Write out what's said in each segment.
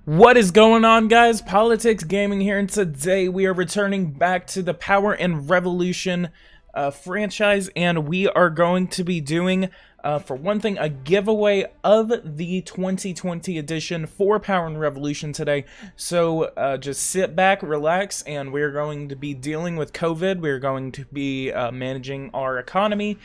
What is going on, guys? Politics Gaming here, and today we are returning back to the Power and Revolution franchise, and we are going to be doing, for one thing, a giveaway of the 2020 edition for Power and Revolution today. So just sit back, relax, and we're going to be dealing with COVID. We're going to be managing our economy,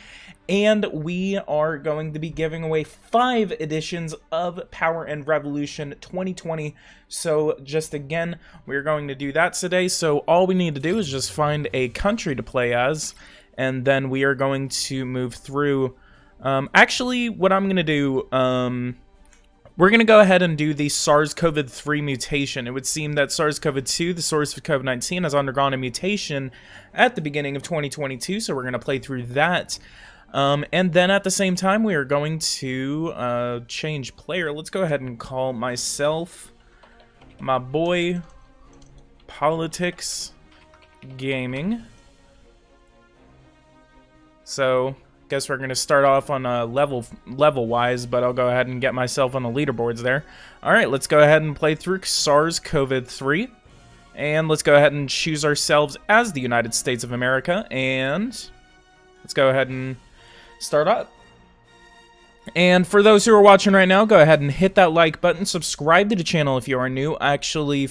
and we are going to be giving away 5 editions of Power and Revolution 2020. So just again, we're going to do that today. So all we need to do is just find a country to play as, and then we are going to move through. Actually, what I'm going to do, we're going to go ahead and do the SARS-CoV-3 mutation. It would seem that SARS-CoV-2, the source of COVID-19, has undergone a mutation at the beginning of 2022, so we're going to play through that. And then at the same time, we are going to change player. Let's go ahead and call myself my boy Politics Gaming. So, guess we're going to start off on a level-wise, but I'll go ahead and get myself on the leaderboards there. Alright, let's go ahead and play through SARS-CoV-3. And let's go ahead and choose ourselves as the United States of America. And let's go ahead and start up. And for those who are watching right now, go ahead and hit that like button, subscribe to the channel if you are new. Actually,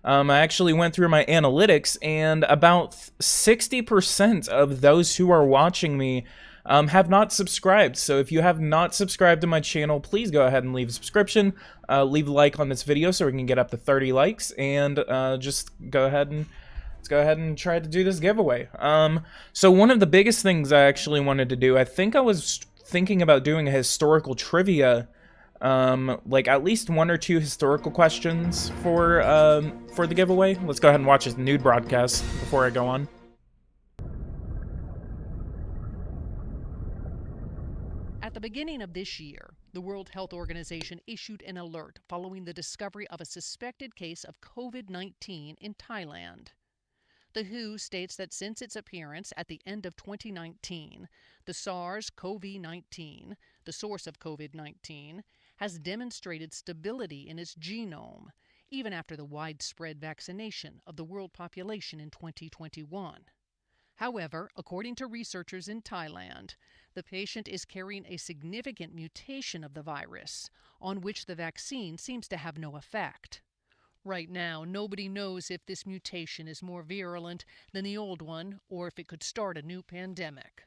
I actually went through my analytics, and about 60% of those who are watching me have not subscribed. So if you have not subscribed to my channel, please go ahead and leave a subscription, leave a like on this video so we can get up to 30 likes, and just go ahead and let's go ahead and try to do this giveaway. So one of the biggest things I actually wanted to do, I think I was thinking about doing a historical trivia, like at least 1 or 2 historical questions for the giveaway. Let's go ahead and watch this nude broadcast before I go on. At the beginning of this year, the World Health Organization issued an alert following the discovery of a suspected case of COVID-19 in Thailand. The WHO states that since its appearance at the end of 2019, the SARS-CoV-19, the source of COVID-19, has demonstrated stability in its genome, even after the widespread vaccination of the world population in 2021. However, according to researchers in Thailand, the patient is carrying a significant mutation of the virus, on which the vaccine seems to have no effect. Right now, nobody knows if this mutation is more virulent than the old one, or if it could start a new pandemic.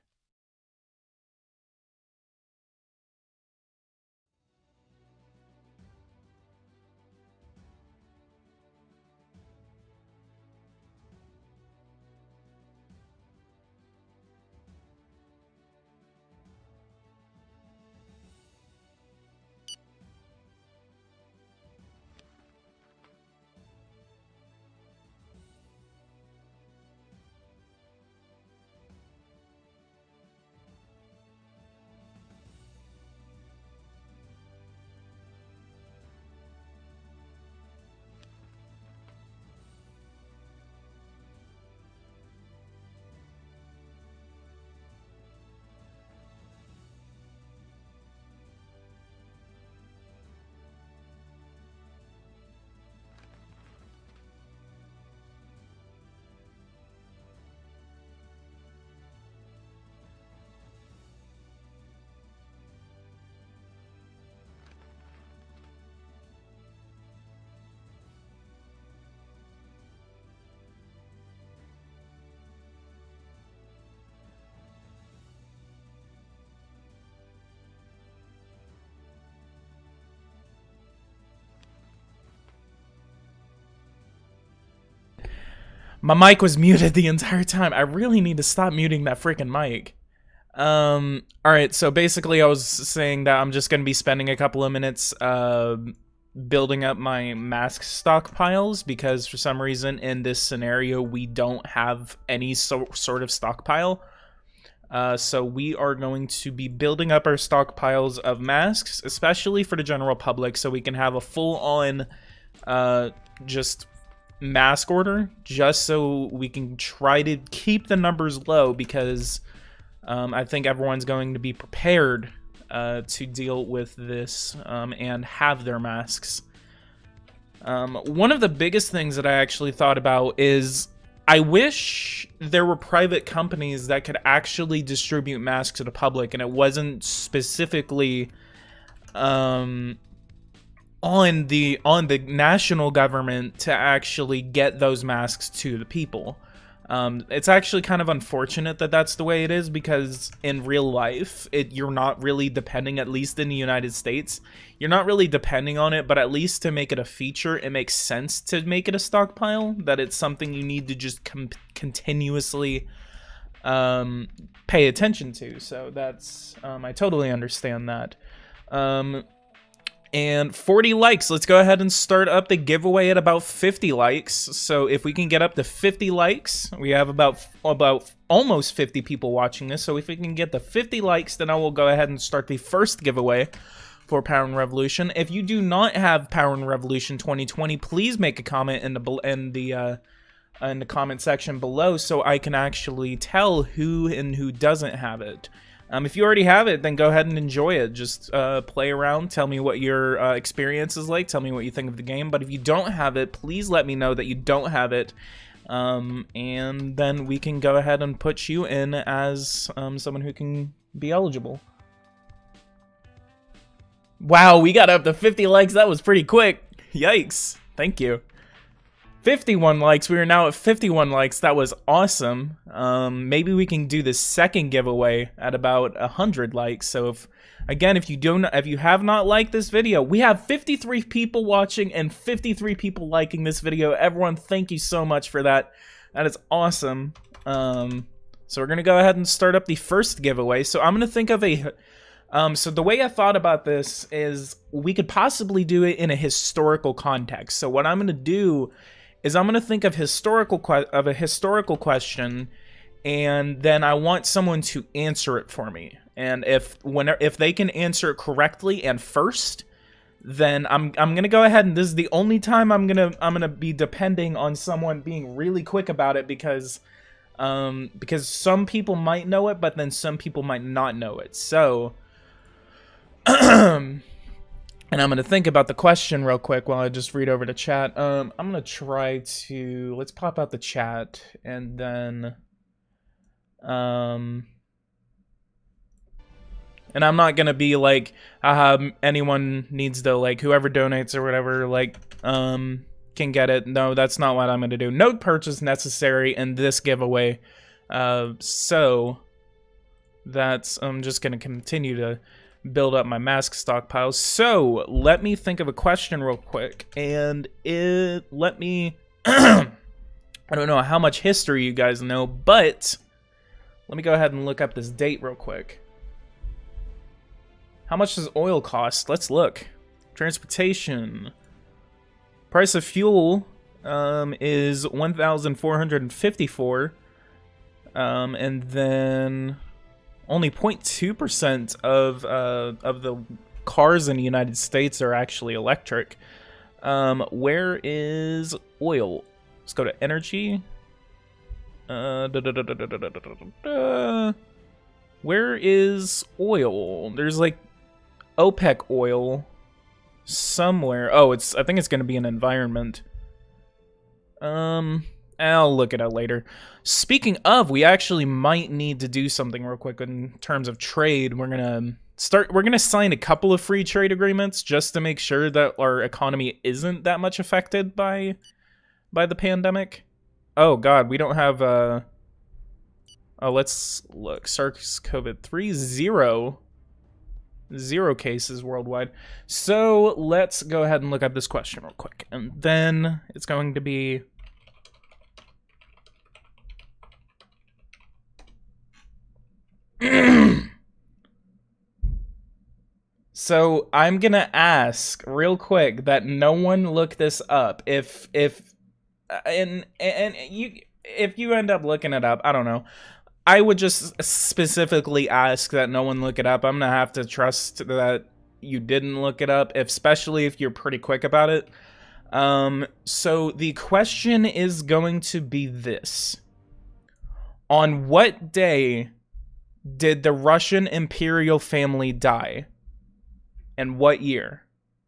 My mic was muted the entire time. I really need to stop muting that freaking mic. Alright, so basically I was saying that I'm just going to be spending a couple of minutes building up my mask stockpiles, because for some reason in this scenario we don't have any sort of stockpile. So we are going to be building up our stockpiles of masks, especially for the general public, so we can have a full-on just mask order, just so we can try to keep the numbers low, because I think everyone's going to be prepared to deal with this and have their masks. One of the biggest things that I actually thought about is I wish there were private companies that could actually distribute masks to the public, and it wasn't specifically on the national government to actually get those masks to the people. It's actually kind of unfortunate that that's the way it is, because in real life, you're not really depending, at least in the United States, you're not really depending on it, but at least to make it a feature, it makes sense to make it a stockpile, that it's something you need to just continuously pay attention to. So that's, I totally understand that. And 40 likes. Let's go ahead and start up the giveaway at about 50 likes. So if we can get up to 50 likes, we have about almost 50 people watching this. So if we can get the 50 likes, then I will go ahead and start the first giveaway for Power and Revolution. If you do not have Power and Revolution 2020, please make a comment in the comment section below, so I can actually tell who and who doesn't have it. If you already have it, then go ahead and enjoy it. Just play around, tell me what your experience is like, tell me what you think of the game. But if you don't have it, please let me know that you don't have it, and then we can go ahead and put you in as someone who can be eligible. Wow, we got up to 50 likes. That was pretty quick. Yikes. Thank you. 51 likes. We are now at 51 likes. That was awesome. Maybe we can do the second giveaway at about 100 likes. So if you have not liked this video, we have 53 people watching and 53 people liking this video. Everyone, thank you so much for that. That is awesome. So we're gonna go ahead and start up the first giveaway. So I'm gonna think of a so the way I thought about this is we could possibly do it in a historical context. So what I'm gonna do is I'm gonna think of a historical question, and then I want someone to answer it for me. And if they can answer it correctly and first, then I'm gonna go ahead, and this is the only time I'm gonna be depending on someone being really quick about it, because some people might know it, but then some people might not know it. So and I'm going to think about the question real quick while I just read over the chat. I'm going to try to... Let's pop out the chat, and then... And I'm not going to be like, anyone needs to, like, whoever donates or whatever, like, can get it. No, that's not what I'm going to do. No purchase necessary in this giveaway. So, that's... I'm just going to continue to build up my mask stockpile. So let me think of a question real quick, and let me I don't know how much history you guys know, but let me go ahead and look up this date real quick. How much does oil cost? Let's look. Transportation. Price of fuel is 1,454, and then only 0.2% of the cars in the United States are actually electric. Where is oil? Let's go to energy. Where is oil? There's like OPEC oil somewhere. Oh, I think it's going to be an environment. I'll look it up later. Speaking of, we actually might need to do something real quick in terms of trade. We're gonna sign a couple of free trade agreements just to make sure that our economy isn't that much affected by the pandemic. Oh god, we don't have oh, let's look. SARS-CoV-2 zero cases worldwide. So let's go ahead and look up this question real quick, and then it's going to be so I'm gonna ask real quick that no one look this up. If you end up looking it up, I don't know. I would just specifically ask that no one look it up. I'm gonna have to trust that you didn't look it up, especially if you're pretty quick about it. So the question is going to be this: on what day did the Russian imperial family die? And what year?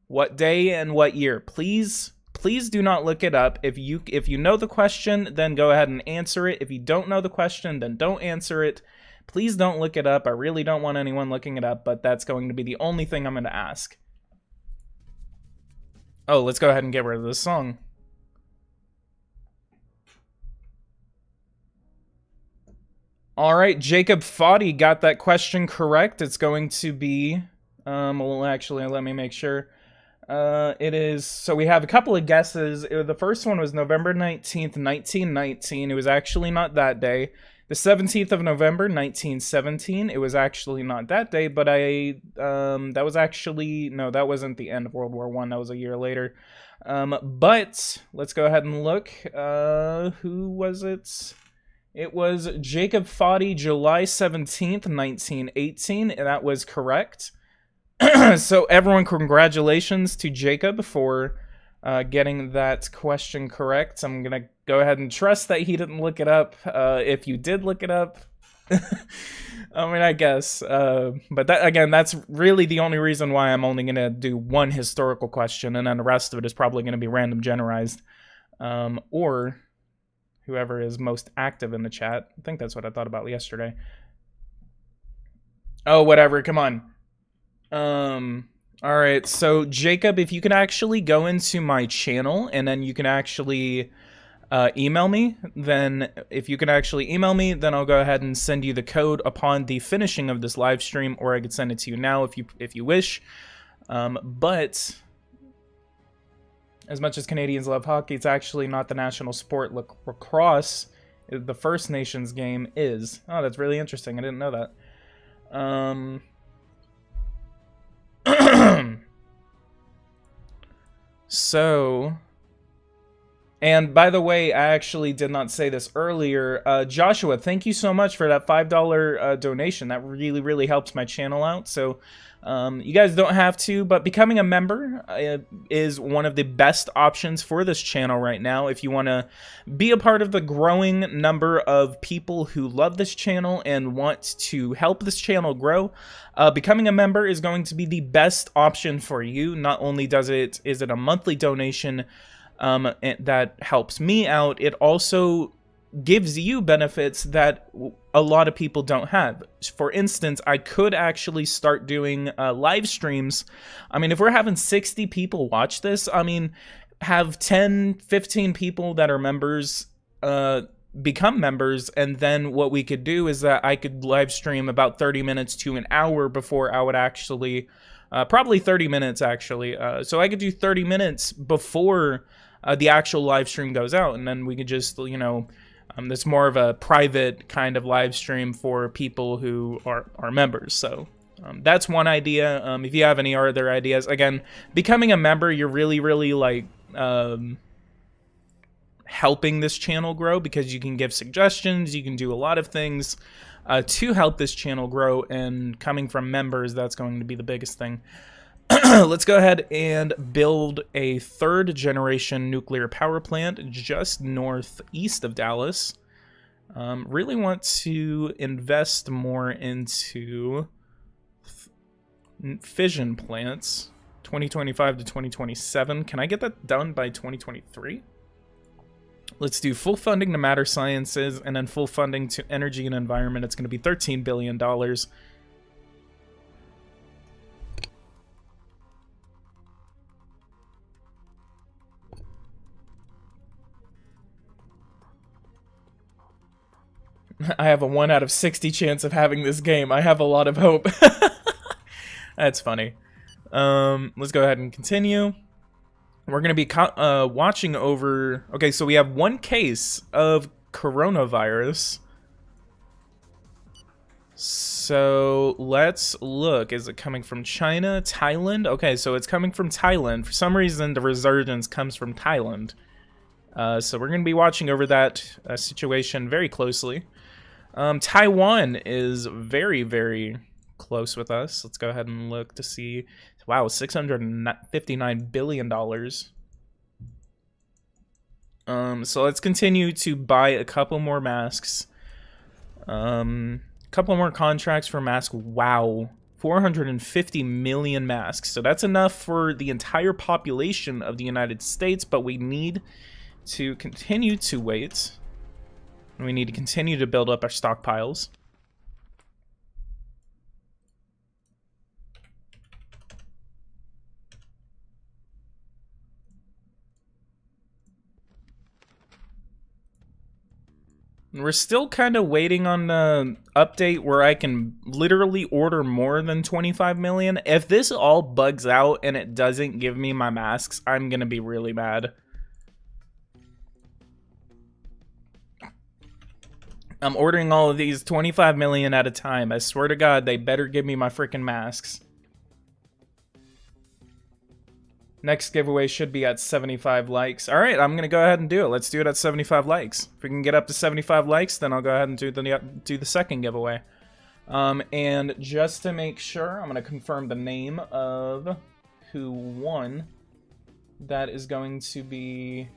What day and what year? Please please do not look it up. If you know the question, then go ahead and answer it. If you don't know the question, then don't answer it. Please don't look it up. I really don't want anyone looking it up, but that's going to be the only thing I'm going to ask. Oh, let's go ahead and get rid of this song. All right, Jacob Foddy got that question correct. It's going to be, well, actually, let me make sure. It is, so we have a couple of guesses. The first one was November 19th, 1919. It was actually not that day. The 17th of November, 1917. It was actually not that day, but that was actually, no, that wasn't the end of World War I. That was a year later. But let's go ahead and look. Who was it? It was Jacob Foddy, July 17th, 1918. That was correct. So everyone, congratulations to Jacob for getting that question correct. I'm going to go ahead and trust that he didn't look it up. If you did look it up, I mean, I guess. But that, again, that's really the only reason why I'm only going to do one historical question, and then the rest of it is probably going to be random generalized. Or whoever is most active in the chat. I think that's what I thought about yesterday. Oh, whatever. Come on. All right. So Jacob, if you can actually go into my channel and then you can actually email me, then if you can actually email me, then I'll go ahead and send you the code upon the finishing of this live stream, or I could send it to you now if you wish. But as much as Canadians love hockey, it's actually not the national sport. Lacrosse, the First Nations game, is. Oh, that's really interesting. I didn't know that. So, and by the way, I actually did not say this earlier. Joshua, thank you so much for that $5 donation. That really, really helps my channel out. So, you guys don't have to, but becoming a member is one of the best options for this channel right now. If you want to be a part of the growing number of people who love this channel and want to help this channel grow, becoming a member is going to be the best option for you. Not only is it a monthly donation that helps me out, it also gives you benefits that a lot of people don't have. For instance, I could actually start doing live streams. I mean, if we're having 60 people watch this, I mean, have 10, 15 people that are members become members, and then what we could do is that I could live stream about 30 minutes to an hour before I would actually, probably 30 minutes actually. So I could do 30 minutes before the actual live stream goes out, and then we could just, you know, it's more of a private kind of live stream for people who are members. So that's one idea. If you have any other ideas, again, becoming a member, you're really, really like helping this channel grow, because you can give suggestions, you can do a lot of things to help this channel grow, and coming from members, that's going to be the biggest thing. Let's go ahead and build a third generation nuclear power plant just northeast of Dallas. Really want to invest more into fission plants, 2025 to 2027. Can I get that done by 2023? Let's do full funding to matter sciences and then full funding to energy and environment. It's going to be $13 billion. I have a 1 out of 60 chance of having this game. I have a lot of hope. That's funny. Let's go ahead and continue. We're going to be watching over... Okay, so we have one case of coronavirus. So let's look. Is it coming from China? Thailand? Okay, so it's coming from Thailand. For some reason, the resurgence comes from Thailand. So we're going to be watching over that situation very closely. Taiwan is very, very close with us. Let's go ahead and look to see. Wow, $659 billion. So let's continue to buy a couple more masks. Couple more contracts for masks. Wow. 450 million masks. So that's enough for the entire population of the United States, but we need to continue to wait. We need to continue to build up our stockpiles. We're still kind of waiting on the update where I can literally order more than 25 million. If this all bugs out and it doesn't give me my masks, I'm going to be really mad. I'm ordering all of these 25 million at a time. I swear to God, they better give me my freaking masks. Next giveaway should be at 75 likes. All right, I'm going to go ahead and do it. Let's do it at 75 likes. If we can get up to 75 likes, then I'll go ahead and do the second giveaway. And just to make sure, I'm going to confirm the name of who won. That is going to be...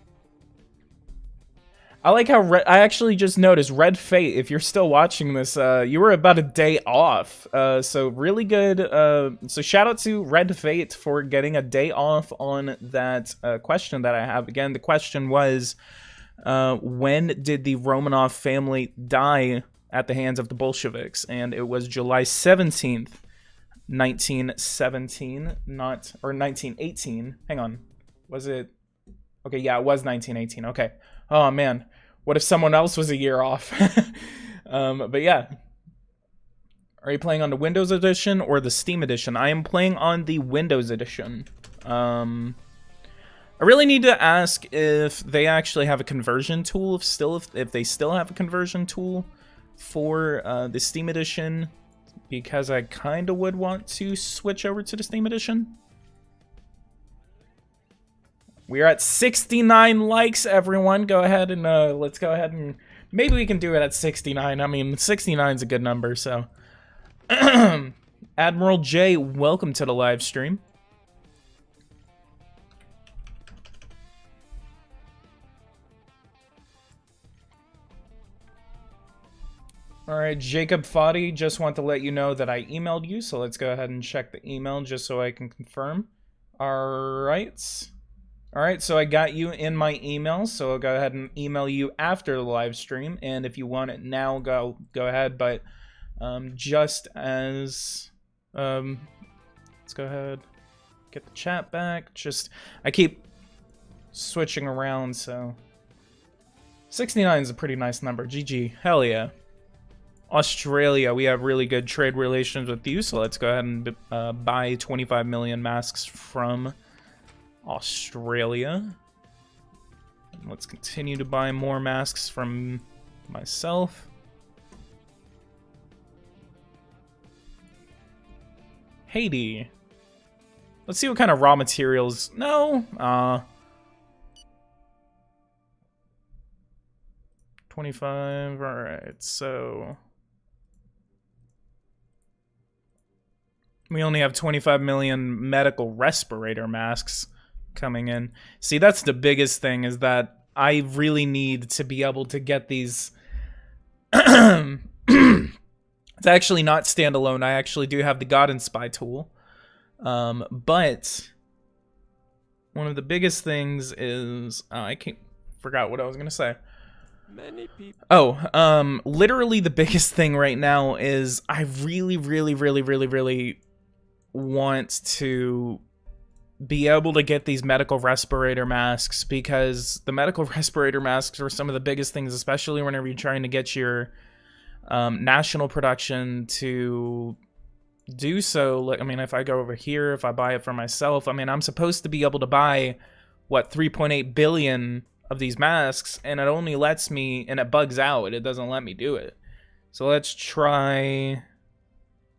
I like how I actually just noticed Red Fate. If you're still watching this, you were about a day off. So really good. So shout out to Red Fate for getting a day off on that question that I have. Again, the question was, when did the Romanov family die at the hands of the Bolsheviks? And it was July 17th, 1917, not, or 1918. Hang on. Was it? Okay, yeah, it was 1918. Okay. Oh, man. What if someone else was a year off? But yeah. Are you playing on the Windows Edition or the Steam Edition? I am playing on the Windows Edition. I really need to ask if they actually have a conversion tool, if they still have a conversion tool for the Steam Edition, because I kind of would want to switch over to the Steam Edition. We're at 69 likes, everyone. Go ahead and let's go ahead and maybe we can do it at 69. I mean, 69 is a good number, so. Admiral J, welcome to the live stream. All right, Jacob Foddy, just want to let you know that I emailed you, so let's go ahead and check the email just so I can confirm. All right, so I got you in my email, so I'll go ahead and email you after the live stream, and if you want it now, go ahead, but just as, let's go ahead, get the chat back, I keep switching around, so, 69 is a pretty nice number, GG, hell yeah. Australia, we have really good trade relations with you, so let's go ahead and buy 25 million masks from Australia. Let's continue to buy more masks from myself. Haiti. Let's see what kind of raw materials. No. 25. All right. So we only have 25 million medical respirator masks coming in. See, that's the biggest thing, is that I really need to be able to get these. It's actually not standalone. I actually do have the God and Spy tool. But one of the biggest things is forgot what I was gonna say. Many people. Oh, literally the biggest thing right now is I really want to be able to get these medical respirator masks, because the medical respirator masks are some of the biggest things, especially whenever you're trying to get your national production to do so. Like, I mean, if I go over here, if I buy it for myself, I mean, I'm supposed to be able to buy, what, 3.8 billion of these masks, and it only lets me, and it bugs out, it doesn't let me do it. So let's try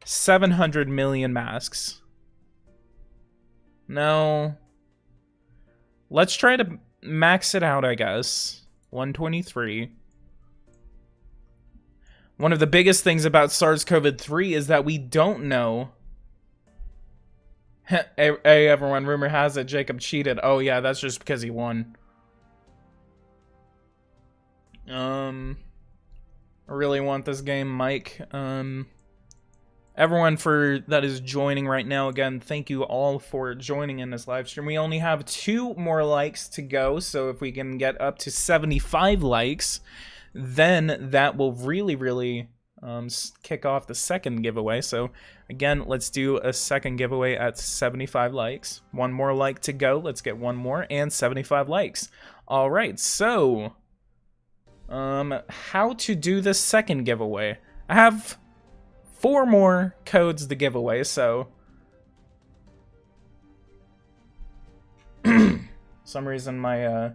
700 million masks. No. Let's try to max it out, I guess. 123. One of the biggest things about SARS-CoV-3 is that we don't know. Hey, everyone, rumor has it Jacob cheated. Oh, yeah, that's just because he won. I really want this game, Mike. everyone that is joining right now. Again, thank you all for joining in this live stream. We only have 2 more likes to go, so if we can get up to 75 likes, then that will really kick off the second giveaway. So again, let's do a second giveaway at 75 likes. 1 more like to go. Let's get 1 more and 75 likes. All right, so how to do the second giveaway? I have 4 more codes to give away, so some reason my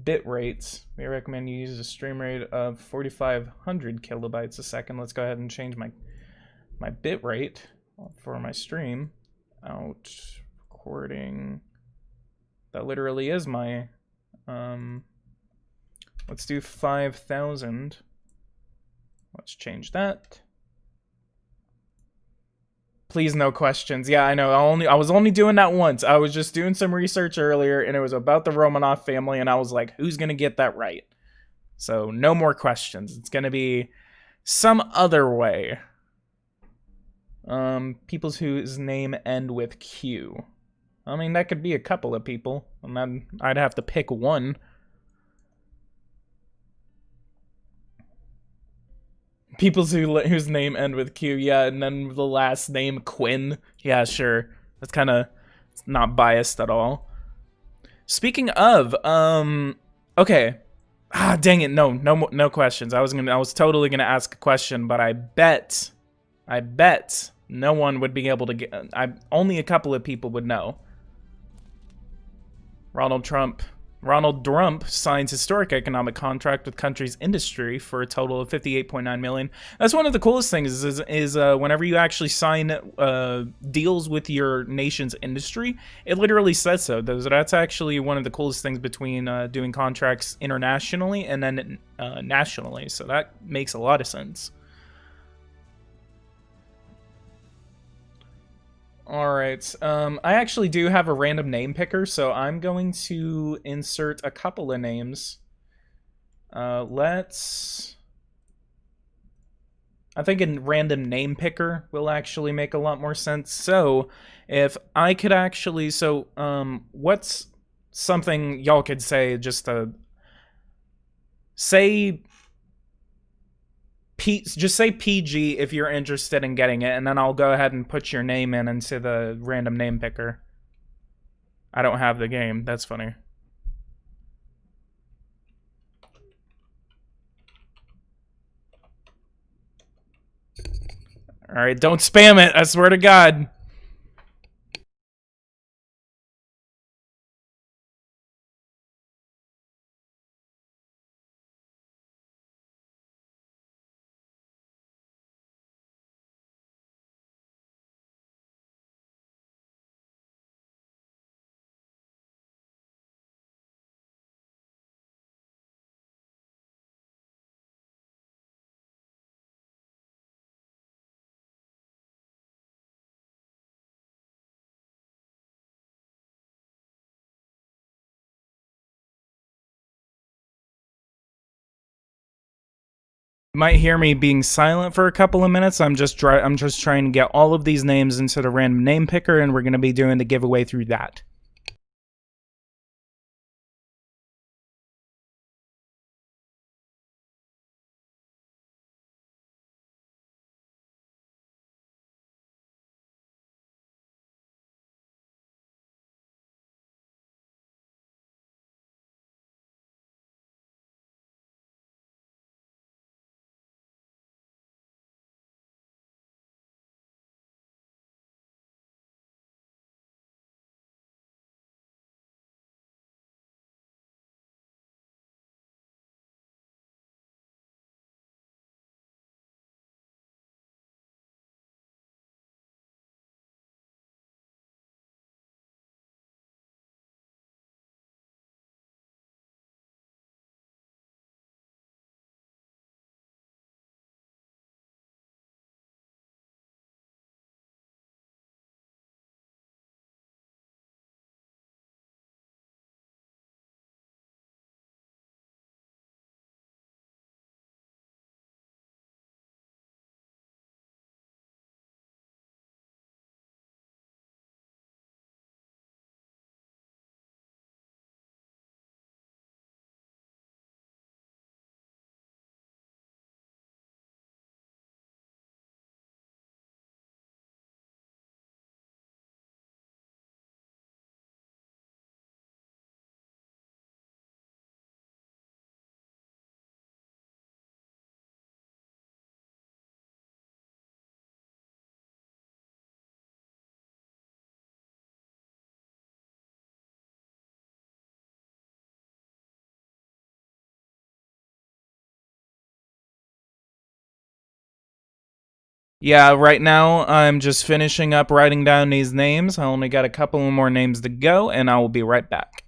bit rates, we recommend you use a stream rate of 4,500 kilobytes a second. Let's go ahead and change my bit rate for my stream. Out recording. That literally is my let's do 5,000. Let's change that. Please, no questions. Yeah, I know. I was only doing that once. I was just doing some research earlier, and it was about the Romanov family, and I was like, who's gonna get that right? So, no more questions. It's gonna be some other way. People's whose name end with Q. I mean, that could be a couple of people, and then I'd have to pick one. People's whose name end with Q, yeah, and then the last name Quinn. Yeah, sure. That's kind of not biased at all. Speaking of, okay. Ah, dang it, no questions. I was totally gonna ask a question, but I bet no one would be able to get. Only a couple of people would know. Ronald Trump signs historic economic contract with country's industry for a total of $58.9 million. That's one of the coolest things is whenever you actually sign deals with your nation's industry, it literally says so. That's actually one of the coolest things between doing contracts internationally and then nationally. So that makes a lot of sense. Alright, I actually do have a random name picker, so I'm going to insert a couple of names. I think a random name picker will actually make a lot more sense. So, if I could actually, what's something y'all could say, just to say... just say PG if you're interested in getting it, and then I'll go ahead and put your name into the random name picker. I don't have the game. That's funny. Alright, don't spam it. I swear to God. You might hear me being silent for a couple of minutes. I'm just trying to get all of these names into the random name picker, and we're going to be doing the giveaway through that. Yeah, right now I'm just finishing up writing down these names. I only got a couple more names to go, and I will be right back.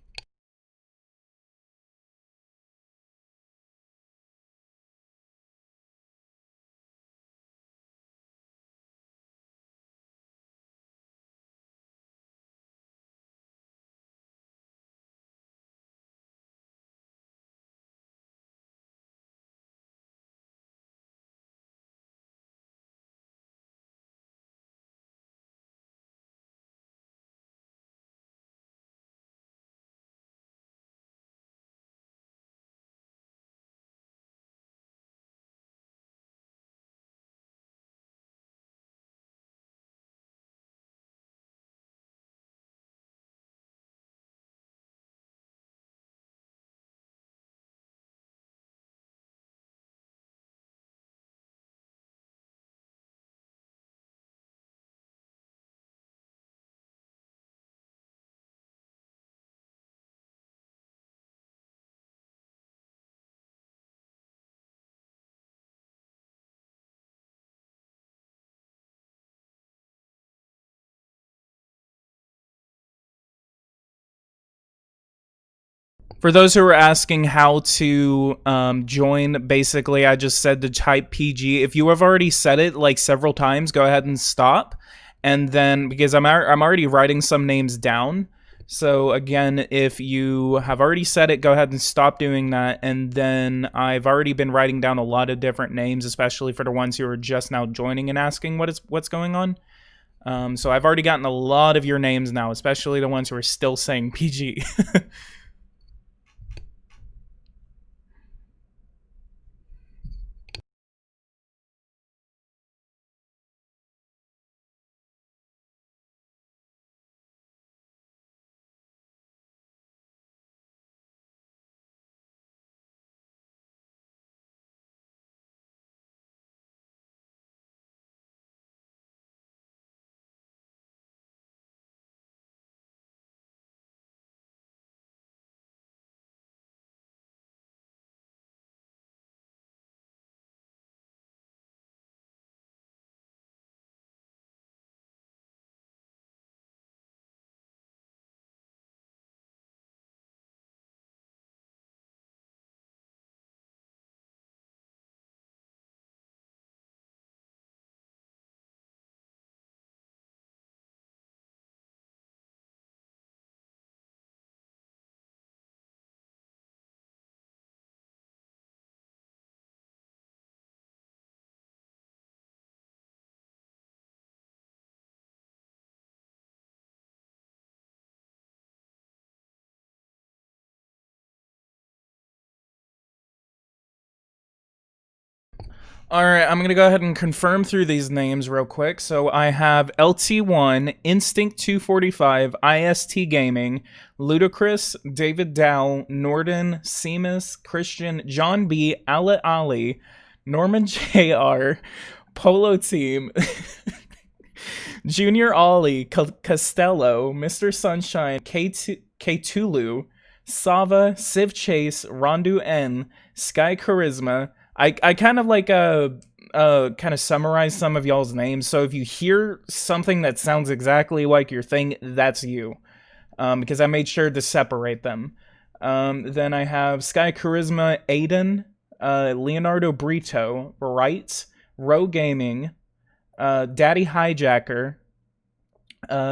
For those who are asking how to join, basically, I just said to type PG. If you have already said it like several times, go ahead and stop. And then, because I'm already writing some names down. So again, if you have already said it, go ahead and stop doing that. And then I've already been writing down a lot of different names, especially for the ones who are just now joining and asking what's going on. So I've already gotten a lot of your names now, especially the ones who are still saying PG. Alright, I'm gonna go ahead and confirm through these names real quick. So I have LT1, Instinct 245, IST Gaming, Ludacris, David Dow, Norden, Seamus, Christian, John B, Ala Ali, Norman JR, Polo Team, Junior Ollie, Costello, Mr. Sunshine, K2Lu, Sava, Civ Chase, Rondu N, Sky Charisma. I kind of like kind of summarize some of y'all's names. So if you hear something that sounds exactly like your thing, that's you. Because I made sure to separate them. Then I have Sky Charisma, Aiden, Leonardo Brito, Wright, Row Gaming, Daddy Hijacker,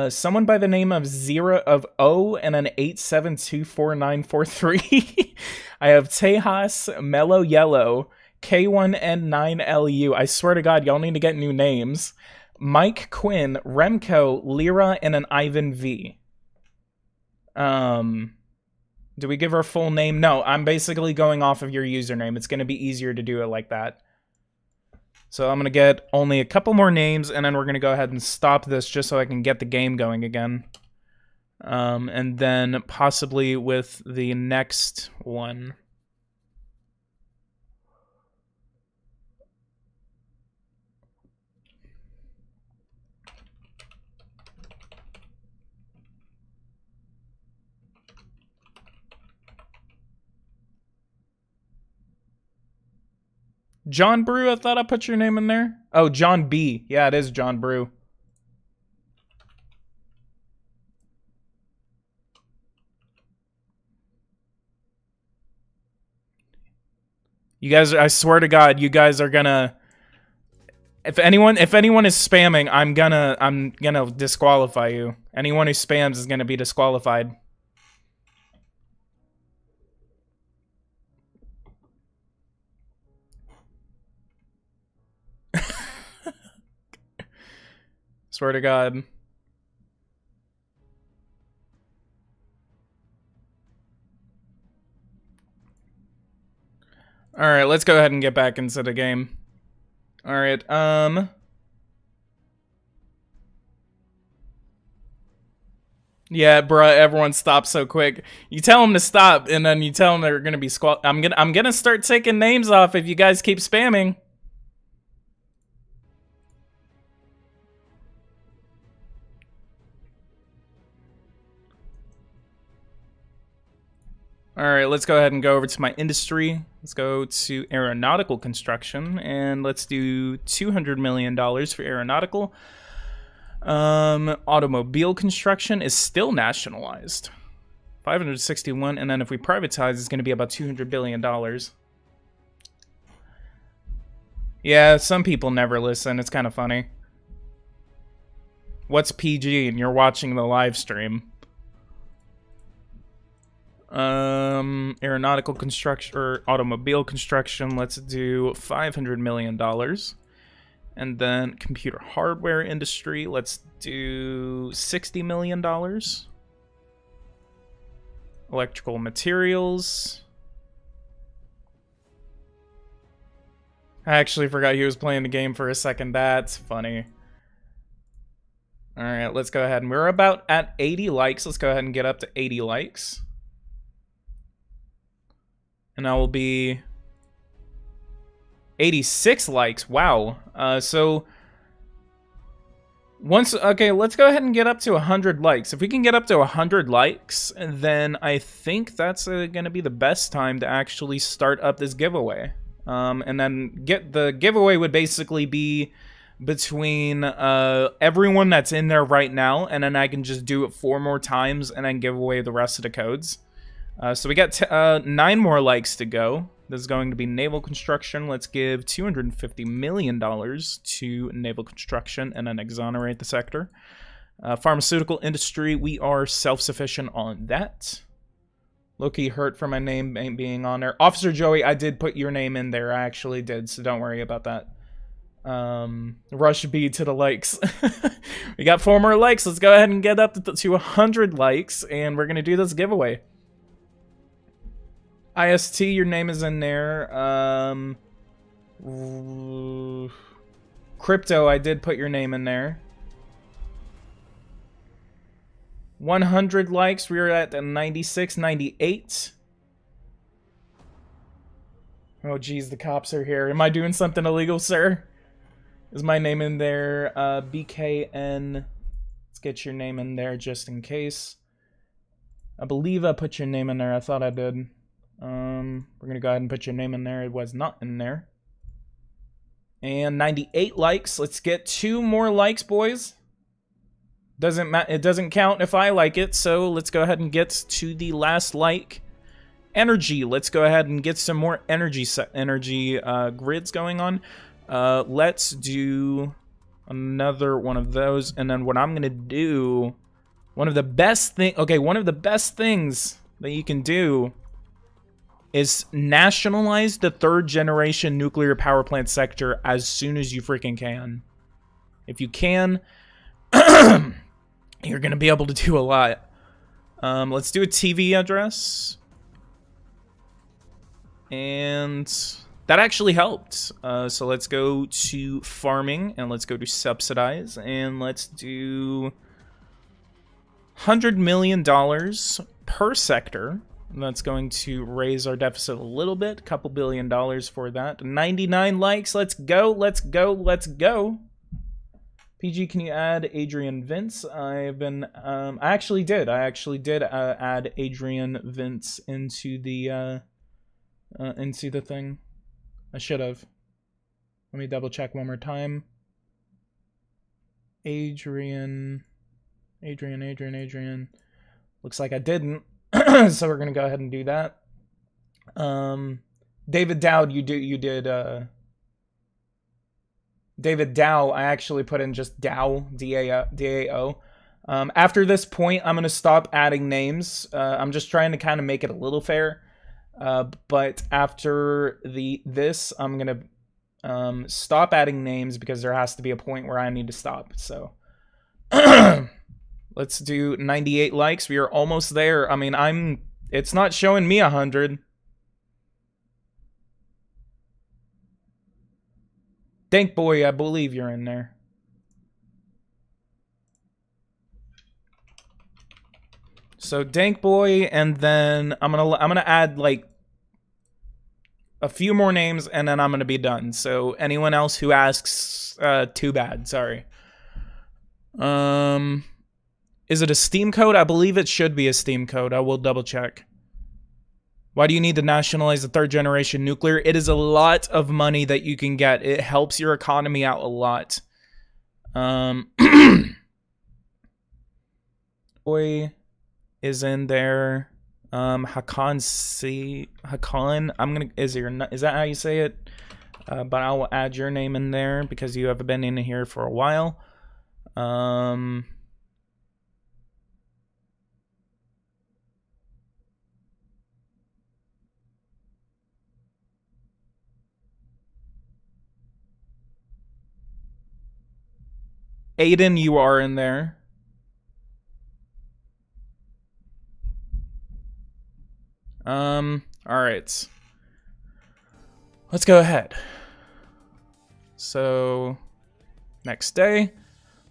someone by the name of Zero of O and an 8724943. I have Tejas, Mellow Yellow, K1N9LU. I swear to God, y'all need to get new names. Mike Quinn, Remco, Lyra, and an Ivan V. Do we give our full name? No, I'm basically going off of your username. It's going to be easier to do it like that. So I'm going to get only a couple more names, and then we're going to go ahead and stop this just so I can get the game going again. And then possibly with the next one. John Brew, I thought I put your name in there. Oh, John B. Yeah, it is John Brew. You guys, I swear to God, you guys are gonna. If anyone is spamming, I'm gonna disqualify you. Anyone who spams is gonna be disqualified. Swear to God. Alright, let's go ahead and get back into the game. Alright, yeah, bruh, everyone stops so quick. You tell them to stop, and then you tell them they're gonna be I'm gonna start taking names off if you guys keep spamming. Alright, let's go ahead and go over to my industry. Let's go to aeronautical construction, and let's do $200 million for aeronautical. Automobile construction is still nationalized. 561, and then if we privatize, it's going to be about $200 billion. Yeah, some people never listen. It's kind of funny. What's PG and you're watching the live stream? Aeronautical construction or automobile construction, let's do $500 million. And then computer hardware industry, let's do $60 million. Electrical materials. I actually forgot he was playing the game for a second. That's funny. Alright, let's go ahead. And we're about at 80 likes. Let's go ahead and get up to 80 likes. And that will be 86 likes. Wow. So once, okay, let's go ahead and get up to 100 likes. If we can get up to 100 likes, then I think that's going to be the best time to actually start up this giveaway. And then the giveaway would basically be between everyone that's in there right now, and then I can just do it 4 more times and then give away the rest of the codes. So we got 9 more likes to go. This is going to be naval construction. Let's give $250 million to naval construction and then exonerate the sector. Pharmaceutical industry, we are self-sufficient on that. Low-key hurt for my name being on there. Officer Joey, I did put your name in there. I actually did, so don't worry about that. Rush B to the likes. We got 4 more likes. Let's go ahead and get up to 100 likes, and we're going to do this giveaway. IST, your name is in there. Crypto, I did put your name in there. 100 likes, we're at 96, 98. Oh geez, the cops are here. Am I doing something illegal, sir? Is my name in there? BKN. Let's get your name in there just in case. I believe I put your name in there. I thought I did. We're gonna go ahead and put your name in there. It was not in there. And 98 likes. Let's get 2 more likes, boys. It doesn't count if I like it, so let's go ahead and get to the last like. Energy. Let's go ahead and get some more energy grids going on. Let's do another one of those, and then what I'm gonna do, one of the best things that you can do is nationalize the 3rd generation nuclear power plant sector as soon as you freaking can. If you can, you're gonna be able to do a lot. Let's do a TV address. And that actually helped. So let's go to farming, and let's go to subsidize, and let's do $100 million per sector. That's going to raise our deficit a little bit, a couple $1 billion for that. 99 likes, let's go, let's go, let's go. PG, can you add Adrian Vince? I actually did add Adrian Vince into the thing. I should have. Let me double check one more time. Adrian. Looks like I didn't. So we're gonna go ahead and do that. David Dowd, you did David Dow, I actually put in just Dow, D-A-O. After this point, I'm going to stop adding names. I'm just trying to kind of make it a little fair. But after this, I'm going to stop adding names because there has to be a point where I need to stop. So let's do 98 likes. We are almost there. I mean, it's not showing me 100. Dank Boy, I believe you're in there. So Dank Boy, and then I'm gonna add like a few more names, and then I'm gonna be done. So anyone else who asks, too bad. Sorry. Is it a Steam code? I believe it should be a Steam code. I will double check. Why do you need to nationalize the third generation nuclear? It is a lot of money that you can get. It helps your economy out a lot. Boy is in there. Hakan, is that how you say it? But I will add your name in there because you have been in here for a while. Aiden, you are in there. Alright. Let's go ahead. So, next day.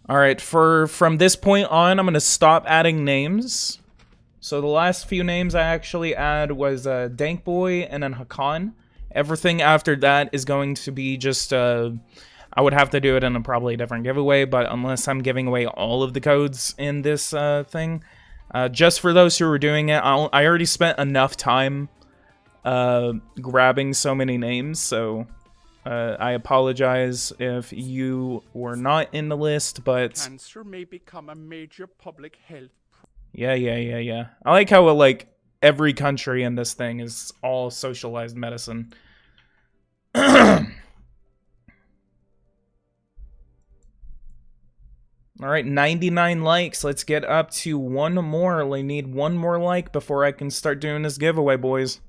Alright, from this point on, I'm going to stop adding names. So the last few names I actually add was Dank Boy and then Hakan. Everything after that is going to be just... I would have to do it in a probably different giveaway, but unless I'm giving away all of the codes in this thing, just for those who are doing it, I already spent enough time grabbing so many names, so I apologize if you were not in the list, but... Cancer may become a major public health. Yeah. I like how, like, every country in this thing is all socialized medicine. Alright, 99 likes. Let's get up to one more. We need one more like before I can start doing this giveaway, boys.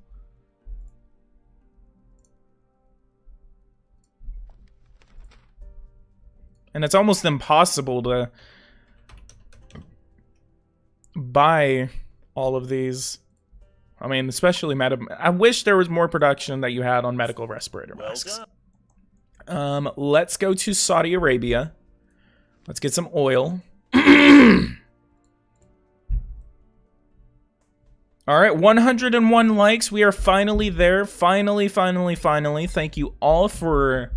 And it's almost impossible to buy all of these. I mean, especially I wish there was more production that you had on medical respirator masks. Let's go to Saudi Arabia. Let's get some oil. Alright, 101 likes. We are finally there. Finally. Thank you all for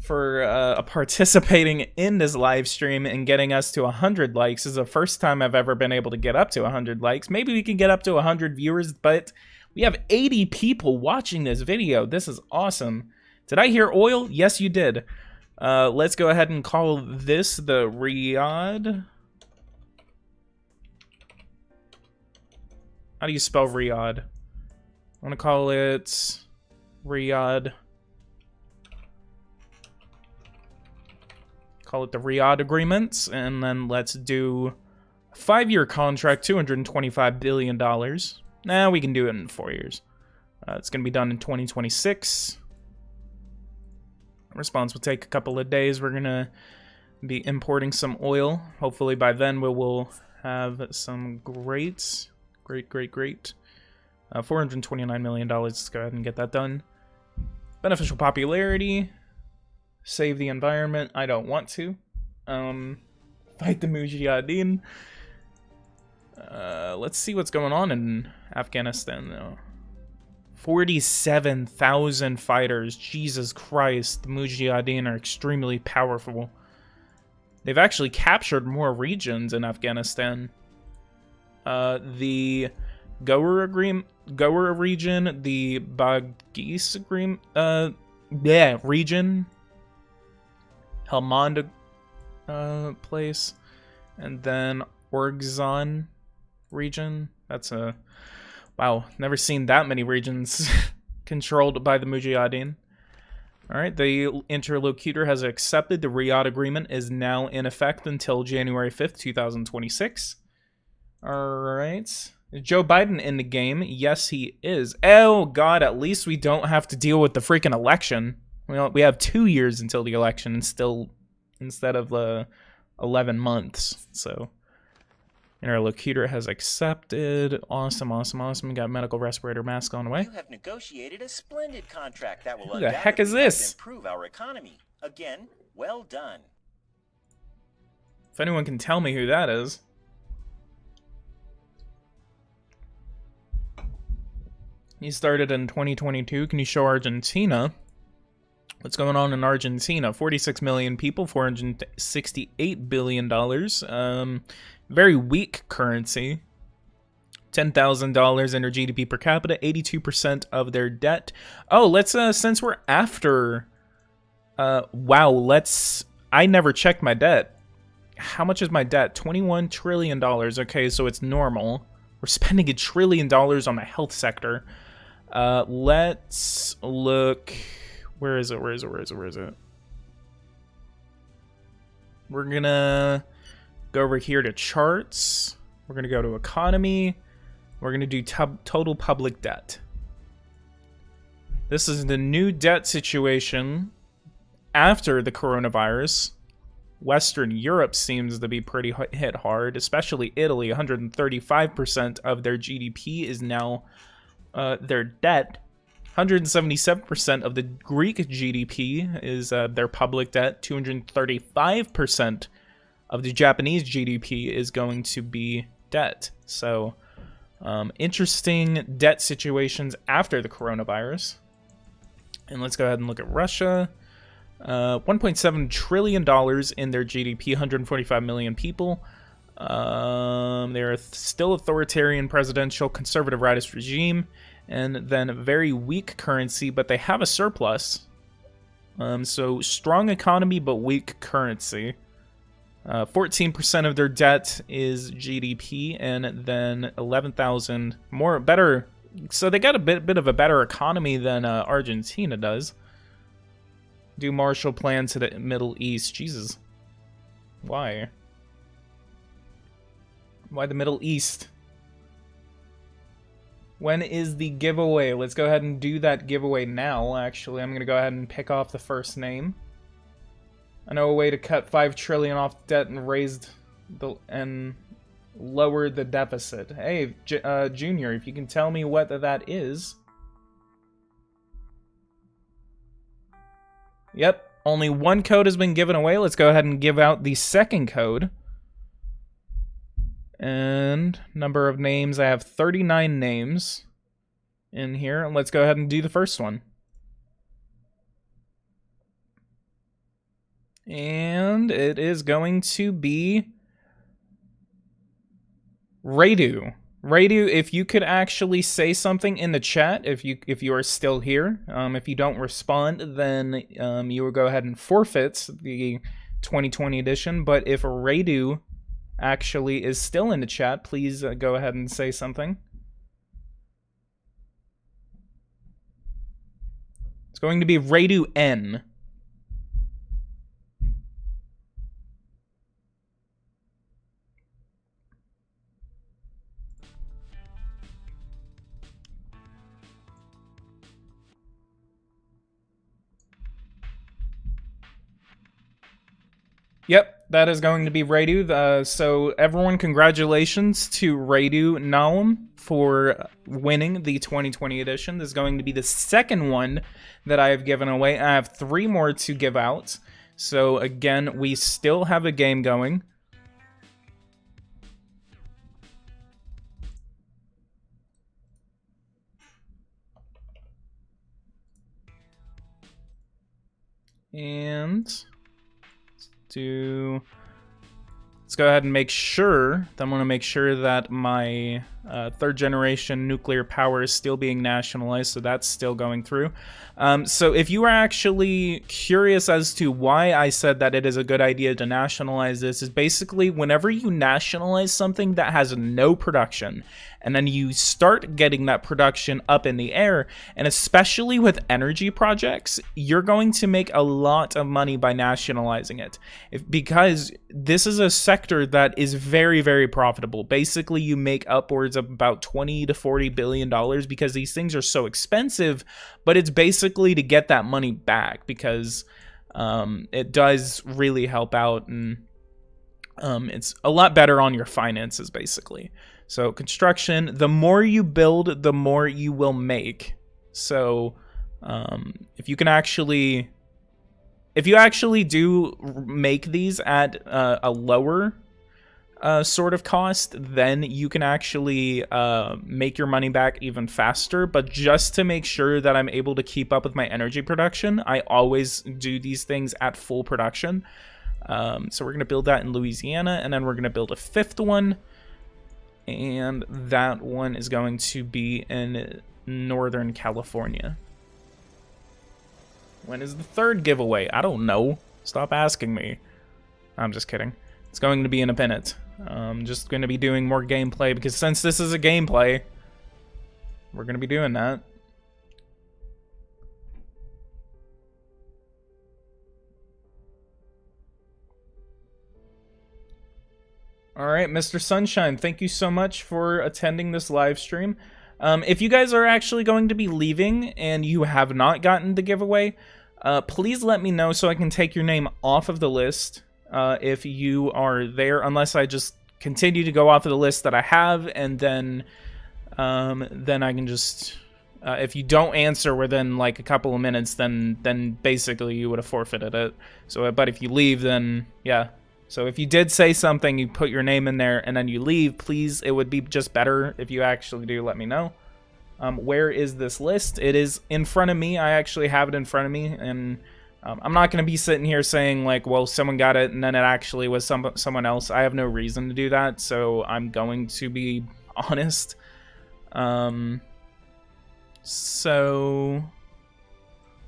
participating in this live stream and getting us to 100 likes. This is the first time I've ever been able to get up to 100 likes. Maybe we can get up to 100 viewers, but we have 80 people watching this video. This is awesome. Did I hear oil? Yes, you did. Let's go ahead and call this the Riyadh. How do you spell Riyadh? I want to call it Riyadh. Call it the Riyadh Agreements, and then let's do a 5-year contract, $225 billion. Nah, we can do it in 4 years. It's going to be done in 2026. Response will take a couple of days. We're going to be importing some oil. Hopefully by then we will have some great. $429 million. Let's go ahead and get that done. Beneficial popularity. Save the environment. I don't want to. Fight the Mujahideen. Let's see what's going on in Afghanistan, though. 47,000 fighters. Jesus Christ. The Mujahideen are extremely powerful. They've actually captured more regions in Afghanistan. The Gower region, the Bagis region, Helmand place, and then Orgzon region. That's a wow. Never seen that many regions controlled by the Mujahideen. All right, the interlocutor has accepted the Riyadh Agreement is now in effect until January 5th, 2026. All right. Is Joe Biden in the game? Yes, he is. Oh, God, at least we don't have to deal with the freaking election. We have 2 years until the election and still, instead of 11 months. So, interlocutor has accepted. Awesome, awesome, awesome. Got medical respirator mask on the way. You have negotiated a splendid contract that will Who the heck is undoubtedly help this? improve our economy. Again, well done. If anyone can tell me who that is. He started in 2022. Can you show Argentina? What's going on in Argentina? 46 million people, $468 billion. Very weak currency. $10,000 in their GDP per capita, 82% of their debt. Oh, let's, since we're after... wow, I never checked my debt. How much is my debt? $21 trillion. Okay, so it's normal. We're spending $1 trillion on the health sector. Let's look. Where is it? We're gonna go over here to charts. We're gonna go to economy. We're gonna do total public debt. This is the new debt situation after the coronavirus. Western Europe seems to be pretty hit hard, especially Italy. 135% of their GDP is now their debt. 177% of the Greek GDP is their public debt. 235% of the Japanese GDP is going to be debt. So, interesting debt situations after the coronavirus. And let's go ahead and look at Russia. $1.7 trillion in their GDP, 145 million people. They're still authoritarian, presidential, conservative rightist regime, and then a very weak currency, but they have a surplus. So strong economy, but weak currency. 14% of their debt is GDP, and then 11,000 more better. So they got a bit of a better economy than Argentina does. Do Marshall Plan to the Middle East. Jesus. Why? Why the Middle East? When is the giveaway? Let's go ahead and do that giveaway now, actually. I'm going to go ahead and pick off the first name. I know a way to cut 5 trillion off debt and lower the deficit. Hey, Junior, if you can tell me what that is. Yep, only one code has been given away. Let's go ahead and give out the second code. And number of names, I have 39 names in here. Let's go ahead and do the first one. And it is going to be Radu. Radu, if you could actually say something in the chat, if you are still here. If you don't respond, then you will go ahead and forfeit the 2020 edition. But if Radu actually is still in the chat, please go ahead and say something. It's going to be Radu N. Yep, that is going to be Radu. So everyone, congratulations to Radu Naum for winning the 2020 edition. This is going to be the second one that I have given away. I have 3 more to give out. So again, we still have a game going. And let's go ahead and make sure. I want to make sure that my Third generation nuclear power is still being nationalized, so that's still going through. So if you are actually curious as to why I said that it is a good idea to nationalize this, is basically whenever you nationalize something that has no production, and then you start getting that production up in the air, and especially with energy projects, you're going to make a lot of money by nationalizing it. Because this is a sector that is very, very profitable. Basically, you make upwards of about 20 to 40 billion dollars because these things are so expensive, but it's basically to get that money back because it does really help out, and it's a lot better on your finances, basically. So construction, the more you build, the more you will make. So if you actually do make these at a lower sort of cost, then you can actually make your money back even faster. But just to make sure that I'm able to keep up with my energy production, I always do these things at full production. So we're going to build that in Louisiana, and then we're going to build a fifth one. And that one is going to be in Northern California. When is the third giveaway? I don't know. Stop asking me. I'm just kidding. It's going to be in a minute. I'm just going to be doing more gameplay because since this is a gameplay, we're going to be doing that. All right, Mr. Sunshine, thank you so much for attending this live stream. If you guys are actually going to be leaving and you have not gotten the giveaway, please let me know so I can take your name off of the list if you are there, unless I just continue to go off of the list that I have, and then I can just... if you don't answer within like a couple of minutes, then basically you would have forfeited it. So, but if you leave, then yeah. So if you did say something, you put your name in there, and then you leave, please, it would be just better if you actually do let me know. Where is this list? It is in front of me. I actually have it in front of me, and I'm not going to be sitting here saying, like, well, someone got it, and then it actually was someone else. I have no reason to do that, so I'm going to be honest. So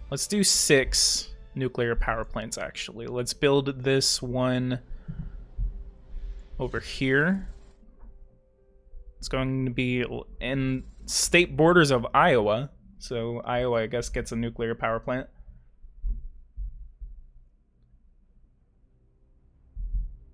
let's do 6 nuclear power plants, actually. Let's build this one over here. It's going to be in state borders of Iowa. So Iowa, I guess, gets a nuclear power plant.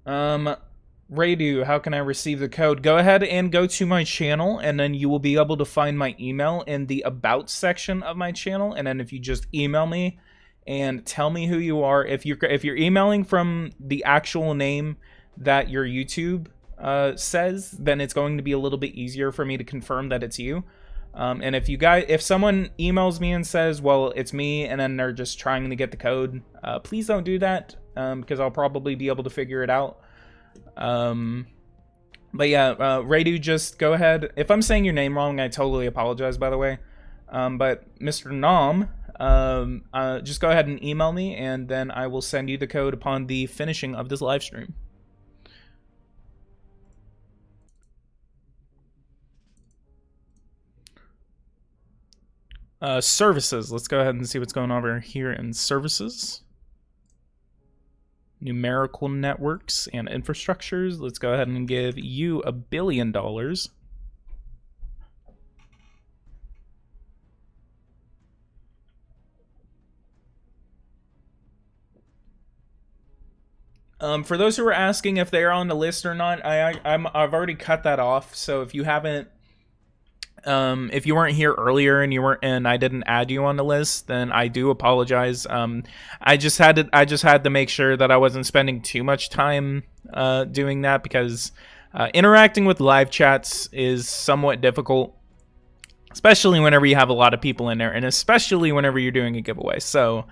Radu, how can I receive the code? Go ahead and go to my channel, and then you will be able to find my email in the About section of my channel. And then if you just email me and tell me who you are, if you're emailing from the actual name that your YouTube says, then it's going to be a little bit easier for me to confirm that it's you. And if someone emails me and says, well, it's me, and then they're just trying to get the code, please don't do that, because I'll probably be able to figure it out. But yeah, Radu, just go ahead. If I'm saying your name wrong, I totally apologize, by the way. But Mr. Nom, just go ahead and email me, and then I will send you the code upon the finishing of this live stream. Services. Let's go ahead and see what's going on over here in services. Numerical networks and infrastructures. Let's go ahead and give you $1 billion. For those who are asking if they are on the list or not, I've already cut that off. So if you haven't, if you weren't here earlier and I didn't add you on the list, then I do apologize. I just had to make sure that I wasn't spending too much time doing that, because interacting with live chats is somewhat difficult, especially whenever you have a lot of people in there, and especially whenever you're doing a giveaway. So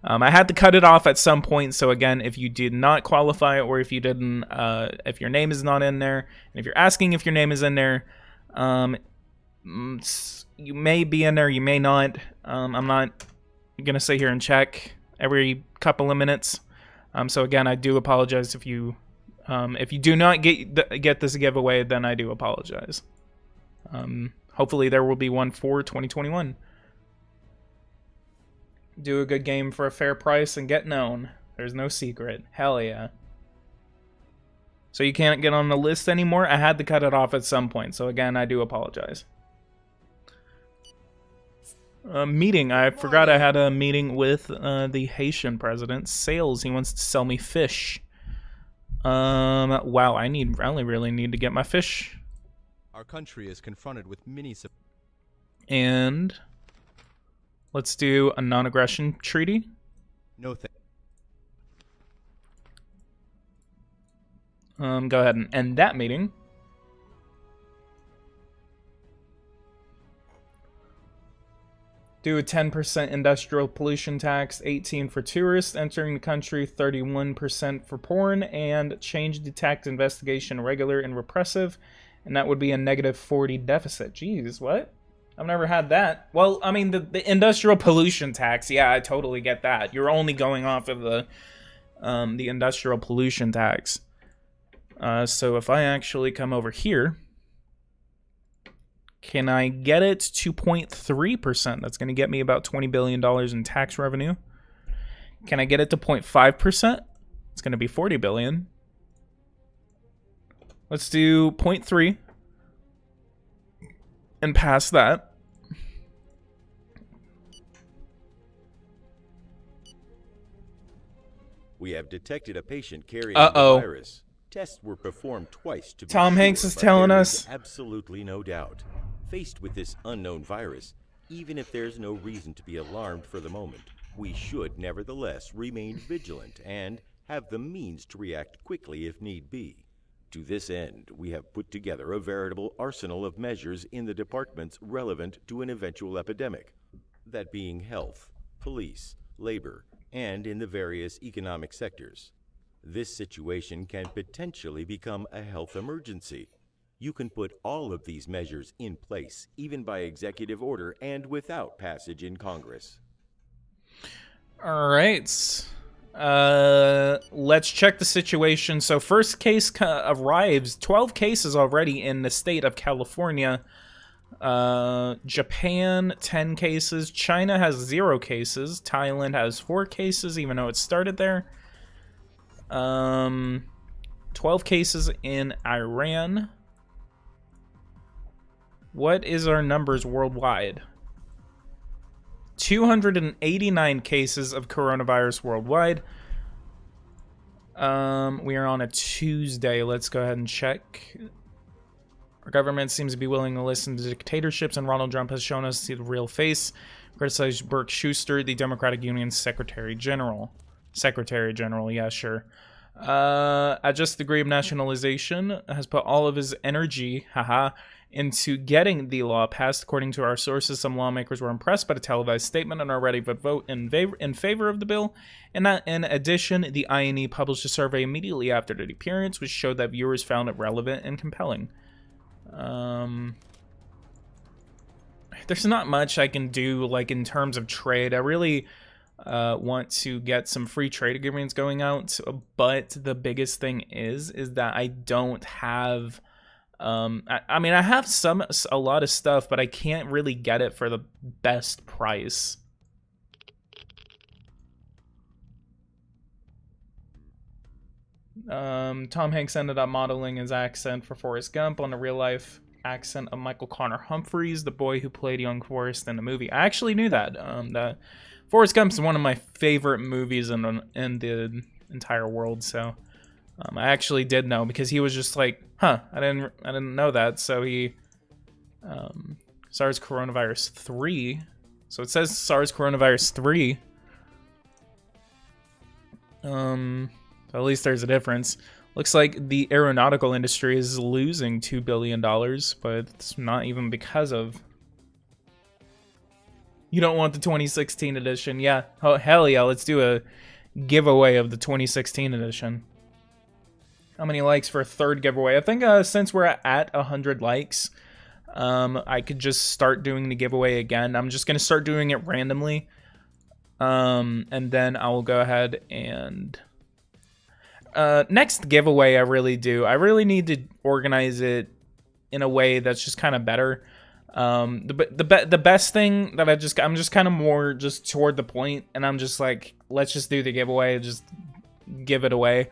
I had to cut it off at some point. So again, if you did not qualify, or if you didn't, if your name is not in there, and if you're asking if your name is in there, you may be in there, you may not. I'm not gonna sit here and check every couple of minutes. So again, I do apologize if you do not get this giveaway, then I do apologize. Hopefully there will be one for 2021. Do a good game for a fair price and get known. There's no secret. Hell yeah. So you can't get on the list anymore? I had to cut it off at some point, so again, I do apologize. Meeting. I forgot I had a meeting with the Haitian president. Sales. He wants to sell me fish. Wow, I really need to get my fish. Our country is confronted with many... And let's do a non-aggression treaty. No thanks. Go ahead and end that meeting. Do a 10% industrial pollution tax, 18 for tourists entering the country, 31% for porn, and change the tax investigation regular and repressive, and that would be a negative 40 deficit. Jeez, what? I've never had that. Well, I mean, the industrial pollution tax, yeah, I totally get that. You're only going off of the industrial pollution tax. So if I actually come over here, can I get it to 0.3%? That's going to get me about $20 billion in tax revenue. Can I get it to 0.5%? It's going to be $40 billion. Let's do 0.3 and pass that. We have detected a patient carrying the virus. Tests were performed twice to be Tom sure, Hanks is but telling there us. is absolutely no doubt. Faced with this unknown virus, even if there's no reason to be alarmed for the moment, we should nevertheless remain vigilant and have the means to react quickly if need be. To this end, we have put together a veritable arsenal of measures in the departments relevant to an eventual epidemic, that being health, police, labor, and in the various economic sectors. This situation can potentially become a health emergency. You can put all of these measures in place, even by executive order and without passage in Congress. All right. Let's check the situation. So first case arrives, 12 cases already in the state of California. Japan, 10 cases. China has 0 cases. Thailand has 4 cases, even though it started there. 12 cases in Iran. What is our numbers worldwide? 289 cases of coronavirus worldwide. We are on a Tuesday. Let's go ahead and check. Our government seems to be willing to listen to dictatorships, and Ronald Trump has shown us the real face. Criticized Burke Schuster, the Democratic Union's Secretary General. Secretary General, yeah, sure. At just the degree of nationalization, has put all of his energy, into getting the law passed. According to our sources, some lawmakers were impressed by the televised statement and are ready to vote in favor of the bill. And that, in addition, the INE published a survey immediately after the appearance, which showed that viewers found it relevant and compelling. There's not much I can do, like, in terms of trade. I really want to get some free trade agreements going out, but the biggest thing is that I don't have... I mean, I have a lot of stuff, but I can't really get it for the best price. Tom Hanks ended up modeling his accent for Forrest Gump on the real-life accent of Michael Connor Humphreys, the boy who played young Forrest in the movie. I actually knew that. That Forrest Gump is one of my favorite movies in the entire world, so... I actually did know, because he was just like, I didn't know that. So he, SARS coronavirus 3. So it says SARS coronavirus 3. At least there's a difference. Looks like the aeronautical industry is losing $2 billion, but it's not even because of... You don't want the 2016 edition. Yeah, oh, hell yeah, let's do a giveaway of the 2016 edition. How many likes for a third giveaway? I think since we're at 100 likes, I could just start doing the giveaway again. I'm just going to start doing it randomly. And then I will go ahead and... next giveaway I really need to organize it in a way that's just kind of better. The best thing that I'm just kind of more just toward the point, and I'm just like, let's just do the giveaway, just give it away,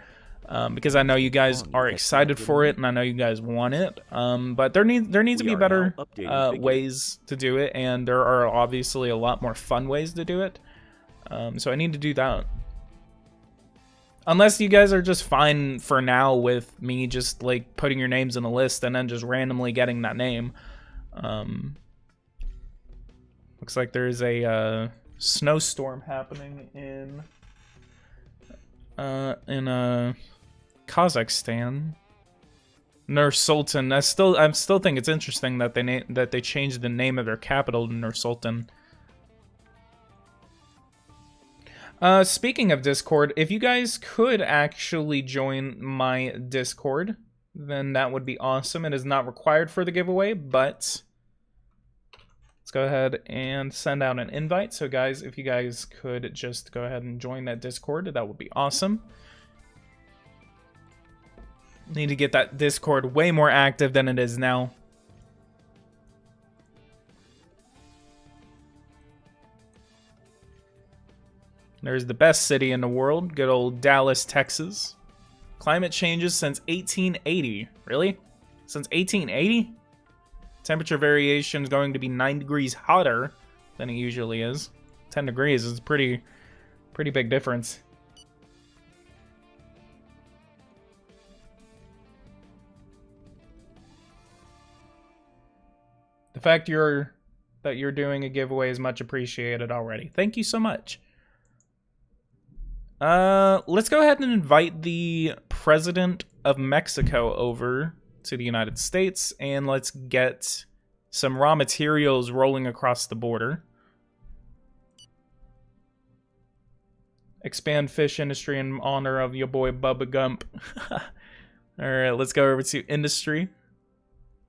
because I know you guys are excited for it, and I know you guys want it. But there needs to be better ways to do it, and there are obviously a lot more fun ways to do it. So I need to do that. Unless you guys are just fine for now with me just like putting your names in a list and then just randomly getting that name. Looks like there's a snowstorm happening in Kazakhstan. Nur Sultan. I still think it's interesting that they changed the name of their capital to Nur Sultan. Speaking of Discord, if you guys could actually join my Discord, then that would be awesome. It is not required for the giveaway, but let's go ahead and send out an invite. So guys, if you guys could just go ahead and join that Discord, that would be awesome. Need to get that Discord way more active than it is now. There's the best city in the world, good old Dallas, Texas. Climate changes since 1880. Really? Since 1880? Temperature variation is going to be 9 degrees hotter than it usually is. 10 degrees is a pretty big difference. The fact that you're doing a giveaway is much appreciated already. Thank you so much. Let's go ahead and invite the president of Mexico over to the United States, and let's get some raw materials rolling across the border. Expand fish industry in honor of your boy Bubba Gump. Alright, let's go over to industry.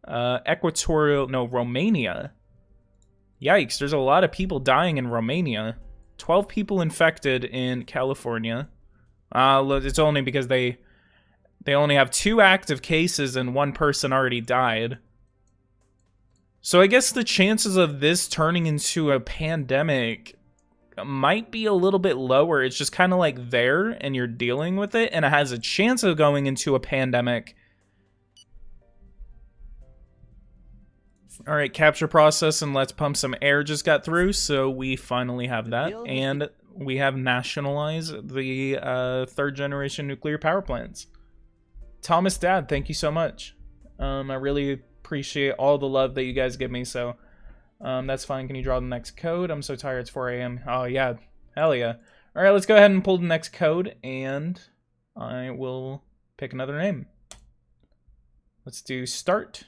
Romania. Yikes, there's a lot of people dying in Romania. 12 people infected in California. It's only because they only have 2 active cases and 1 person already died. So I guess the chances of this turning into a pandemic might be a little bit lower. It's just kind of like there and you're dealing with it, and it has a chance of going into a pandemic. Alright, capture process and let's pump some air just got through, so we finally have that. And we have nationalized the 3rd generation nuclear power plants. Thomas Dad, thank you so much. I really appreciate all the love that you guys give me, so that's fine. Can you draw the next code? I'm so tired, it's 4 a.m. Oh yeah, hell yeah. Alright, let's go ahead and pull the next code, and I will pick another name. Let's do start.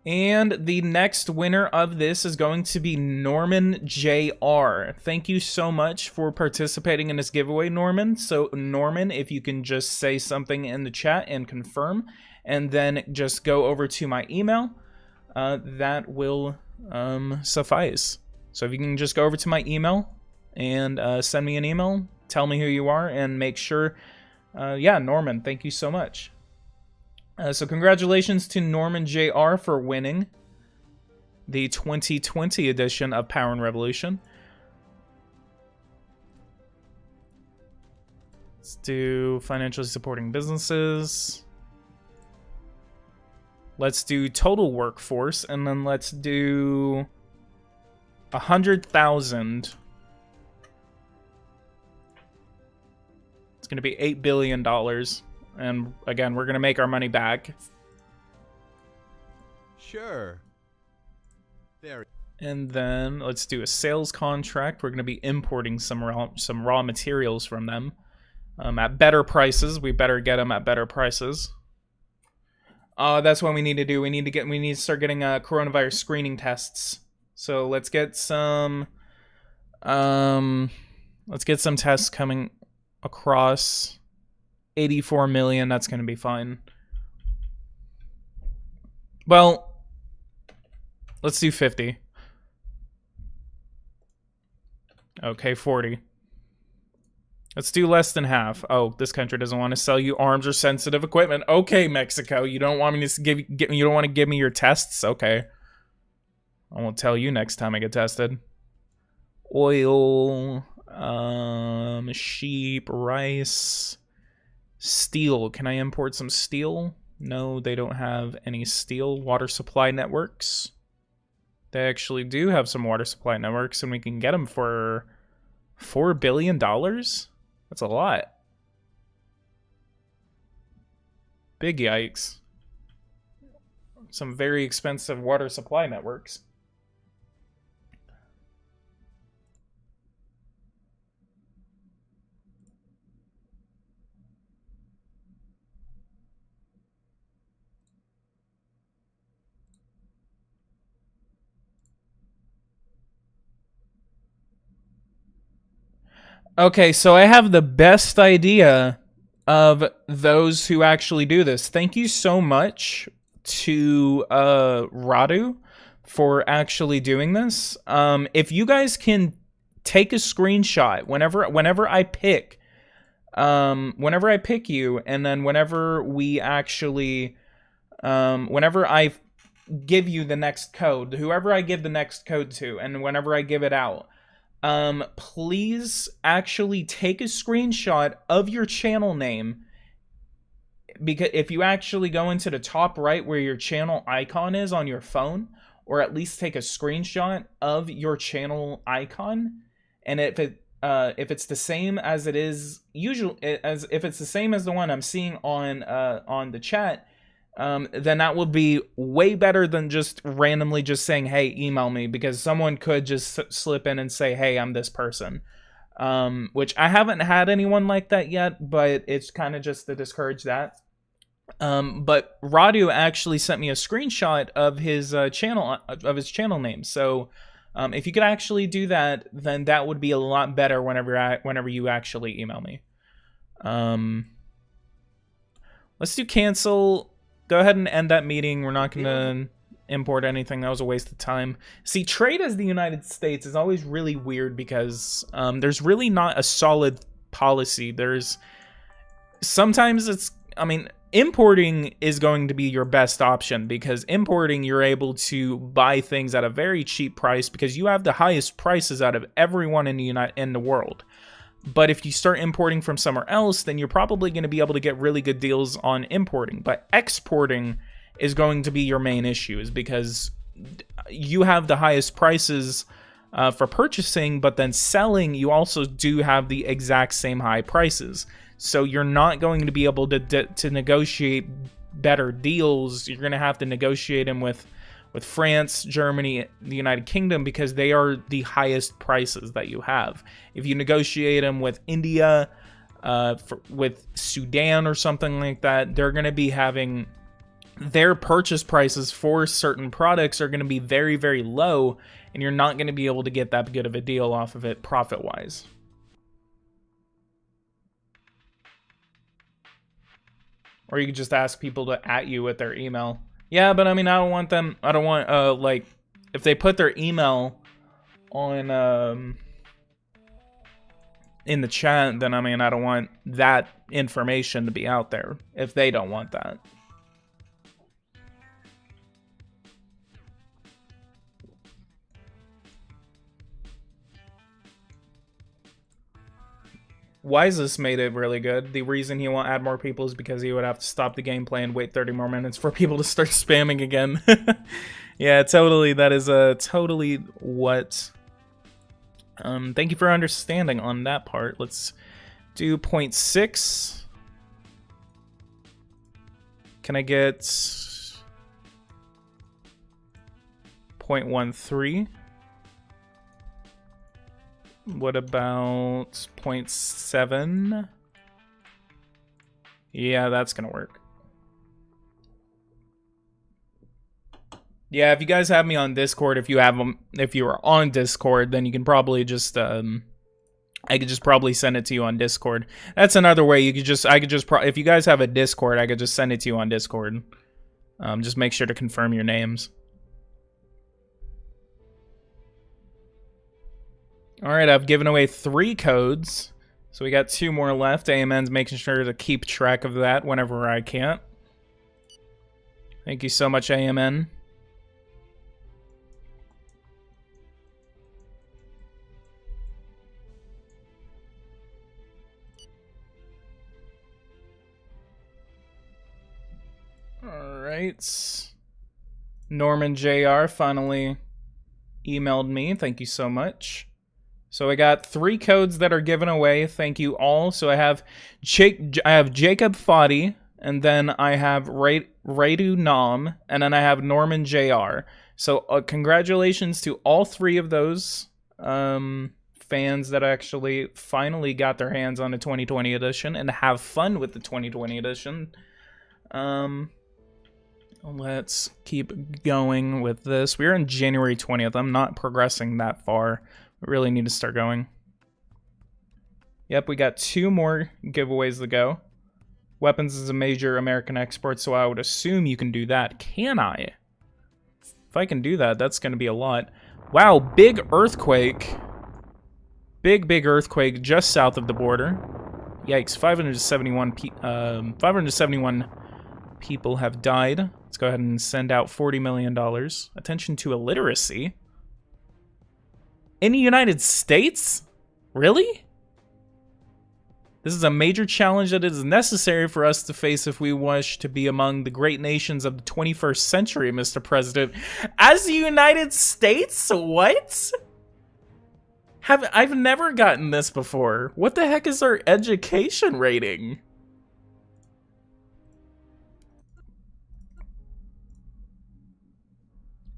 And the next winner of this is going to be Norman JR. Thank you so much for participating in this giveaway, Norman. So, Norman, if you can just say something in the chat and confirm, and then just go over to my email, that will suffice. So, if you can just go over to my email and send me an email, tell me who you are, and make sure, yeah, Norman, thank you so much. So congratulations to Norman JR for winning the 2020 edition of Power and Revolution. Let's do financially supporting businesses. Let's do total workforce, and then let's do 100,000. It's going to be $8 billion. And again, we're going to make our money back. Sure. There. And then let's do a sales contract. We're going to be importing some raw materials from them at better prices. We better get them at better prices. That's what we need to do. We need to start getting coronavirus screening tests. So let's get some tests coming across. 84 million, that's going to be fine. Well, let's do 50. Okay, 40. Let's do less than half. Oh, this country doesn't want to sell you arms or sensitive equipment. Okay, Mexico, you don't want me to you don't want to give me your tests? Okay. I won't tell you next time I get tested. Oil, sheep, rice, steel. Can I import some steel? No, they don't have any steel. Water supply networks. They actually do have some water supply networks, and we can get them for $4 billion? That's a lot. Big yikes. Some very expensive water supply networks. Okay, so I have the best idea of those who actually do this. Thank you so much to Radu for actually doing this. If you guys can take a screenshot whenever I pick you, and then whenever we actually whenever I give you the next code, whoever I give the next code to, and whenever I give it out, please actually take a screenshot of your channel name, because if you actually go into the top right where your channel icon is on your phone, or at least take a screenshot of your channel icon, and if it's the same as it is usual, if it's the same as the one I'm seeing on the chat, then that would be way better than just randomly just saying, hey, email me, because someone could just slip in and say, hey, I'm this person. Which I haven't had anyone like that yet, but it's kind of just to discourage that. But Radu actually sent me a screenshot of his channel name. So if you could actually do that, then that would be a lot better whenever you actually email me. Let's do cancel. Go ahead and end that meeting. We're not going to import anything. That was a waste of time. See, trade as the United States is always really weird because there's really not a solid policy. Sometimes importing is going to be your best option, because importing, you're able to buy things at a very cheap price because you have the highest prices out of everyone in the world. But if you start importing from somewhere else, then you're probably going to be able to get really good deals on importing. But exporting is going to be your main issue, is because you have the highest prices for purchasing, but then selling, you also do have the exact same high prices. So you're not going to be able to negotiate better deals. You're going to have to negotiate them with France, Germany, the United Kingdom, because they are the highest prices that you have. If you negotiate them with India, with Sudan or something like that, they're going to be having their purchase prices for certain products are going to be very, very low, and you're not going to be able to get that good of a deal off of it profit-wise. Or you could just ask people to @ you with their email. Yeah, but I mean, I don't want, like, if they put their email on, in the chat, then, I mean, I don't want that information to be out there if they don't want that. Wises made it really good. The reason he won't add more people is because he would have to stop the gameplay and wait 30 more minutes for people to start spamming again. Yeah, totally. That is totally what... thank you for understanding on that part. Let's do 0.6. Can I get 0.13? What about 0.7? Yeah, that's gonna work. Yeah, if you guys have me on Discord, if you are on Discord, then you can probably just I could just probably send it to you on Discord. That's another way. If you guys have a Discord, I could just send it to you on Discord. Just make sure to confirm your names. All right, I've given away 3 codes. So we got 2 more left. AMN's making sure to keep track of that whenever I can't. Thank you so much, AMN. Alright. Norman JR finally emailed me. Thank you so much. So I got 3 codes that are given away. Thank you all. So I have Jacob Foddy, and then I have Radu Nam, and then I have Norman JR. So congratulations to all 3 of those fans that actually finally got their hands on the 2020 edition and have fun with the 2020 edition. Let's keep going with this. We're in January 20th. I'm not progressing that far. We really need to start going. Yep, we got 2 more giveaways to go. Weapons is a major American export, so I would assume you can do that. Can I? If I can do that, that's going to be a lot. Wow, big earthquake. Big earthquake just south of the border. Yikes, 571 people have died. Let's go ahead and send out $40 million. Attention to illiteracy. In the United States? Really? This is a major challenge that is necessary for us to face if we wish to be among the great nations of the 21st century, Mr. President. As the United States? What? I've never gotten this before. What the heck is our education rating?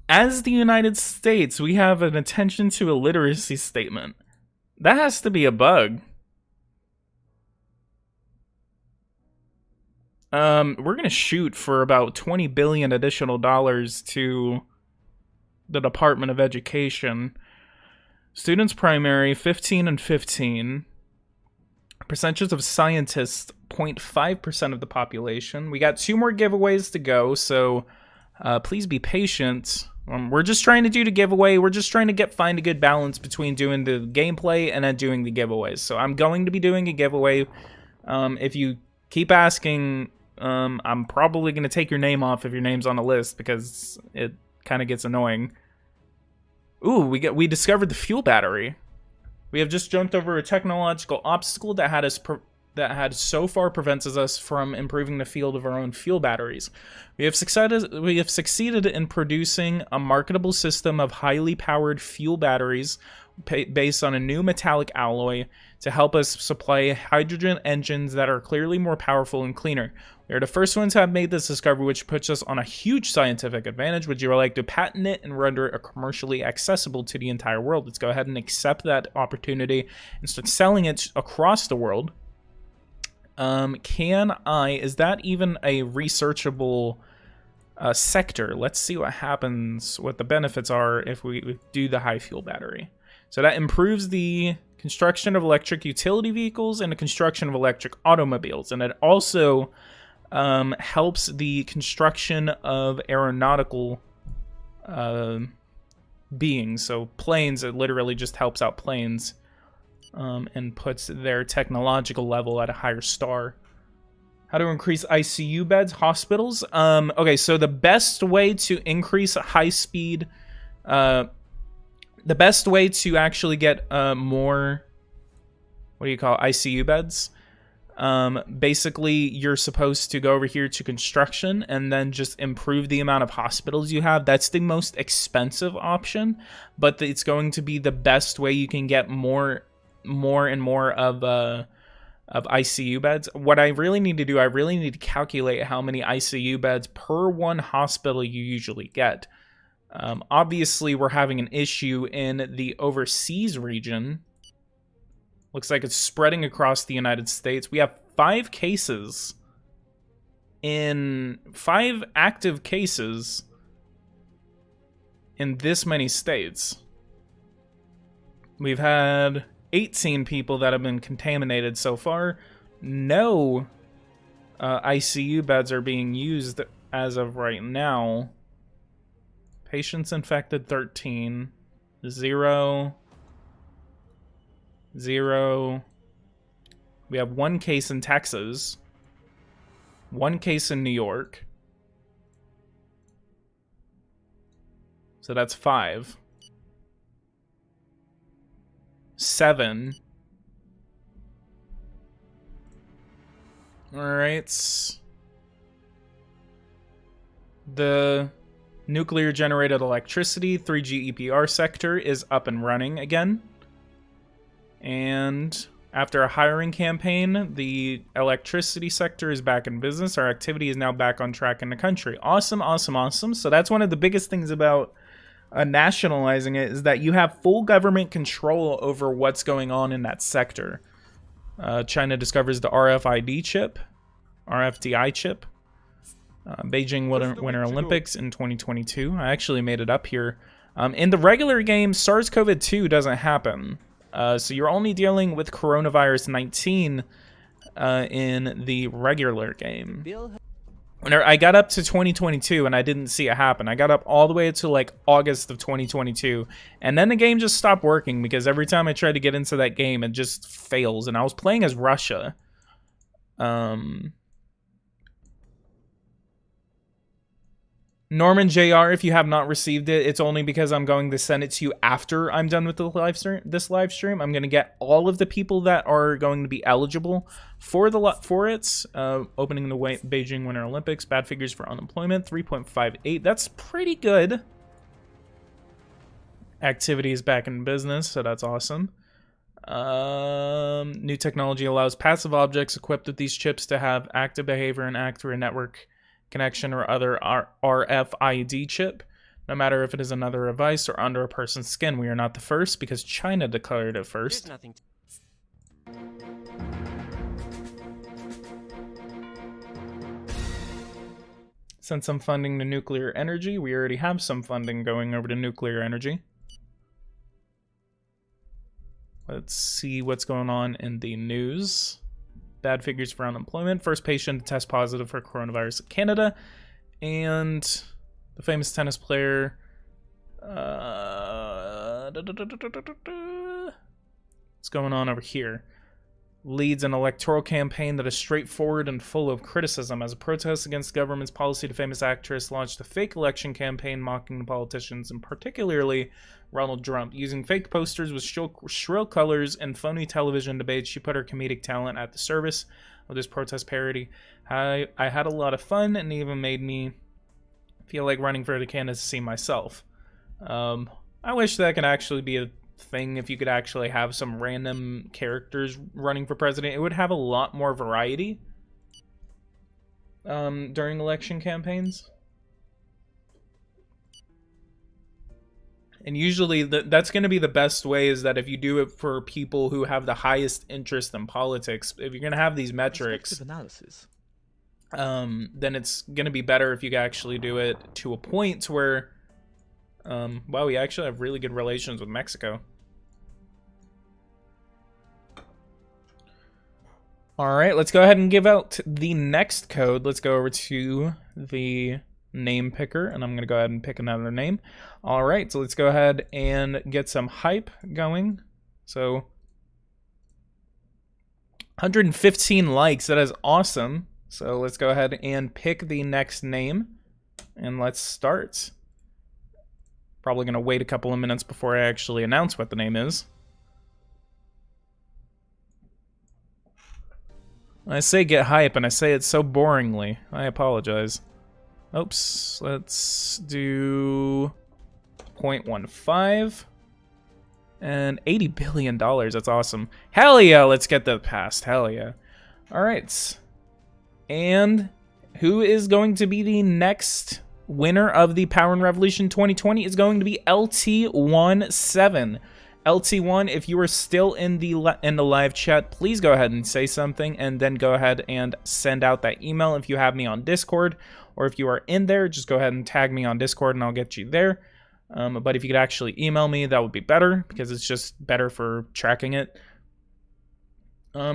As the United States, we have an attention to illiteracy statement. That has to be a bug. We're gonna shoot for about $20 billion additional dollars to the Department of Education. Students primary, 15 and 15. Percentages of scientists, 0.5% of the population. We got 2 more giveaways to go, so please be patient. We're just trying to do the giveaway. We're just trying to find a good balance between doing the gameplay and then doing the giveaways. So I'm going to be doing a giveaway. If you keep asking, I'm probably going to take your name off if your name's on the list because it kind of gets annoying. Ooh, we discovered the fuel battery. We have just jumped over a technological obstacle that had so far prevents us from improving the field of our own fuel batteries. We have succeeded in producing a marketable system of highly powered fuel batteries based on a new metallic alloy to help us supply hydrogen engines that are clearly more powerful and cleaner. We are the first ones to have made this discovery, which puts us on a huge scientific advantage. Would you like to patent it and render it commercially accessible to the entire world? Let's go ahead and accept that opportunity and start selling it across the world. Is that even a researchable sector? Let's see what happens, what the benefits are if we do the high fuel battery. So that improves the construction of electric utility vehicles and the construction of electric automobiles. And it also helps the construction of aeronautical beings. So planes, it literally just helps out planes. And puts their technological level at a higher star. How to increase ICU beds, hospitals? Okay, so the best way to increase high speed, the best way to actually get more, what do you call it, ICU beds? Basically, you're supposed to go over here to construction and then just improve the amount of hospitals you have. That's the most expensive option, but it's going to be the best way you can get more and more of ICU beds. What I really need to do, I really need to calculate how many ICU beds per one hospital you usually get. Obviously, we're having an issue in the overseas region. Looks like it's spreading across the United States. We have 5 active cases in this many states. We've had 18 people that have been contaminated so far. No ICU beds are being used as of right now. Patients infected 13. 0. We have 1 case in Texas. 1 case in New York. So that's 5. 7. Alright. The nuclear generated electricity 3G EPR sector is up and running again. And after a hiring campaign, the electricity sector is back in business. Our activity is now back on track in the country. Awesome, awesome, awesome. So that's one of the biggest things about nationalizing it, is that you have full government control over what's going on in that sector. China discovers the RFID chip, RFDI chip. Beijing Winter Olympics in 2022. I actually made it up here. In the regular game, SARS-CoV-2 doesn't happen. So you're only dealing with coronavirus 19 in the regular game. I got up to 2022 and I didn't see it happen. I got up all the way to like August of 2022, and then the game just stopped working because every time I tried to get into that game, it just fails. And I was playing as Russia. Norman JR, if you have not received it, it's only because I'm going to send it to you after I'm done with the this live stream. I'm going to get all of the people that are going to be eligible for it. Opening the Beijing Winter Olympics. Bad figures for unemployment, 3.58. That's pretty good. Activity is back in business, so that's awesome. New technology allows passive objects equipped with these chips to have active behavior and act through a network connection or other RFID chip, no matter if it is another device or under a person's skin. We are not the first because China declared it first. Send some funding to nuclear energy. We already have some funding going over to nuclear energy. Let's see what's going on in the news. Bad figures for unemployment. First patient to test positive for coronavirus in Canada. And the famous tennis player. What's going on over here? Leads an electoral campaign that is straightforward and full of criticism. As a protest against the government's policy, the famous actress launched a fake election campaign mocking the politicians, and particularly Donald Trump. Using fake posters with shrill colors and phony television debates, she put her comedic talent at the service of this protest parody. I had a lot of fun, and even made me feel like running for the candidacy myself. I wish that could actually be a thing. If you could actually have some random characters running for president, it would have a lot more variety during election campaigns. And usually that's going to be the best way, is that if you do it for people who have the highest interest in politics, if you're going to have these metrics, then it's going to be better if you actually do it to a point where wow, we actually have really good relations with Mexico. Alright, let's go ahead and give out the next code. Let's go over to the name picker, and I'm going to go ahead and pick another name. Alright, so let's go ahead and get some hype going. So, 115 likes, that is awesome. So let's go ahead and pick the next name, and let's start. Probably going to wait a couple of minutes before I actually announce what the name is. I say get hype, and I say it so boringly. I apologize. Oops, let's do 0.15. And $80 billion, that's awesome. Hell yeah, let's get that passed, hell yeah. Alright. And who is going to be the next winner of the Power and Revolution 2020 is going to be LT17. LT1, if you are still in the live chat, please go ahead and say something, and then go ahead and send out that email if you have me on Discord, or if you are in there, just go ahead and tag me on Discord and I'll get you there. But if you could actually email me, that would be better, because it's just better for tracking it.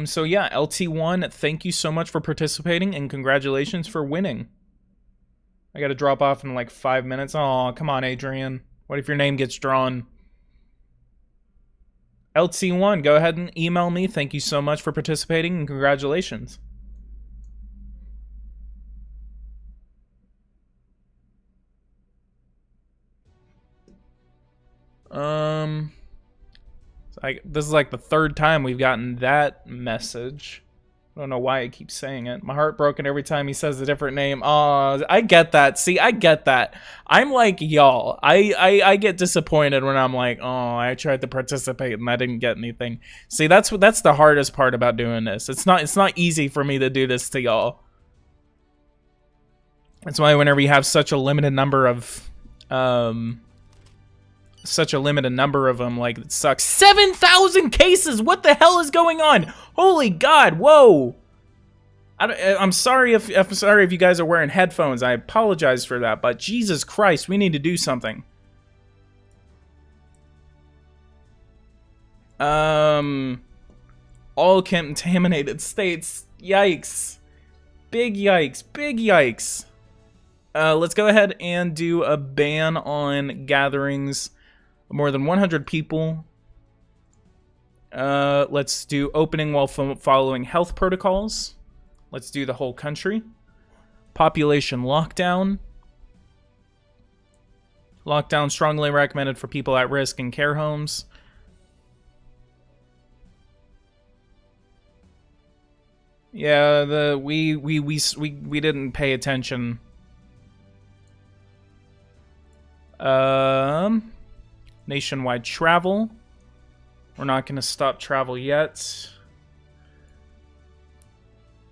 So yeah, LT1, thank you so much for participating, and congratulations for winning. I gotta drop off in like 5 minutes. Oh, come on, Adrian. What if your name gets drawn? LT1, go ahead and email me. Thank you so much for participating and congratulations. This is like the third time we've gotten that message. I don't know why I keep saying it. My heart broken every time he says a different name. Oh, I get that. See, I get that. I'm like y'all. I get disappointed when I'm like, oh, I tried to participate and I didn't get anything. See, that's the hardest part about doing this. It's not easy for me to do this to y'all. That's why whenever you have such a limited number of them, like, it sucks. 7,000 cases. What the hell is going on? Holy God! Whoa! I'm sorry if you guys are wearing headphones. I apologize for that, but Jesus Christ, we need to do something. All contaminated states. Yikes! Big yikes! Big yikes! Let's go ahead and do a ban on gatherings of more than 100 people. Let's do opening while following health protocols. Let's do the whole country. Population lockdown. Lockdown strongly recommended for people at risk in care homes. Yeah, we didn't pay attention. Nationwide travel. We're not going to stop travel yet.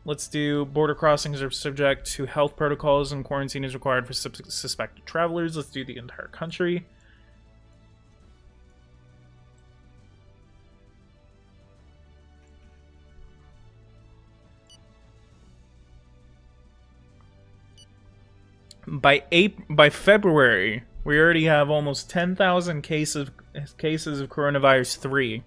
Let's do border crossings are subject to health protocols and quarantine is required for suspected travelers. Let's do the entire country. By February, we already have almost 10,000 cases of coronavirus 3.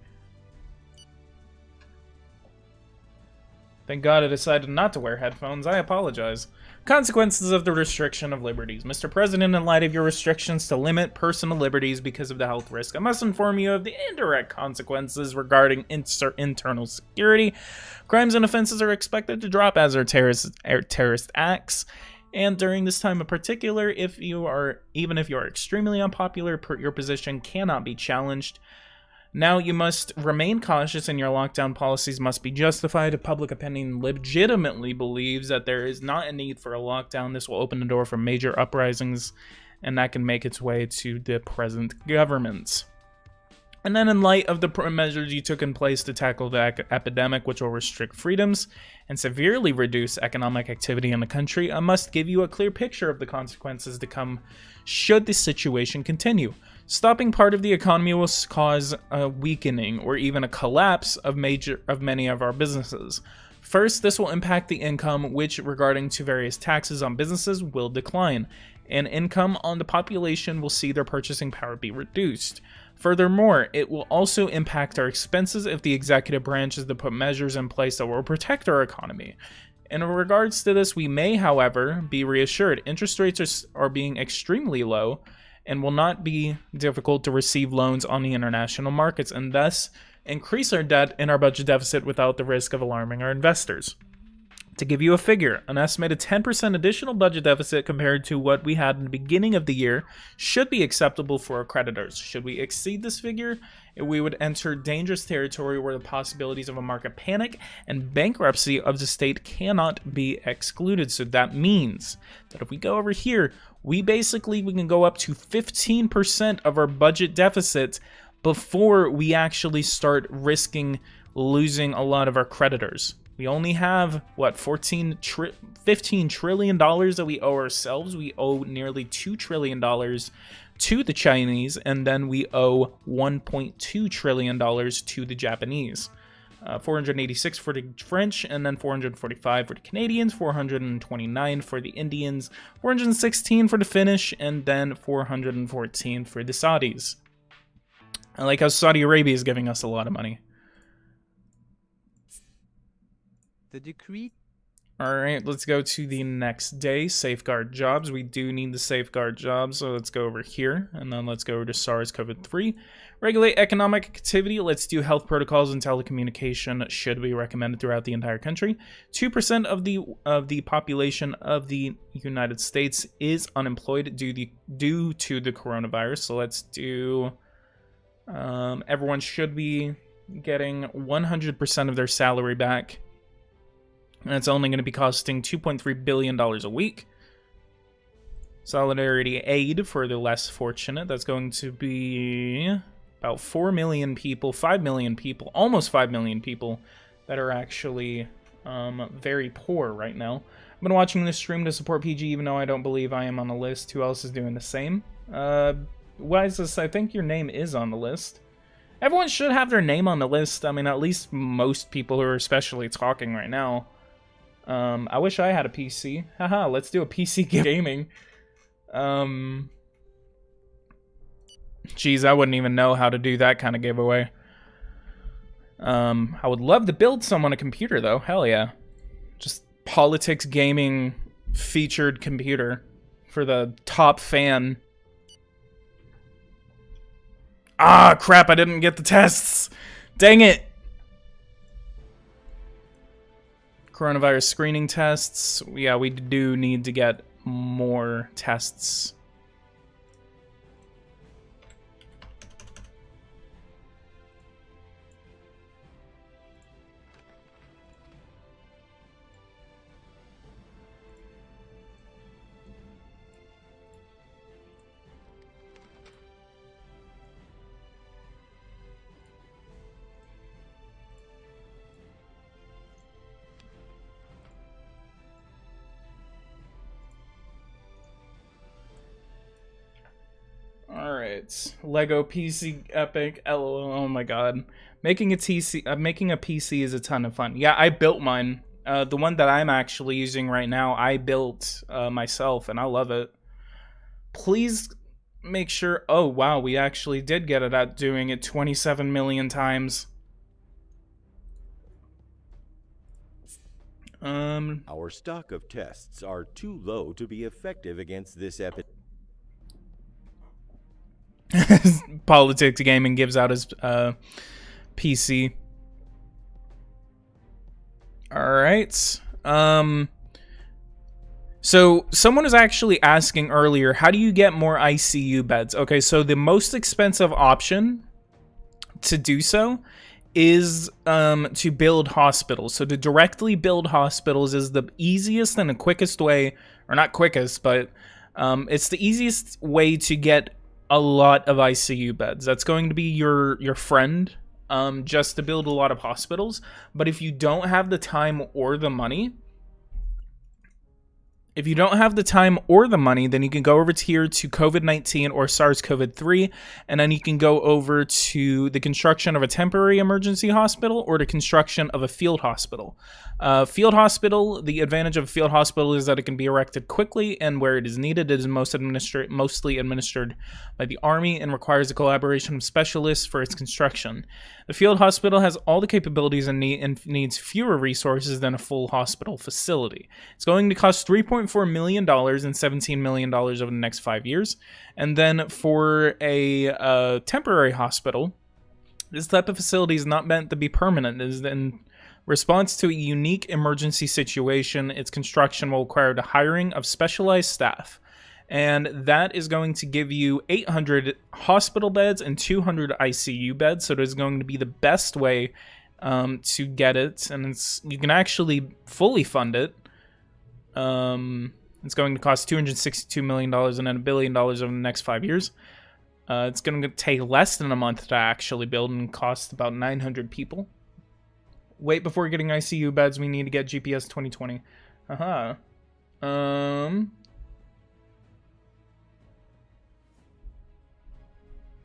Thank God I decided not to wear headphones. I apologize. Consequences of the restriction of liberties. Mr. President, in light of your restrictions to limit personal liberties because of the health risk, I must inform you of the indirect consequences regarding internal security. Crimes and offenses are expected to drop as are terrorist acts. And during this time in particular, even if you are extremely unpopular, your position cannot be challenged. Now you must remain cautious and your lockdown policies must be justified. If public opinion legitimately believes that there is not a need for a lockdown, this will open the door for major uprisings, and that can make its way to the present government. And then in light of the measures you took in place to tackle the epidemic, which will restrict freedoms and severely reduce economic activity in the country, I must give you a clear picture of the consequences to come should the situation continue. Stopping part of the economy will cause a weakening or even a collapse of many of our businesses. First, this will impact the income, which regarding to various taxes on businesses will decline, and income on the population will see their purchasing power be reduced. Furthermore, it will also impact our expenses if the executive branch is to put measures in place that will protect our economy. In regards to this, we may, however, be reassured. Interest rates are being extremely low and will not be difficult to receive loans on the international markets and thus increase our debt and our budget deficit without the risk of alarming our investors. To give you a figure, an estimated 10% additional budget deficit compared to what we had in the beginning of the year should be acceptable for our creditors. Should we exceed this figure, we would enter dangerous territory where the possibilities of a market panic and bankruptcy of the state cannot be excluded. So that means that if we go over here, we can go up to 15% of our budget deficit before we actually start risking losing a lot of our creditors. We only have, what, $15 trillion that we owe ourselves. We owe nearly $2 trillion to the Chinese, and then we owe $1.2 trillion to the Japanese. 486 for the French, and then 445 for the Canadians, 429 for the Indians, 416 for the Finnish, and then 414 for the Saudis. I like how Saudi Arabia is giving us a lot of money. The decree All right, let's go to the next day, safeguard jobs. We do need the safeguard jobs, so let's go over here, and then let's go over to SARS-CoV-3. Regulate economic activity. Let's do health protocols and telecommunication should be recommended throughout the entire country. 2% of the population of the United States is unemployed due to the coronavirus. So let's do. Everyone should be getting 100% of their salary back. And it's only going to be costing $2.3 billion a week. Solidarity aid for the less fortunate. That's going to be about 4 million people, 5 million people, almost 5 million people that are actually very poor right now. I've been watching this stream to support PG, even though I don't believe I am on the list. Who else is doing the same? Why is this? I think your name is on the list. Everyone should have their name on the list. I mean, at least most people who are especially talking right now. I wish I had a PC. Haha, let's do a PC gaming. Geez, I wouldn't even know how to do that kind of giveaway. I would love to build someone a computer, though. Hell yeah. Just politics gaming featured computer for the top fan. Ah, crap, I didn't get the tests. Dang it. Coronavirus screening tests. Yeah, we do need to get more tests. Alright, Lego PC Epic, LOL, oh my god. Making a PC is a ton of fun. Yeah, I built mine. The one that I'm actually using right now, I built myself, and I love it. Please make sure... Oh, wow, we actually did get it at doing it 27 million times. Our stock of tests are too low to be effective against this epidemic. Politics Gaming gives out his PC. Alright. So someone was actually asking earlier, how do you get more ICU beds? Okay, so the most expensive option to do so is to build hospitals. So to directly build hospitals is the easiest and the quickest way, or not quickest, but it's the easiest way to get a lot of ICU beds. That's going to be your friend, just to build a lot of hospitals. But if you don't have the time or the money, then you can go over here to COVID-19 or SARS-CoV-3, and then you can go over to the construction of a temporary emergency hospital or the construction of a field hospital. Field hospital, the advantage of a field hospital is that it can be erected quickly, and where it is needed, it is mostly administered by the Army and requires the collaboration of specialists for its construction. The field hospital has all the capabilities and needs fewer resources than a full hospital facility. It's going to cost $3.4 million and $17 million over the next 5 years. And then for a temporary hospital, this type of facility is not meant to be permanent. It is in response to a unique emergency situation. Its construction will require the hiring of specialized staff. And that is going to give you 800 hospital beds and 200 ICU beds. So it is going to be the best way to get it. And you can actually fully fund it. It's going to cost $262 million and then $1 billion over the next 5 years. It's going to take less than a month to actually build and cost about 900 people. Wait, before getting ICU beds, we need to get GPS 2020.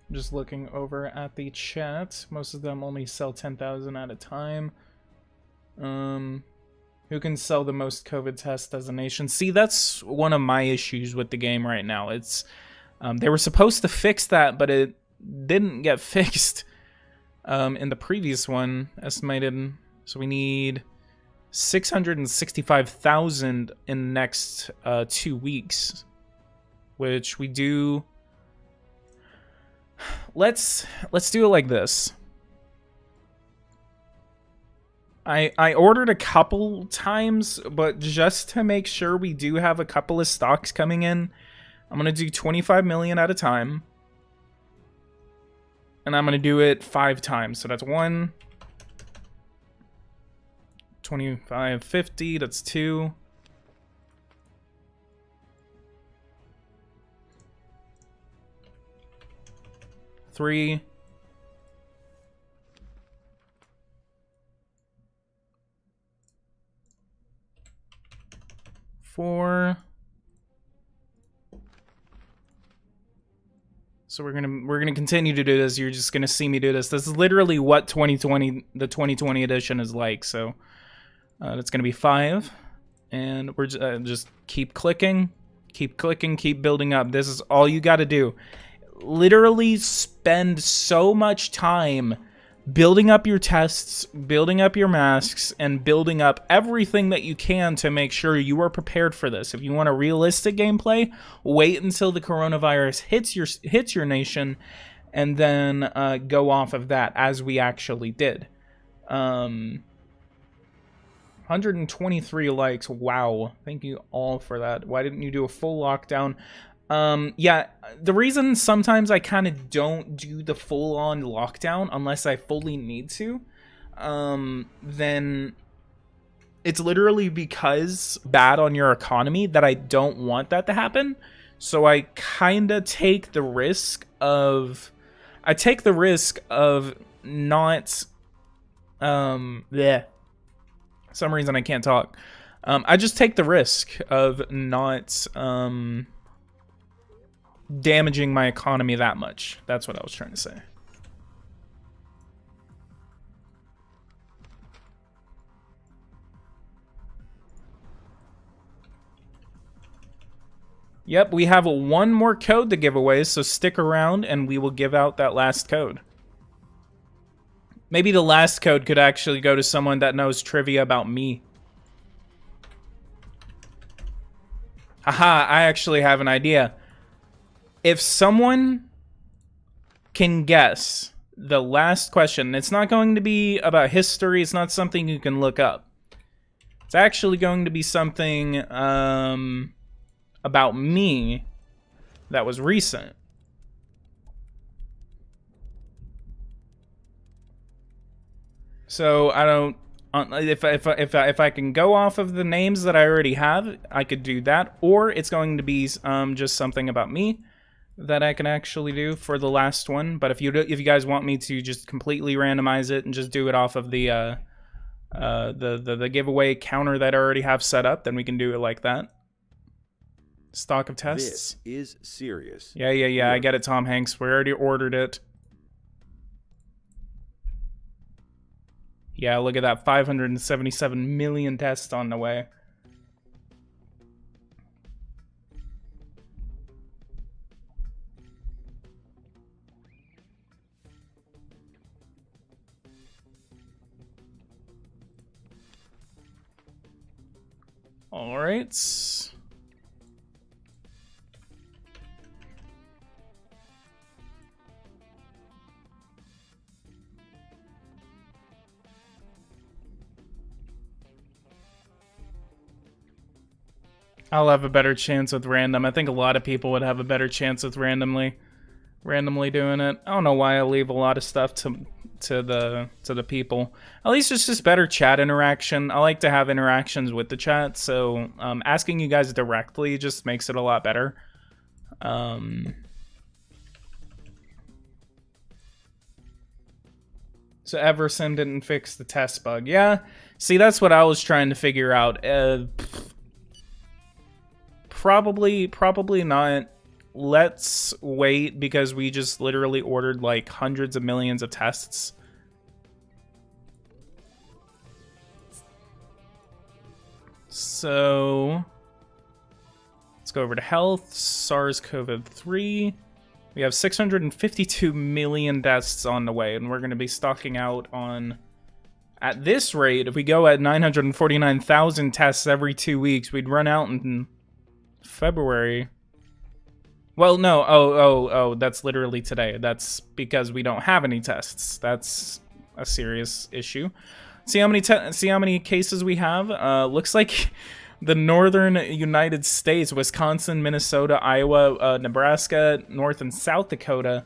Just looking over at the chat. Most of them only sell 10,000 at a time. Who can sell the most COVID tests as a nation? See, that's one of my issues with the game right now. It's they were supposed to fix that, but it didn't get fixed in the previous one. Estimated. So we need 665,000 in the next 2 weeks, which we do. Let's do it like this. I ordered a couple times, but just to make sure we do have a couple of stocks coming in, I'm gonna do 25 million at a time, and I'm gonna do it 5 times. So that's 1, 25, 50. That's 2. 3. 4. So we're gonna continue to do this. You're just gonna see me do this. This is literally what the 2020 edition is like. So that's gonna be 5, and we're just keep clicking, keep building up. This is all you got to do. Literally spend so much time building up your tests, building up your masks, and building up everything that you can to make sure you are prepared for this. If you want a realistic gameplay, wait until the coronavirus hits your nation, and then go off of that, as we actually did. 123 likes. Wow. Thank you all for that. Why didn't you do a full lockdown? Yeah, the reason sometimes I kind of don't do the full-on lockdown unless I fully need to, then it's literally because bad on your economy that I don't want that to happen. So I kind of take the risk of, not, some reason I can't talk. I just take the risk of not, damaging my economy that much. That's what I was trying to say. Yep, we have one more code to give away, so stick around and we will give out that last code. Maybe the last code could actually go to someone that knows trivia about me. Haha, I actually have an idea. If someone can guess the last question, it's not going to be about history, it's not something you can look up. It's actually going to be something about me that was recent. So I don't, if I can go off of the names that I already have, I could do that, or it's going to be just something about me that I can actually do for the last one. But if you guys want me to just completely randomize it and just do it off of the giveaway counter that I already have set up, then we can do it like that. Stock of tests. This is serious. Yeah. I get it, Tom Hanks. We already ordered it. Yeah, look at that. 577 million tests on the way. All right. I'll have a better chance with random. I think a lot of people would have a better chance with randomly doing it. I don't know why I leave a lot of stuff to the people. At least it's just better chat interaction. I like to have interactions with the chat, so asking you guys directly just makes it a lot better. So Eversim didn't fix the test bug. Yeah, see, that's what I was trying to figure out. Probably not. Let's wait, because we just literally ordered like hundreds of millions of tests. So let's go over to health. SARS-CoV-3. We have 652 million tests on the way, and we're going to be stocking out on At this rate, if we go at 949,000 tests every 2 weeks, we'd run out in February. Well, no. Oh, that's literally today. That's because we don't have any tests. That's a serious issue. See how many cases we have? Looks like the northern United States, Wisconsin, Minnesota, Iowa, Nebraska, North and South Dakota,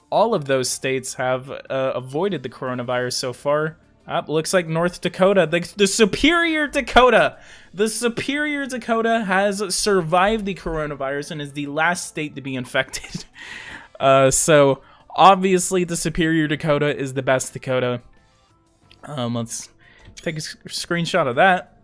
all of those states have avoided the coronavirus so far. Looks like North Dakota, the Superior Dakota. The Superior Dakota has survived the coronavirus and is the last state to be infected. So obviously the Superior Dakota is the best Dakota. Let's take a screenshot of that.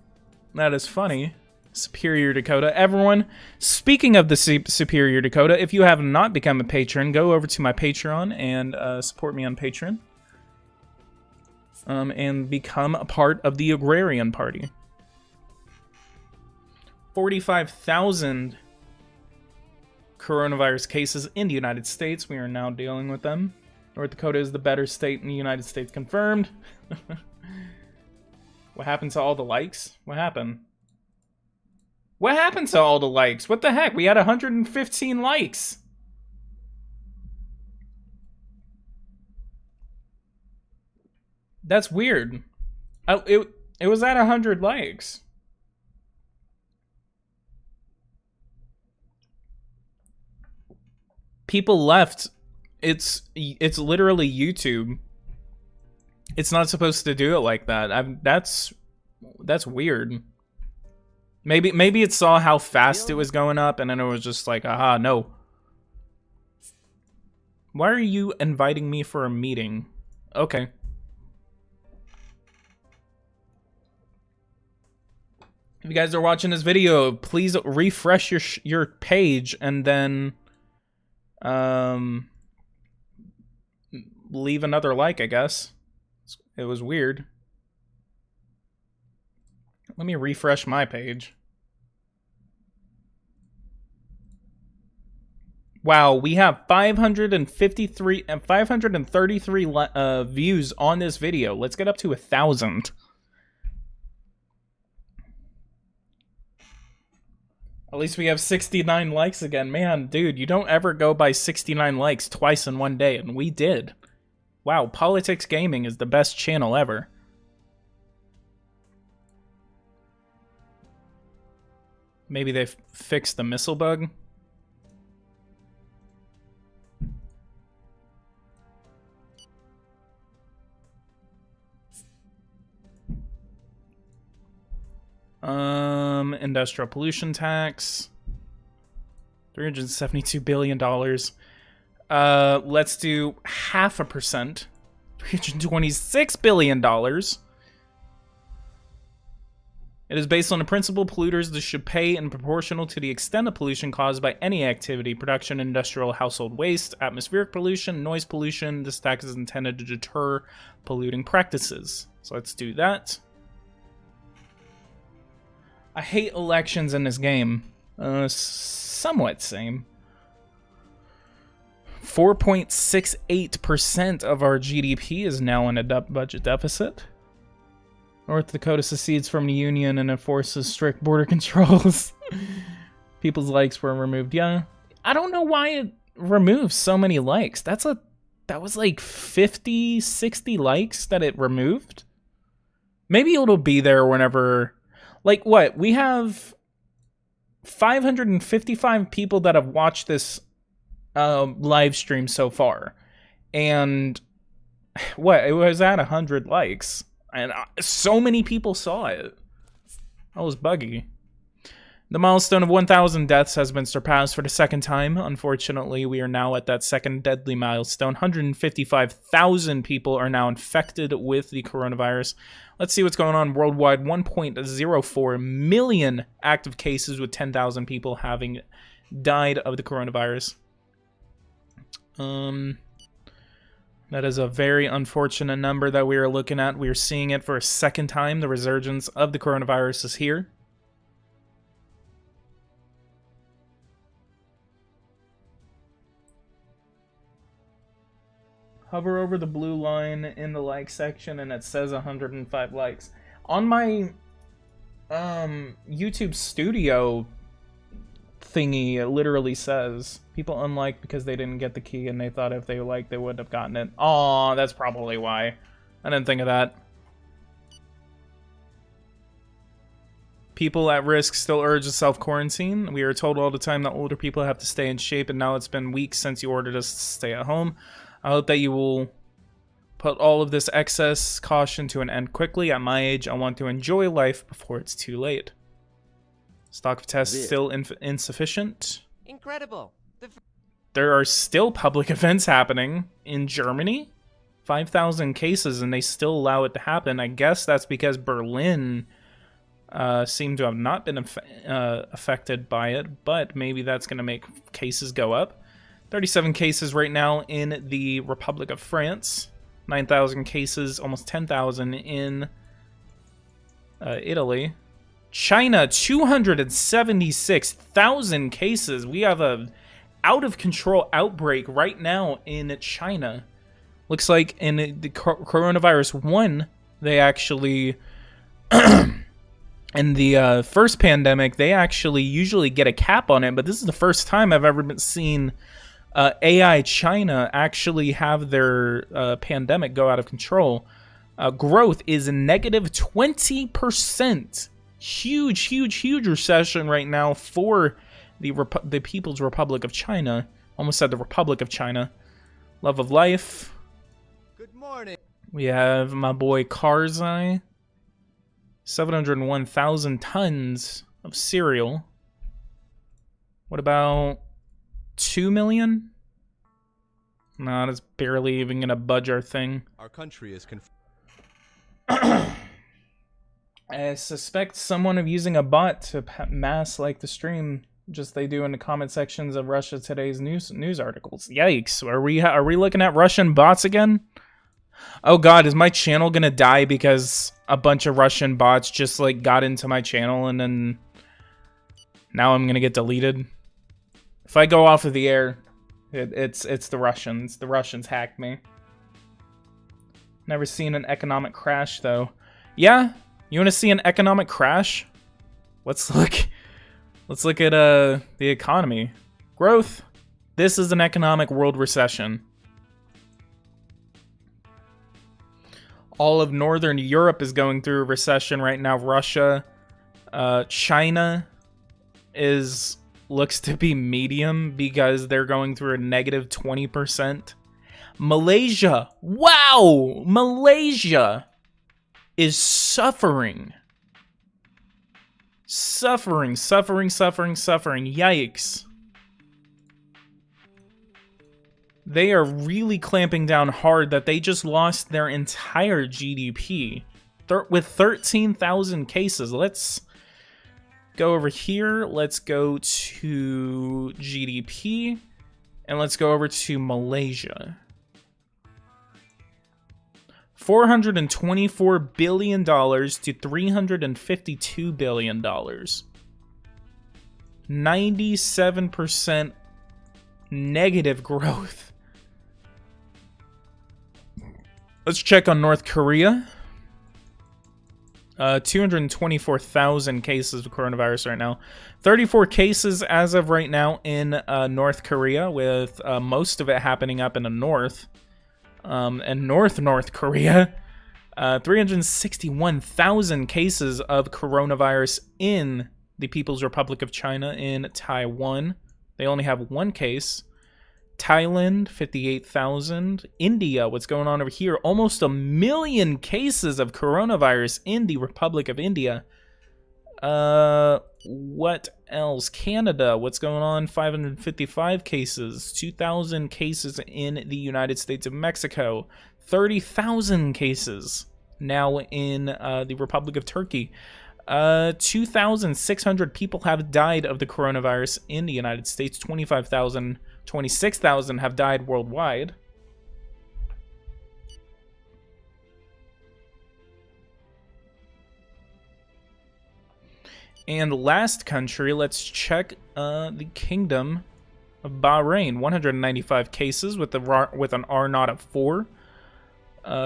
That is funny. Superior Dakota. Everyone, speaking of the Superior Dakota, if you have not become a patron, go over to my Patreon and support me on Patreon. And become a part of the Agrarian Party. 45,000 coronavirus cases in the United States. We are now dealing with them. North Dakota is the better state in the United States, confirmed. What happened to all the likes? What happened? What happened to all the likes? What the heck? We had 115 likes. That's weird. It was at 100 likes. People left. It's literally YouTube. It's not supposed to do it like that. That's weird. Maybe it saw how fast it was going up, and then it was just like, aha, no. Why are you inviting me for a meeting? Okay. If you guys are watching this video, please refresh your page and then leave another like, I guess. It was weird. Let me refresh my page. Wow, we have 533 views on this video. Let's get up to 1,000. At least we have 69 likes again. Man, dude, you don't ever go by 69 likes twice in one day, and we did. Wow, Politics Gaming is the best channel ever. Maybe they fixed the missile bug? Industrial pollution tax. $372 billion. Let's do 0.5%. $326 billion. It is based on the principle polluters that should pay in proportional to the extent of pollution caused by any activity, production, industrial, household waste, atmospheric pollution, noise pollution. This tax is intended to deter polluting practices. So let's do that. I hate elections in this game. Somewhat same. 4.68% of our GDP is now in a budget deficit. North Dakota secedes from the Union and enforces strict border controls. People's likes were removed. Yeah. I don't know why it removes so many likes. That was like 50, 60 likes that it removed. Maybe it'll be there whenever... Like, what? We have 555 people that have watched this live stream so far. And, what? It was at 100 likes. And so many people saw it. That was buggy. The milestone of 1,000 deaths has been surpassed for the second time. Unfortunately, we are now at that second deadly milestone. 155,000 people are now infected with the coronavirus. Let's see what's going on worldwide. 1.04 million active cases with 10,000 people having died of the coronavirus. That is a very unfortunate number that we are looking at. We are seeing it for a second time. The resurgence of the coronavirus is here. Hover over the blue line in the like section and it says 105 likes. On my YouTube studio thingy, it literally says people unliked because they didn't get the key and they thought if they liked they wouldn't have gotten it. Aw, that's probably why. I didn't think of that. People at risk still urge a self-quarantine. We are told all the time that older people have to stay in shape, and now it's been weeks since you ordered us to stay at home. I hope that you will put all of this excess caution to an end quickly. At my age, I want to enjoy life before it's too late. Stock of tests still insufficient. Incredible. There are still public events happening in Germany. 5,000 cases, and they still allow it to happen. I guess that's because Berlin seem to have not been affected by it, but maybe that's going to make cases go up. 37 cases right now in the Republic of France. 9,000 cases, almost 10,000 in Italy. China, 276,000 cases. We have a out-of-control outbreak right now in China. Looks like in the coronavirus 1, they actually... in the first pandemic, they actually usually get a cap on it, but this is the first time I've ever seen AI China actually have their pandemic go out of control. Growth is negative 20%. Huge recession right now for the People's Republic of China. Almost said the Republic of China. Love of life. Good morning. We have my boy Karzai. 701,000 tons of cereal. What about 2 million? No, that's barely even gonna budge our thing. Our country is I suspect someone of using a bot to mass like the stream, just they do in the comment sections of Russia Today's news articles. Yikes! Are we looking at Russian bots again? Oh God, is my channel gonna die because a bunch of Russian bots just like got into my channel and then now I'm gonna get deleted? If I go off of the air, it's the Russians. The Russians hacked me. Never seen an economic crash though. Yeah, you want to see an economic crash? Let's look at the economy. Growth. This is an economic world recession. All of Northern Europe is going through a recession right now. Russia, China looks to be medium because they're going through a negative 20%. Malaysia, wow! Malaysia is suffering. Suffering. Yikes. They are really clamping down hard that they just lost their entire GDP with 13,000 cases. Let's go over here. Let's go to GDP and let's go over to Malaysia. $424 billion to $352 billion. 97% negative growth. Let's check on North Korea. 224,000 cases of coronavirus right now. 34 cases as of right now in North Korea, with most of it happening up in the north. And North Korea. 361,000 cases of coronavirus in the People's Republic of China in Taiwan. They only have one case. Thailand, 58,000. India, what's going on over here? Almost 1 million cases of coronavirus in the Republic of India. What else? Canada, what's going on? 555 cases. 2,000 cases in the United States of Mexico. 30,000 cases now in the Republic of Turkey. 2,600 people have died of the coronavirus in the United States. 26,000 have died worldwide. And last country, let's check the Kingdom of Bahrain, 195 cases with an R0 of 4.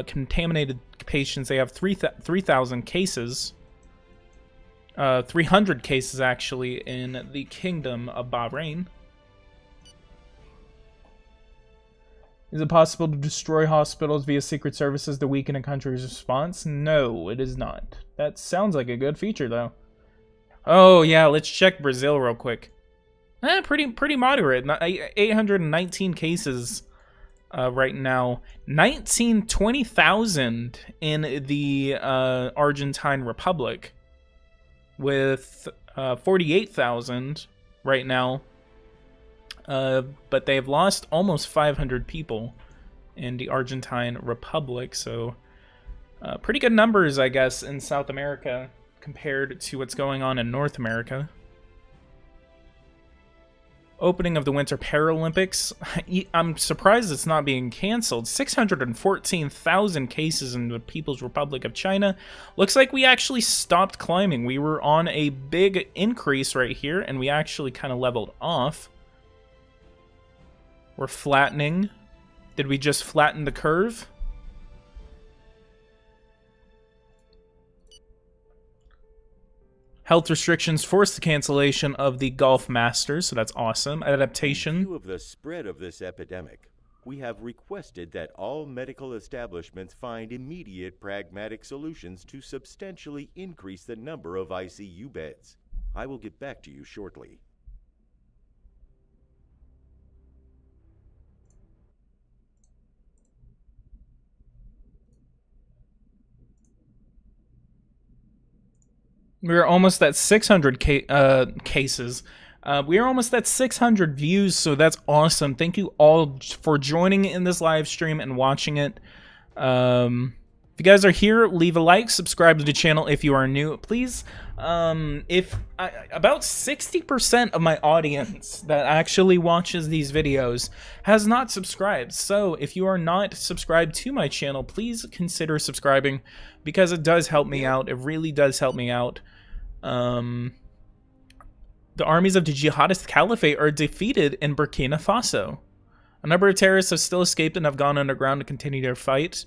Contaminated patients, they have 3,000 cases. 300 cases, actually, in the Kingdom of Bahrain. Is it possible to destroy hospitals via Secret Services to weaken a country's response? No, it is not. That sounds like a good feature, though. Oh, yeah, let's check Brazil real quick. Pretty moderate. 819 cases right now. 20,000 in the Argentine Republic, with 48,000 right now. But they've lost almost 500 people in the Argentine Republic, so pretty good numbers, I guess, in South America compared to what's going on in North America. Opening of the Winter Paralympics. I'm surprised it's not being canceled. 614,000 cases in the People's Republic of China. Looks like we actually stopped climbing. We were on a big increase right here, and we actually kind of leveled off. We're flattening. Did we just flatten the curve? Health restrictions forced the cancellation of the Golf Masters, so that's awesome. Adaptation. In view of the spread of this epidemic, we have requested that all medical establishments find immediate pragmatic solutions to substantially increase the number of ICU beds. I will get back to you shortly. We're almost at 600 cases. We are almost at 600 views, so that's awesome. Thank you all for joining in this live stream and watching it. If you guys are here, leave a like, subscribe to the channel if you are new. Please, about 60% of my audience that actually watches these videos has not subscribed. So if you are not subscribed to my channel, please consider subscribing, because it does help me out. It really does help me out. The armies of the Jihadist Caliphate are defeated in Burkina Faso. A number of terrorists have still escaped and have gone underground to continue their fight.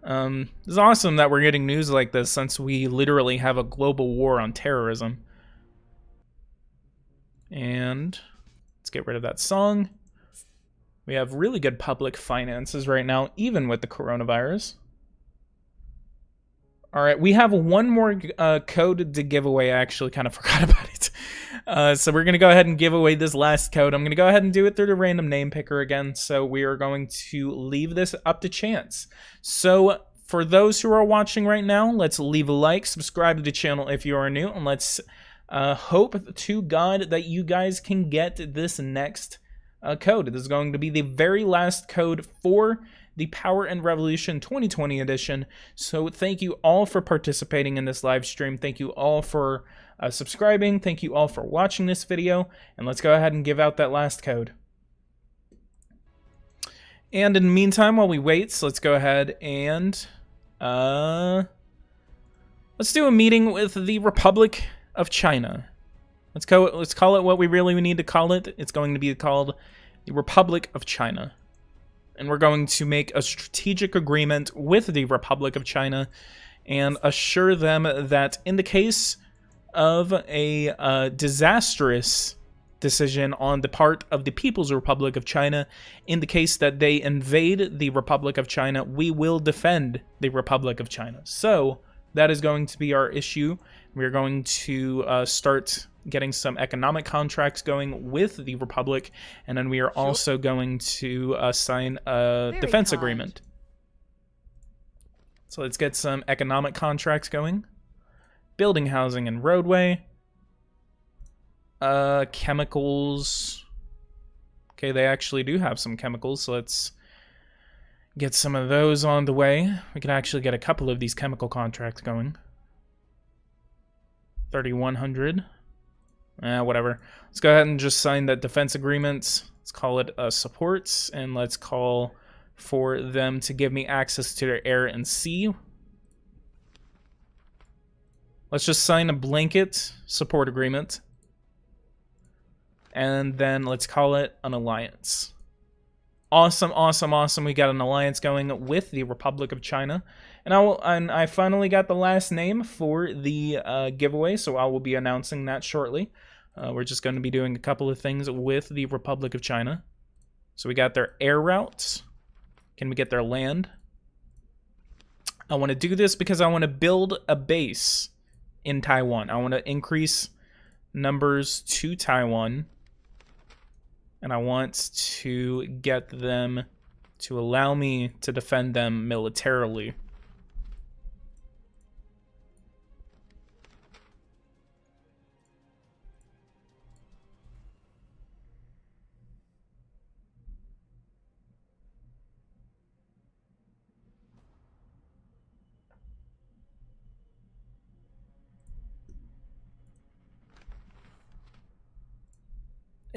It's awesome that we're getting news like this, since we literally have a global war on terrorism. And let's get rid of that song. We have really good public finances right now, even with the coronavirus. All right, we have one more code to give away. I actually kind of forgot about it. So we're going to go ahead and give away this last code. I'm going to go ahead and do it through the random name picker again. So we are going to leave this up to chance. So for those who are watching right now, let's leave a like, subscribe to the channel if you are new, and let's hope to God that you guys can get this next code. This is going to be the very last code for the Power and Revolution 2020 edition. So thank you all for participating in this live stream. Thank you all for subscribing. Thank you all for watching this video. And let's go ahead and give out that last code. And in the meantime, while we wait, so let's go ahead and let's do a meeting with the Republic of China. Let's call it what we really need to call it. It's going to be called the Republic of China. And we're going to make a strategic agreement with the Republic of China and assure them that in the case of a disastrous decision on the part of the People's Republic of China, in the case that they invade the Republic of China, we will defend the Republic of China. So that is going to be our issue. We're going to start getting some economic contracts going with the Republic, and then we are also going to sign a defense agreement. So let's get some economic contracts going. Building, housing, and roadway. Chemicals. Okay, they actually do have some chemicals, so let's get some of those on the way. We can actually get a couple of these chemical contracts going. 3,100. Whatever. Let's go ahead and just sign that defense agreement. Let's call it supports, and let's call for them to give me access to their air and sea. Let's just sign a blanket support agreement. And then let's call it an alliance. Awesome, awesome, awesome. We got an alliance going with the Republic of China. And I finally got the last name for the giveaway, so I will be announcing that shortly. We're just going to be doing a couple of things with the Republic of China. So we got their air routes. Can we get their land? I want to do this because I want to build a base in Taiwan. I want to increase numbers to Taiwan. And I want to get them to allow me to defend them militarily.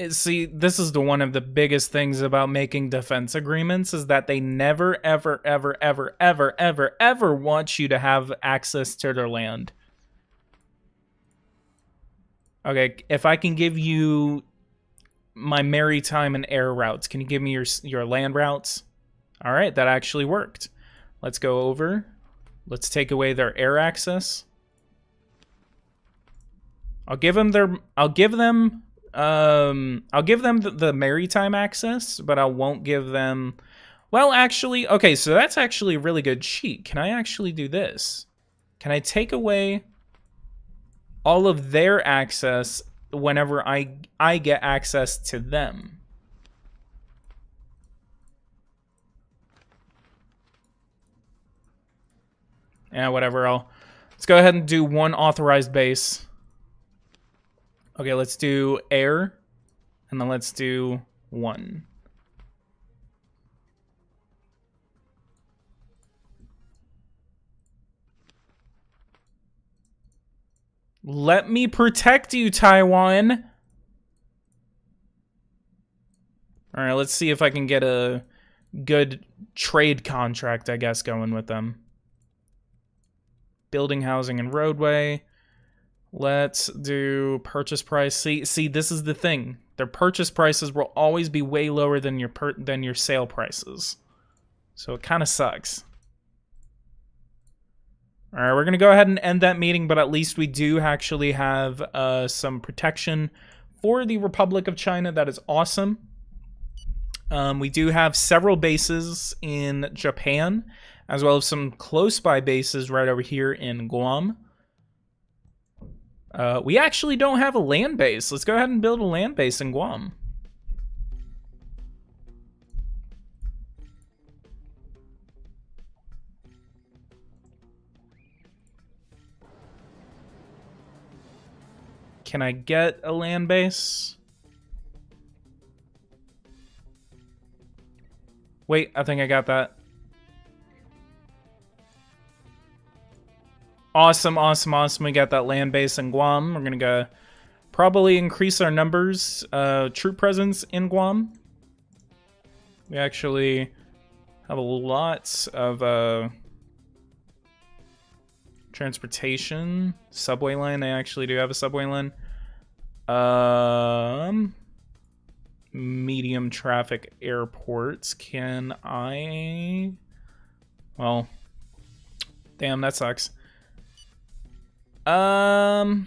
See, this is one of the biggest things about making defense agreements is that they never, ever, ever, ever, ever, ever, ever want you to have access to their land. Okay, if I can give you my maritime and air routes, can you give me your land routes? All right, that actually worked. Let's go over. Let's take away their air access. I'll give them the maritime access, but I won't give them... Well, actually, okay, so that's actually a really good cheat. Can I actually do this? Can I take away all of their access whenever I get access to them? Yeah, whatever. Let's go ahead and do one authorized base. Okay, let's do air, and then let's do one. Let me protect you, Taiwan. All right, let's see if I can get a good trade contract, I guess, going with them. Building, housing, and roadway. Let's do purchase price. See, this is the thing. Their purchase prices will always be way lower than your sale prices. So it kind of sucks. All right, we're going to go ahead and end that meeting, but at least we do actually have some protection for the Republic of China. That is awesome. We do have several bases in Japan, as well as some close-by bases right over here in Guam. We actually don't have a land base. Let's go ahead and build a land base in Guam. Can I get a land base? Wait, I think I got that. Awesome, awesome, awesome. We got that land base in Guam. We're going to go probably increase our numbers, troop presence in Guam. We actually have a lot of transportation. Subway line. They actually do have a subway line. Medium traffic airports. Can I... Well, damn, that sucks. Let's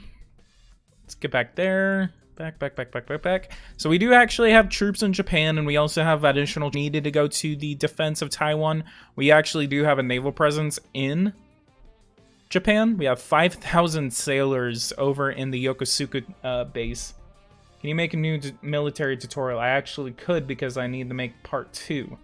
get back there. Back. So we do actually have troops in Japan, and we also have additional needed to go to the defense of Taiwan. We actually do have a naval presence in Japan. We have 5,000 sailors over in the Yokosuka base. Can you make a new military tutorial? I actually could, because I need to make part 2.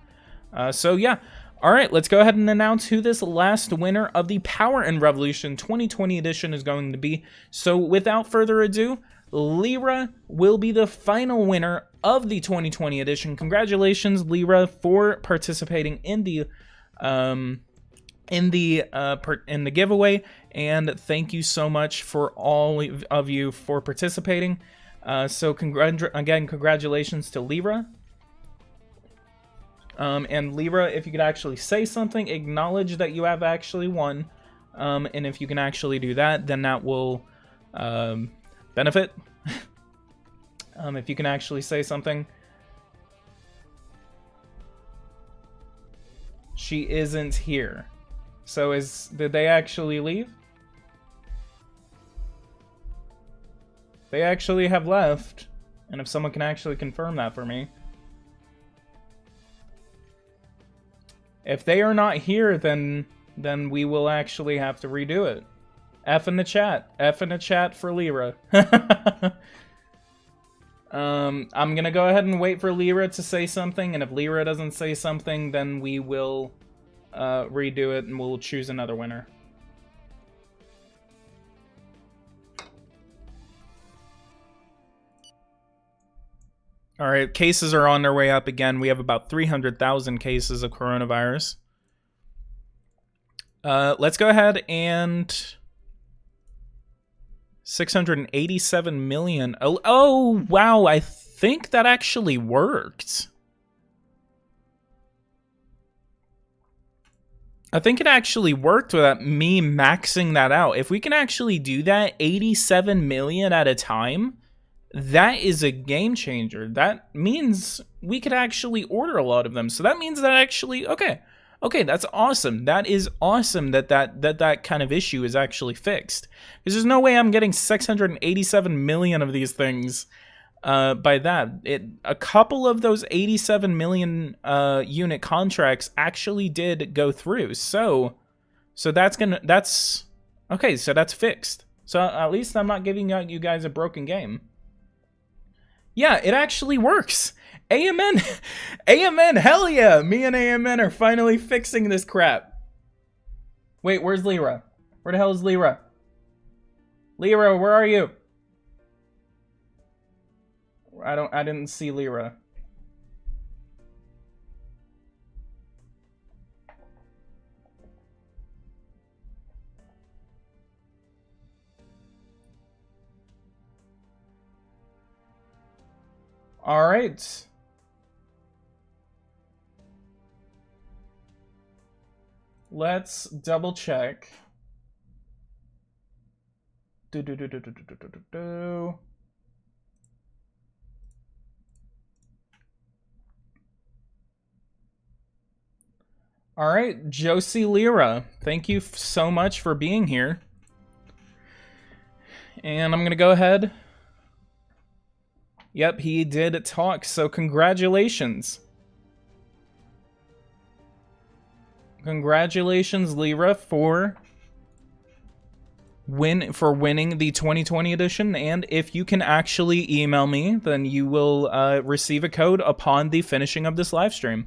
So yeah. All right, let's go ahead and announce who this last winner of the Power and Revolution 2020 edition is going to be. So without further ado, Lyra will be the final winner of the 2020 edition. Congratulations, Lyra, for participating in the giveaway, and thank you so much for all of you for participating. So again, congratulations to Lyra. And Lyra, if you could actually say something, acknowledge that you have actually won. And if you can actually do that, then that will benefit. If you can actually say something. She isn't here. So did they actually leave? They actually have left. And if someone can actually confirm that for me. If they are not here, then we will actually have to redo it. F in the chat. F in the chat for Lyra. I'm gonna go ahead and wait for Lyra to say something, and if Lyra doesn't say something, then we will redo it and we'll choose another winner. Alright, cases are on their way up again. We have about 300,000 cases of coronavirus. Let's go ahead and... 687 million. Oh, wow, I think that actually worked. I think it actually worked without me maxing that out. If we can actually do that 87 million at a time, that is a game changer. That means we could actually order a lot of them. So that means that actually, okay, that's awesome. That is awesome that kind of issue is actually fixed. Because there's no way I'm getting 687 million of these things by that. A couple of those 87 million unit contracts actually did go through. So that's okay. So that's fixed. So at least I'm not giving you guys a broken game. Yeah, it actually works. AMN, AMN, hell yeah! Me and AMN are finally fixing this crap. Wait, where's Lyra? Where the hell is Lyra? Lyra, where are you? I didn't see Lyra. All right. Let's double check. All right, Josie Lyra, thank you so much for being here. And I'm going to go ahead. Yep, he did talk, so congratulations. Congratulations, Lyra, for winning the 2020 edition. And if you can actually email me, then you will receive a code upon the finishing of this live stream.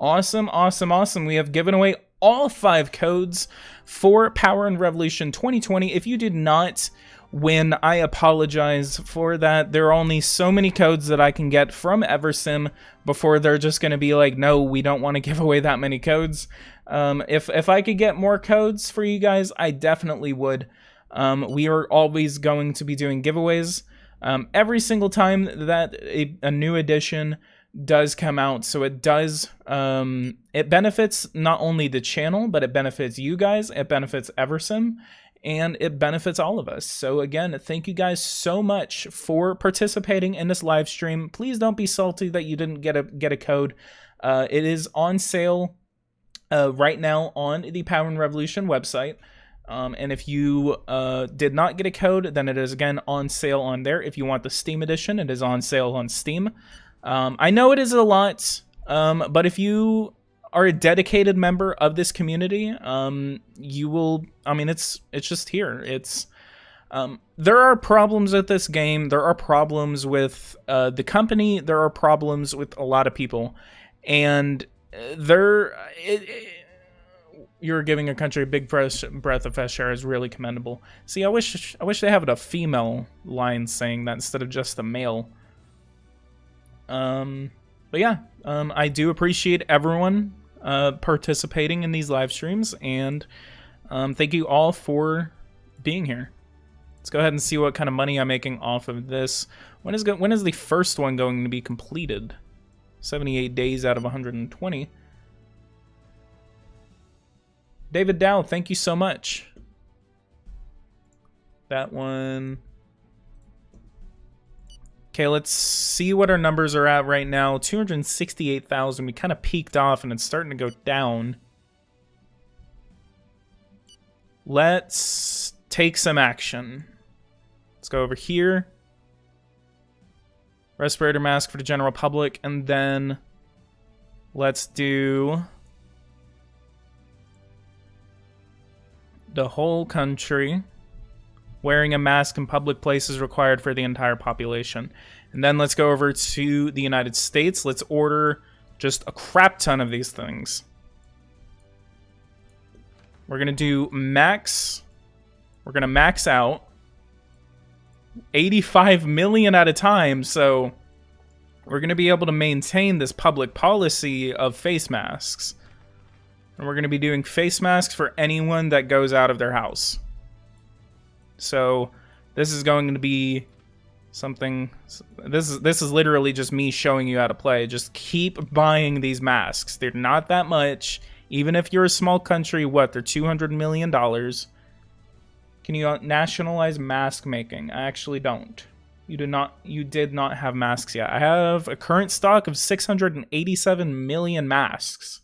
Awesome, awesome, awesome. We have given away all 5 codes for Power and Revolution 2020. If you did not win, I apologize for that. There are only so many codes that I can get from Eversim before they're just going to be like, no, we don't want to give away that many codes. If I could get more codes for you guys, I definitely would. We are always going to be doing giveaways every single time that a new edition does come out. So it does, it benefits not only the channel, but it benefits you guys, it benefits Eversim, and it benefits all of us. So again, thank you guys so much for participating in this live stream. Please don't be salty that you didn't get a code. It is on sale right now on the Power and Revolution website. And if you did not get a code, then it is again on sale on there. If you want the Steam edition, it is on sale on Steam. I know it is a lot, but if you are a dedicated member of this community, you will, I mean, it's just here. It's, there are problems with this game. There are problems with the company. There are problems with a lot of people. And you're giving a country a big breath of fresh air is really commendable. See, I wish they had a female line saying that instead of just a male. But yeah, I do appreciate everyone participating in these live streams, and thank you all for being here. Let's go ahead and see what kind of money I'm making off of this. When is the first one going to be completed? 78 days out of 120. David Dow, thank you so much. That one. Okay, let's see what our numbers are at right now. 268,000. We kind of peaked off and it's starting to go down. Let's take some action. Let's go over here. Respirator mask for the general public, and then let's do the whole country. Wearing a mask in public places required for the entire population. And then let's go over to the United States. Let's order just a crap ton of these things. We're going to do max. We're going to max out 85 million at a time. So we're going to be able to maintain this public policy of face masks. And we're going to be doing face masks for anyone that goes out of their house. So this is going to be something. This is literally just me showing you how to play. Just keep buying these masks. They're not that much. Even if you're a small country, what? They're $200 million. Can you nationalize mask making? I actually don't. You did not have masks yet. I have a current stock of 687 million masks.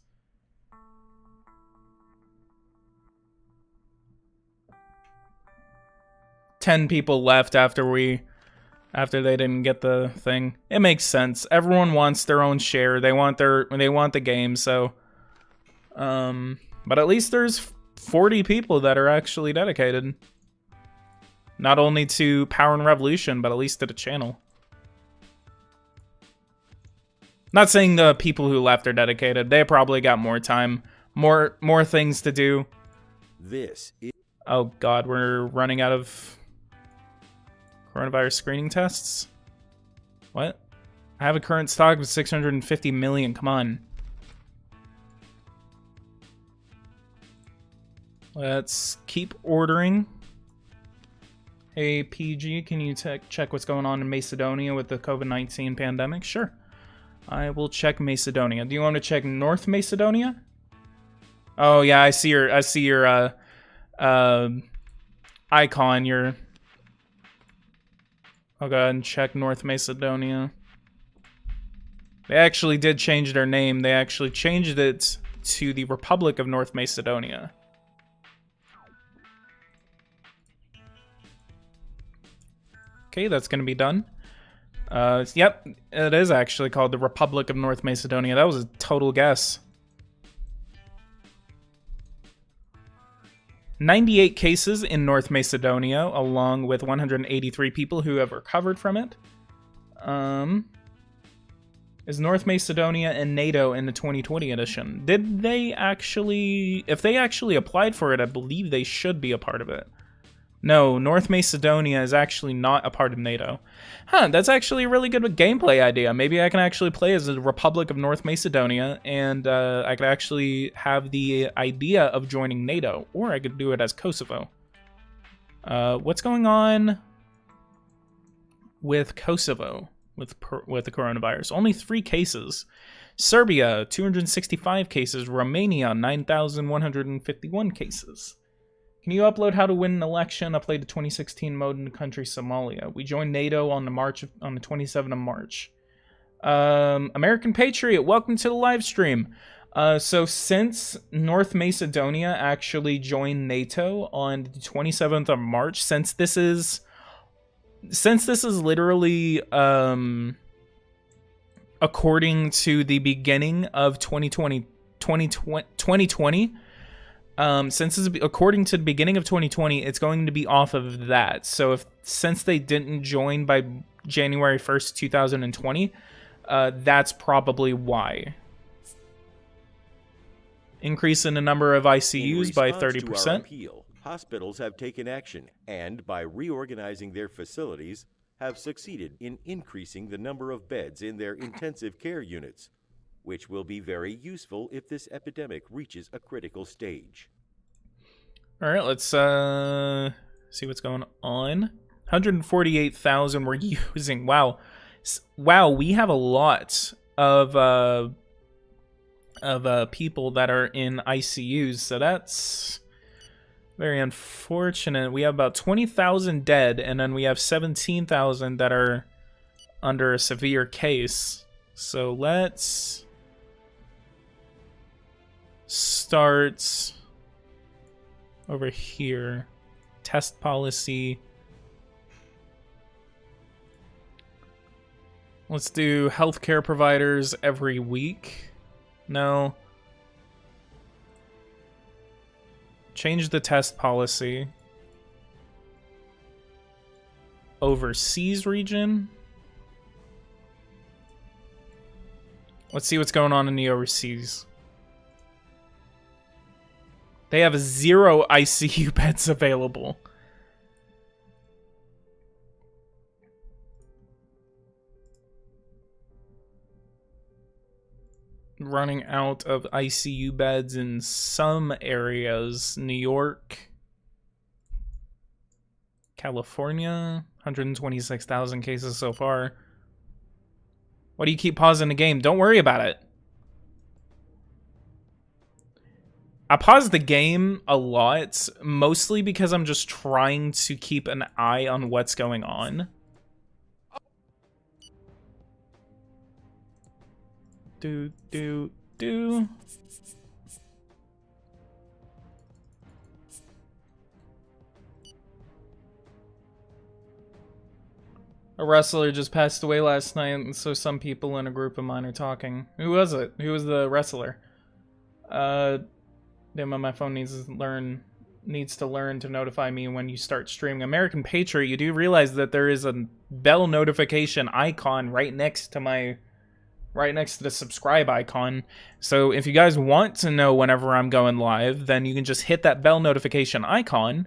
Ten people left after they didn't get the thing. It makes sense. Everyone wants their own share. They want the game. So, but at least there's 40 people that are actually dedicated, not only to Power and Revolution, but at least to the channel. Not saying the people who left are dedicated. They probably got more time, more things to do. This is... Oh God, we're running out of coronavirus screening tests? What? I have a current stock of 650 million. Come on. Let's keep ordering. Hey, PG, can you check what's going on in Macedonia with the COVID-19 pandemic? Sure. I will check Macedonia. Do you want to check North Macedonia? Oh, yeah, I see your icon. I'll go ahead and check North Macedonia. They actually did change their name. They actually changed it to the Republic of North Macedonia. Okay, that's going to be done. Yep, it is actually called the Republic of North Macedonia. That was a total guess. 98 cases in North Macedonia, along with 183 people who have recovered from it. Is North Macedonia in NATO in the 2020 edition? Did they actually... If they actually applied for it, I believe they should be a part of it. No, North Macedonia is actually not a part of NATO. Huh, that's actually a really good gameplay idea. Maybe I can actually play as the Republic of North Macedonia, and I could actually have the idea of joining NATO, or I could do it as Kosovo. What's going on with Kosovo with the coronavirus? Only 3 cases. Serbia, 265 cases. Romania, 9,151 cases. Can you upload how to win an election? I played the 2016 mode in the country Somalia. We joined NATO on the 27th of March. American Patriot, welcome to the live stream. So since North Macedonia actually joined NATO on the 27th of March, since this is literally according to the beginning of 2020, since it's according to the beginning of 2020, it's going to be off of that. So since they didn't join by January 1st, 2020, that's probably why. Increase in the number of ICUs by 30%. Hospitals have taken action and, by reorganizing their facilities, have succeeded in increasing the number of beds in their intensive care units, which will be very useful if this epidemic reaches a critical stage. All right, let's see what's going on. 148,000 we're using. Wow, we have a lot of people that are in ICUs, so that's very unfortunate. We have about 20,000 dead, and then we have 17,000 that are under a severe case. So let's start over here. Test policy. Let's do healthcare providers every week. No. Change the test policy. Overseas region. Let's see what's going on in the overseas. They have 0 ICU beds available. Running out of ICU beds in some areas. New York, California, 126,000 cases so far. Why do you keep pausing the game? Don't worry about it. I pause the game a lot, mostly because I'm just trying to keep an eye on what's going on. Do. A wrestler just passed away last night, and so some people in a group of mine are talking. Who was it? Who was the wrestler? Damn, my phone needs to learn to notify me when you start streaming. American Patriot, you do realize that there is a bell notification icon right next to the subscribe icon. So if you guys want to know whenever I'm going live, then you can just hit that bell notification icon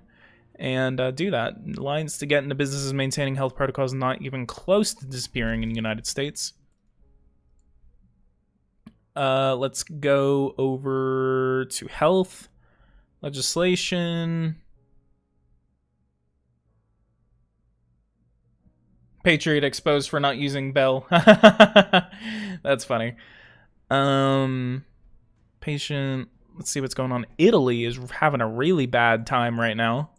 and do that. Lines to get into businesses maintaining health protocols not even close to disappearing in the United States. Let's go over to health legislation. Patriot exposed for not using bell. That's funny. Patient. Let's see what's going on. Italy is having a really bad time right now.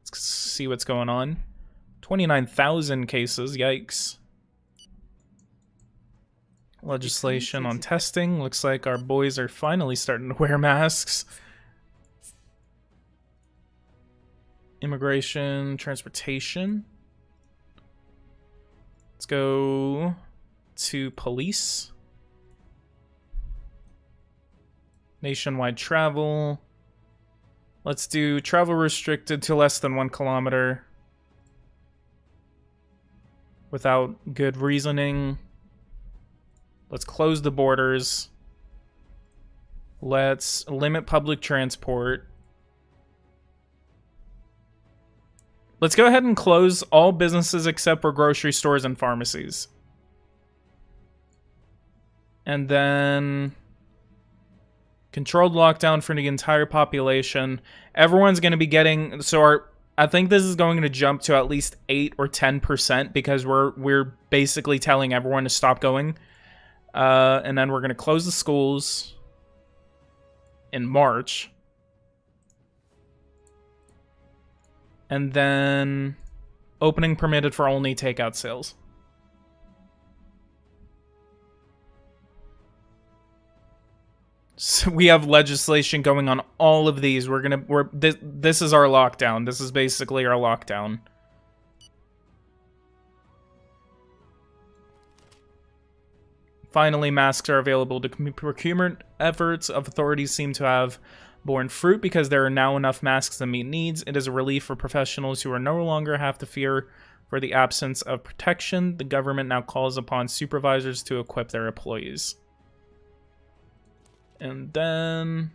Let's see what's going on. 29,000 cases. Yikes. Legislation on testing. Looks like our boys are finally starting to wear masks. Immigration, transportation. Let's go to police. Nationwide travel. Let's do travel restricted to less than 1 kilometer. Without good reasoning. Let's close the borders. Let's limit public transport. Let's go ahead and close all businesses except for grocery stores and pharmacies. And then controlled lockdown for the entire population. Everyone's going to be getting... I think this is going to jump to at least 8 or 10% because we're basically telling everyone to stop going. And then we're going to close the schools in March. And then opening permitted for only takeout sales. So we have legislation going on all of these. This is our lockdown. This is basically our lockdown. Finally, masks are available to procurement efforts of authorities seem to have borne fruit because there are now enough masks to meet needs. It is a relief for professionals who are no longer have to fear for the absence of protection. The government now calls upon supervisors to equip their employees. And then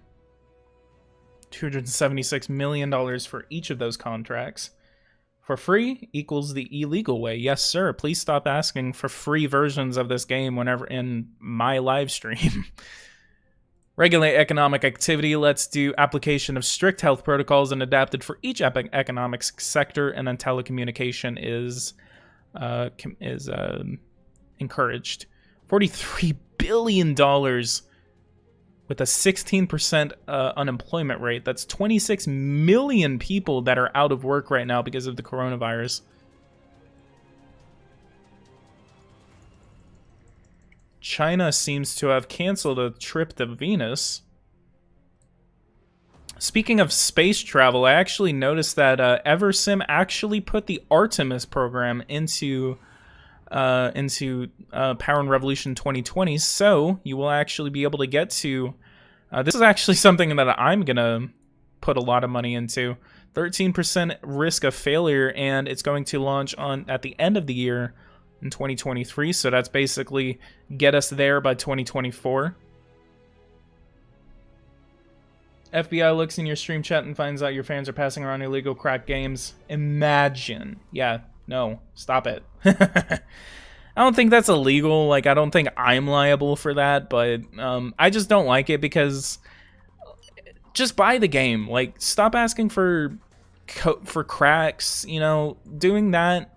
$276 million for each of those contracts. For free equals the illegal way. Yes, sir. Please stop asking for free versions of this game whenever in my live stream. Regulate economic activity. Let's do application of strict health protocols and adapted for each economic sector. And then telecommunication is encouraged. $43 billion with a 16% unemployment rate. That's 26 million people that are out of work right now because of the coronavirus. China seems to have canceled a trip to Venus. Speaking of space travel, I actually noticed that Eversim actually put the Artemis program into Power and Revolution 2020, so you will actually be able to get to... this is actually something that I'm going to put a lot of money into. 13% risk of failure, and it's going to launch at the end of the year in 2023, so that's basically get us there by 2024. FBI looks in your stream chat and finds out your fans are passing around illegal crack games. Imagine. Yeah, no, stop it. I don't think that's illegal. Like, I don't think I'm liable for that, but I just don't like it because just buy the game. Like, stop asking for cracks, you know, doing that.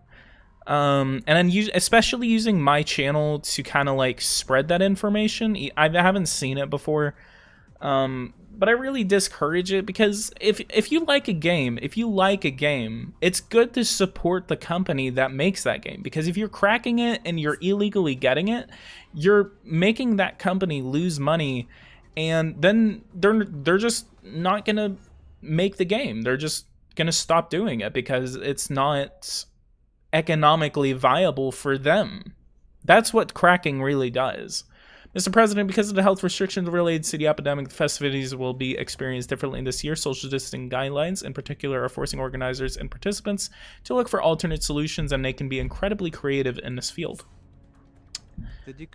And then especially using my channel to kind of like spread that information. I haven't seen it before. But I really discourage it because if you like a game, it's good to support the company that makes that game. Because if you're cracking it and you're illegally getting it, you're making that company lose money, and then they're just not gonna make the game. They're just gonna stop doing it because it's not economically viable for them. That's what cracking really does. Mr. President, because of the health restrictions related to the epidemic, the festivities will be experienced differently this year. Social distancing guidelines, in particular, are forcing organizers and participants to look for alternate solutions, and they can be incredibly creative in this field. The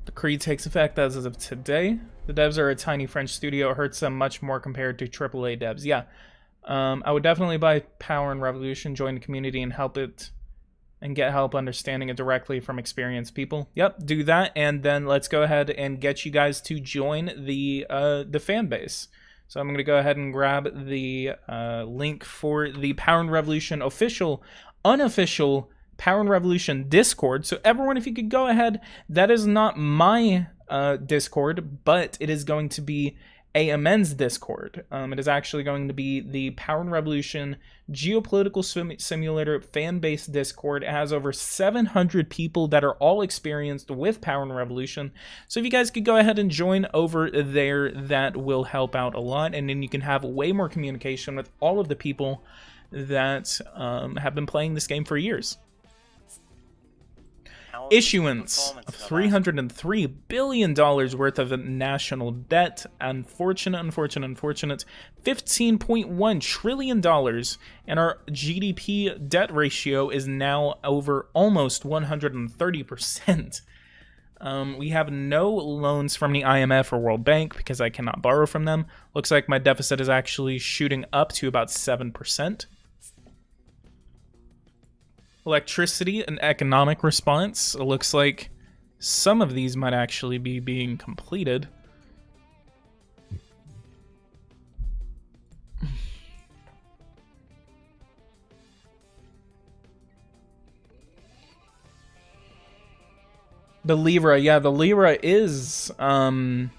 decree takes effect as of today. The devs are a tiny French studio. It hurts them much more compared to AAA devs. Yeah, I would definitely buy Power and Revolution, join the community, and help it. And get help understanding it directly from experienced people. Yep, do that, and then let's go ahead and get you guys to join the fan base. So I'm going to go ahead and grab the link for the Power and Revolution unofficial Power and Revolution Discord. So everyone, if you could go ahead, that is not my Discord, but it is going to be AMN's Discord. It is actually going to be the Power and Revolution Geo-Political Simulator fan-based Discord. It has over 700 people that are all experienced with Power and Revolution. So if you guys could go ahead and join over there, that will help out a lot. And then you can have way more communication with all of the people that have been playing this game for years. Issuance of $303 billion worth of national debt. Unfortunate. $15.1 trillion. And our GDP debt ratio is now over almost 130%. We have no loans from the IMF or World Bank because I cannot borrow from them. Looks like my deficit is actually shooting up to about 7%. Electricity and economic response. It looks like some of these might actually be being completed. The Lira, yeah, the Lira is that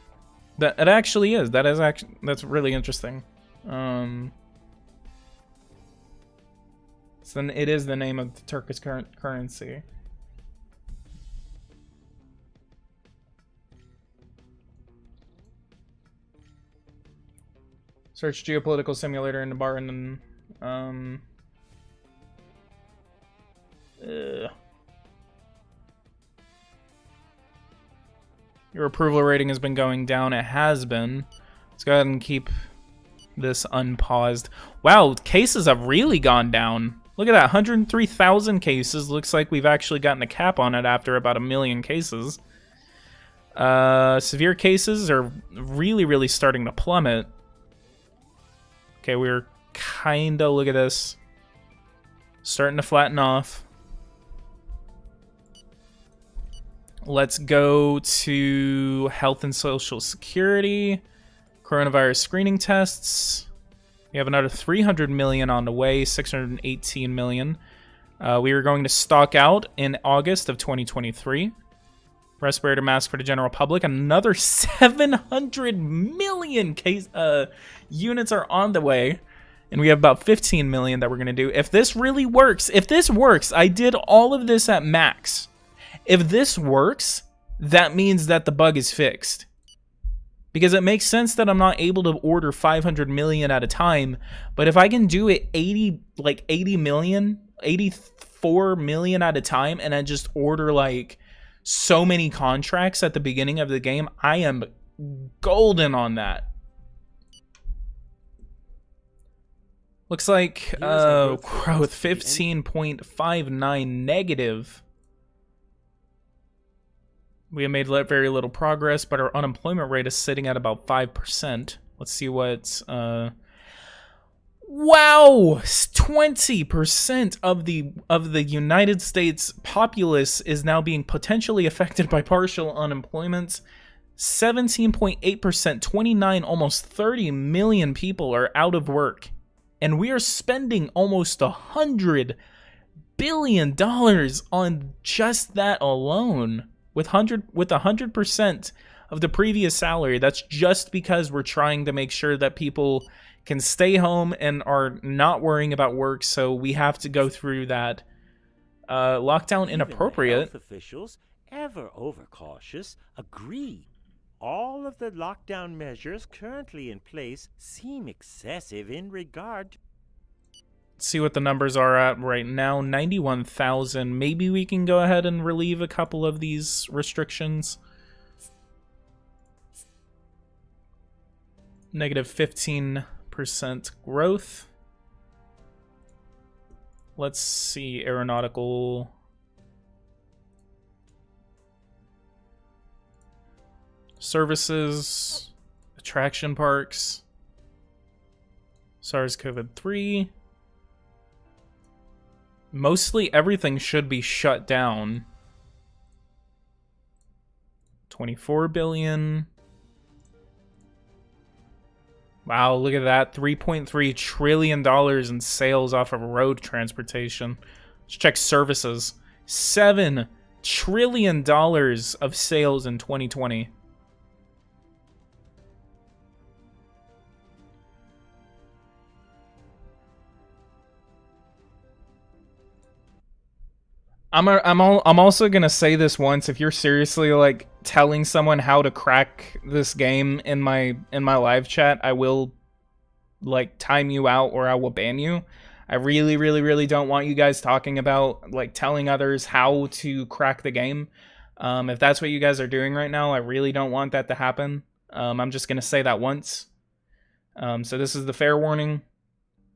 it actually is. That's really interesting. So then it is the name of the Turkish current currency. Search Geo-Political Simulator in the bar and then your approval rating has been going down. It has been. Let's go ahead and keep this unpaused. Wow, cases have really gone down. Look at that, 103,000 cases. Looks like we've actually gotten a cap on it after about 1 million cases. Severe cases are really starting to plummet. Okay, we're kinda, look at this, starting to flatten off. Let's go to health and social security, coronavirus screening tests. We have another 300 million on the way, 618 million. We are going to stock out in August of 2023. Respirator mask for the general public. Another 700 million units are on the way. And we have about 15 million that we're going to do. If this really works, I did all of this at max. If this works, that means that the bug is fixed. Because it makes sense that I'm not able to order 500 million at a time, but if I can do it 80 million, 84 million at a time, and I just order like so many contracts at the beginning of the game, I am golden on that. Looks like growth 15.59 negative. We have made very little progress, but our unemployment rate is sitting at about 5%. Let's see what's... wow! 20% of the United States populace is now being potentially affected by partial unemployment. 17.8%, 29, almost 30 million people are out of work. And we are spending almost $100 billion on just that alone. With 100% of the previous salary. That's just because we're trying to make sure that people can stay home and are not worrying about work. So we have to go through that lockdown inappropriate. Even the health officials, ever overcautious, agree. All of the lockdown measures currently in place seem excessive in regard. See what the numbers are at right now. 91,000. Maybe we can go ahead and relieve a couple of these restrictions. Negative 15% growth. Let's see, aeronautical. Services, attraction parks, SARS-CoV-3. Mostly everything should be shut down. 24 billion. Wow, look at that. $3.3 trillion in sales off of road transportation. Let's check services. $7 trillion of sales in 2020. I'm also gonna say this once. If you're seriously like telling someone how to crack this game in my live chat, I will like time you out or I will ban you. I really don't want you guys talking about like telling others how to crack the game. If that's what you guys are doing right now, I really don't want that to happen. I'm just gonna say that once. So this is the fair warning.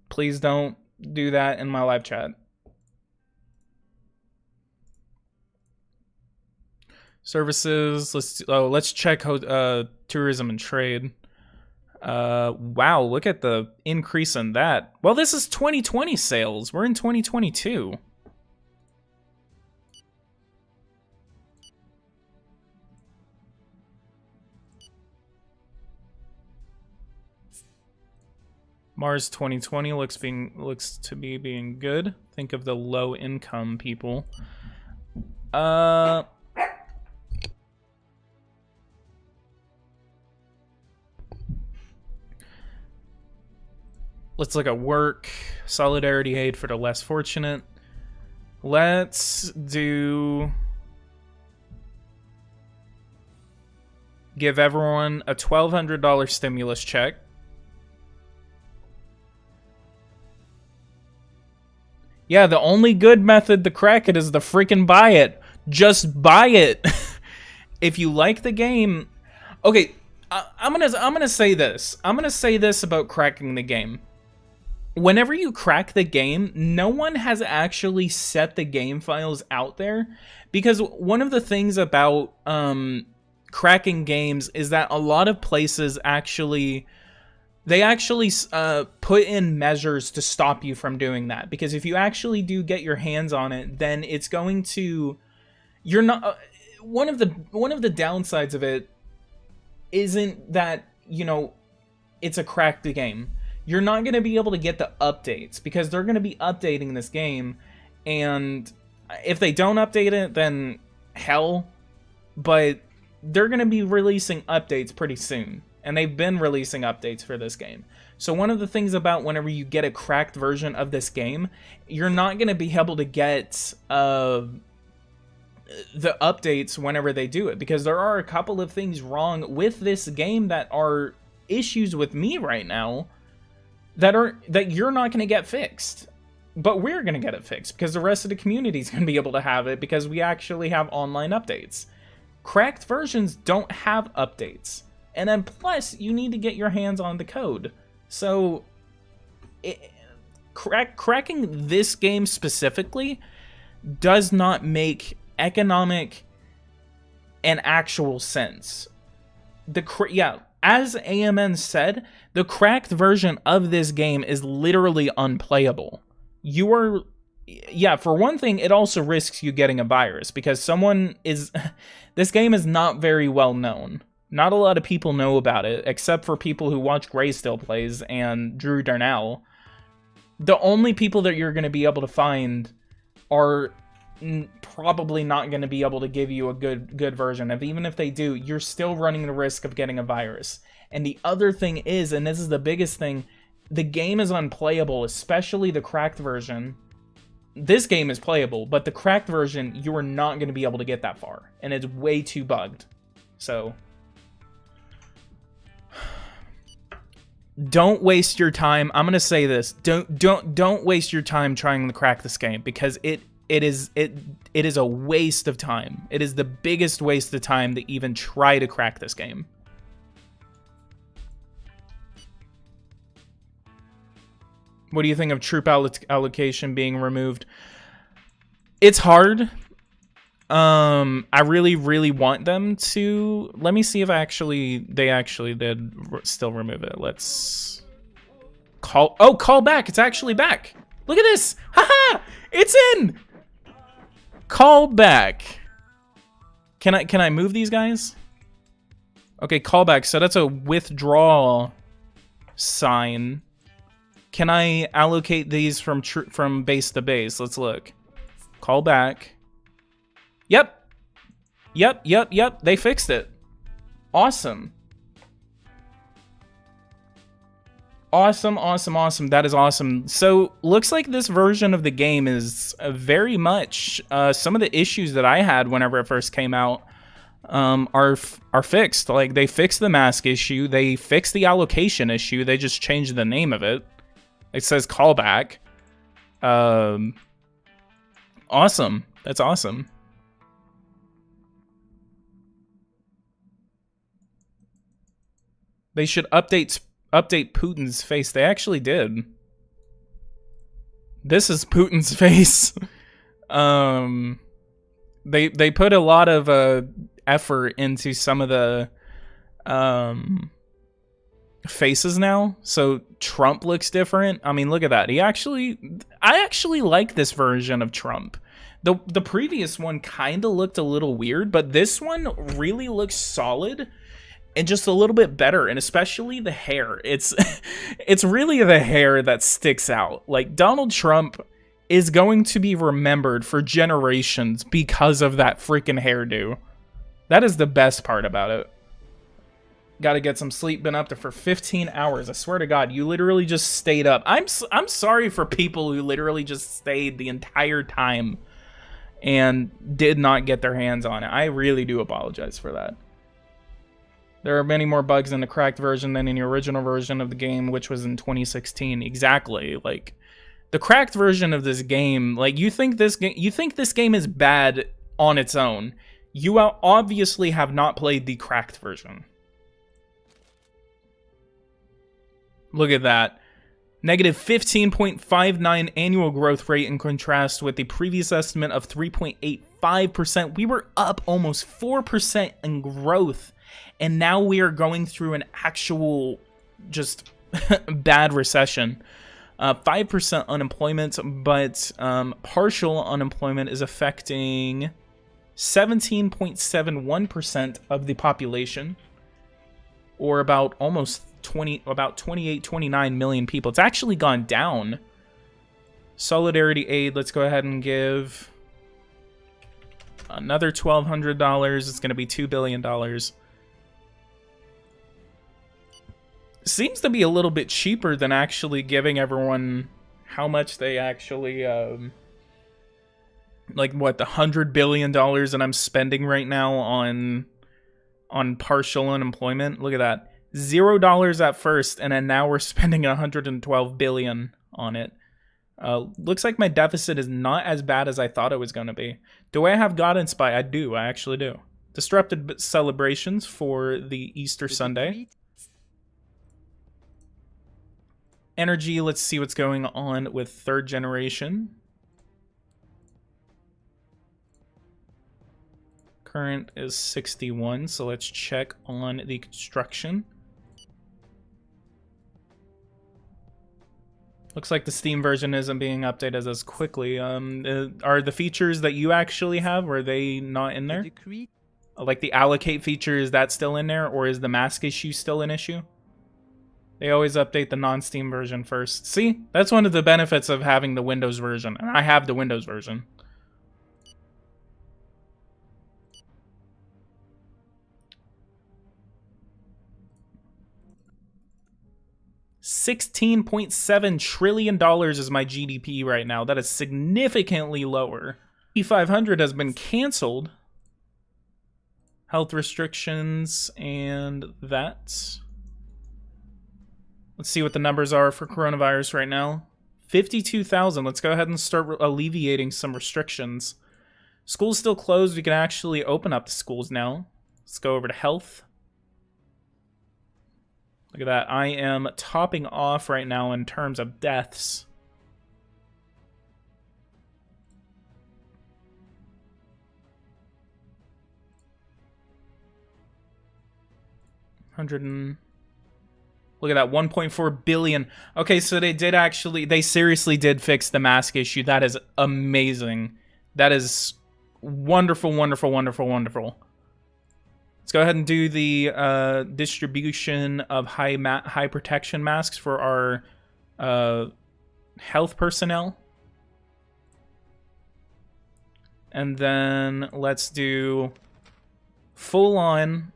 Please don't do that in my live chat. Services, let's check tourism and trade. Wow, look at the increase in that. Well, this is 2020 sales. We're in 2022. Mars 2020 looks to be being good. Think of the low income people. Let's look at work, solidarity aid for the less fortunate. Let's do... give everyone a $1,200 stimulus check. Yeah, the only good method to crack it is to freaking buy it. Just buy it. If you like the game... Okay, I'm gonna say this. I'm gonna say this about cracking the game. Whenever you crack the game, no one has actually set the game files out there, because one of the things about cracking games is that a lot of places actually put in measures to stop you from doing that, because if you actually do get your hands on it, then it's going to, you're not, one of the downsides of it isn't that, you know, it's a cracked game. You're not going to be able to get the updates, because they're going to be updating this game, and if they don't update it, then hell, but they're going to be releasing updates pretty soon, and they've been releasing updates for this game. So one of the things about whenever you get a cracked version of this game, you're not going to be able to get the updates whenever they do it, because there are a couple of things wrong with this game that are issues with me right now that you're not going to get fixed, but we're going to get it fixed because the rest of the community is going to be able to have it because we actually have online updates. Cracked versions don't have updates, and then plus you need to get your hands on the code. So cracking this game specifically does not make economic and actual sense. As AMN said, the cracked version of this game is literally unplayable. For one thing, it also risks you getting a virus because this game is not very well known. Not a lot of people know about it, except for people who watch Graystill Plays and Drew Darnell. The only people that you're going to be able to find are probably not going to be able to give you a good version of. Even if they do, you're still running the risk of getting a virus. And the other thing is, and this is the biggest thing, the game is unplayable, especially the cracked version. This game is playable, but the cracked version, you are not going to be able to get that far, and it's way too bugged. So don't waste your time. I'm going to say this. Don't waste your time trying to crack this game, because it is a waste of time. It is the biggest waste of time to even try to crack this game. What do you think of troop allocation being removed? It's hard. I really want them to. Let me see if they actually did still remove it. Let's call back. It's actually back. Look at this. Haha! It's in. Call back. Can I move these guys? Okay, call back. So that's a withdraw sign. Can I allocate these from base to base? Let's look. Call back. Yep. They fixed it. Awesome. Awesome. That is awesome. So, looks like this version of the game is very much some of the issues that I had whenever it first came out are fixed. Like, they fixed the mask issue. They fixed the allocation issue. They just changed the name of it. It says callback. Awesome. That's awesome. They should update Putin's face. They actually did. This is Putin's face. They put a lot of effort into some of the faces now, so Trump looks different. I mean, look at that. I actually like this version of Trump. The previous one kind of looked a little weird, but this one really looks solid and just a little bit better, and especially the hair. It's really the hair that sticks out. Like, Donald Trump is going to be remembered for generations because of that freaking hairdo. That is the best part about it. Gotta get some sleep. Been up there for 15 hours. I swear to God, you literally just stayed up. I'm sorry for people who literally just stayed the entire time and did not get their hands on it. I really do apologize for that. There are many more bugs in the cracked version than in the original version of the game, which was in 2016. Exactly. Like, the cracked version of this game, like, you think this game is bad on its own. You obviously have not played the cracked version. Look at that. Negative 15.59 annual growth rate in contrast with the previous estimate of 3.85%. We were up almost 4% in growth. And now we are going through an actual just bad recession. 5% unemployment, but partial unemployment is affecting 17.71% of the population, or about almost 29 million people. It's actually gone down. Solidarity aid, let's go ahead and give another $1,200. It's going to be $2 billion. Seems to be a little bit cheaper than actually giving everyone how much they actually like what, the $100 billion that I'm spending right now on partial unemployment. Look at that. $0 at first, and then now we're spending 112 billion on it. Looks like my deficit is not as bad as I thought it was going to be. Do I have God and Spy? I do. I actually do. Disrupted celebrations for the Easter Sunday. Energy, let's see what's going on with third generation. Current is 61, so let's check on the construction. Looks like the Steam version isn't being updated as quickly. Are the features that you actually have, are they not in there? Like the allocate feature, is that still in there, or is the mask issue still an issue? They always update the non-Steam version first. See, that's one of the benefits of having the Windows version, and I have the Windows version. $16.7 trillion is my GDP right now. That is significantly lower. P500 has been canceled. Health restrictions and that. Let's see what the numbers are for coronavirus right now. 52,000. Let's go ahead and start alleviating some restrictions. School's still closed. We can actually open up the schools now. Let's go over to health. Look at that. I am topping off right now in terms of deaths. Look at that, 1.4 billion. Okay, so they seriously did fix the mask issue. That is amazing. That is wonderful, wonderful, wonderful, wonderful. Let's go ahead and do the distribution of high protection masks for our health personnel. And then let's do full on.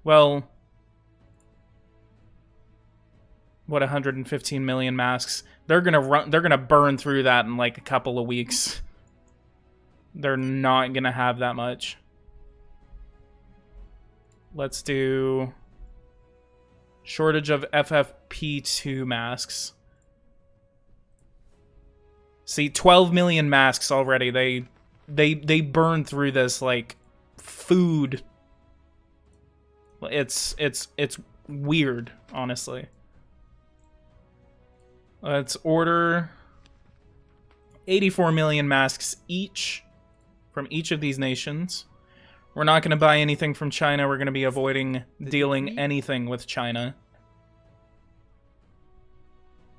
Well, what, 115 million masks? They're gonna burn through that in like a couple of weeks. They're not gonna have that much. Let's do shortage of FFP2 masks. See, 12 million masks already. They burn through this like food. It's weird, honestly. Let's order 84 million masks each from each of these nations. We're not going to buy anything from China. We're going to be avoiding dealing anything with China.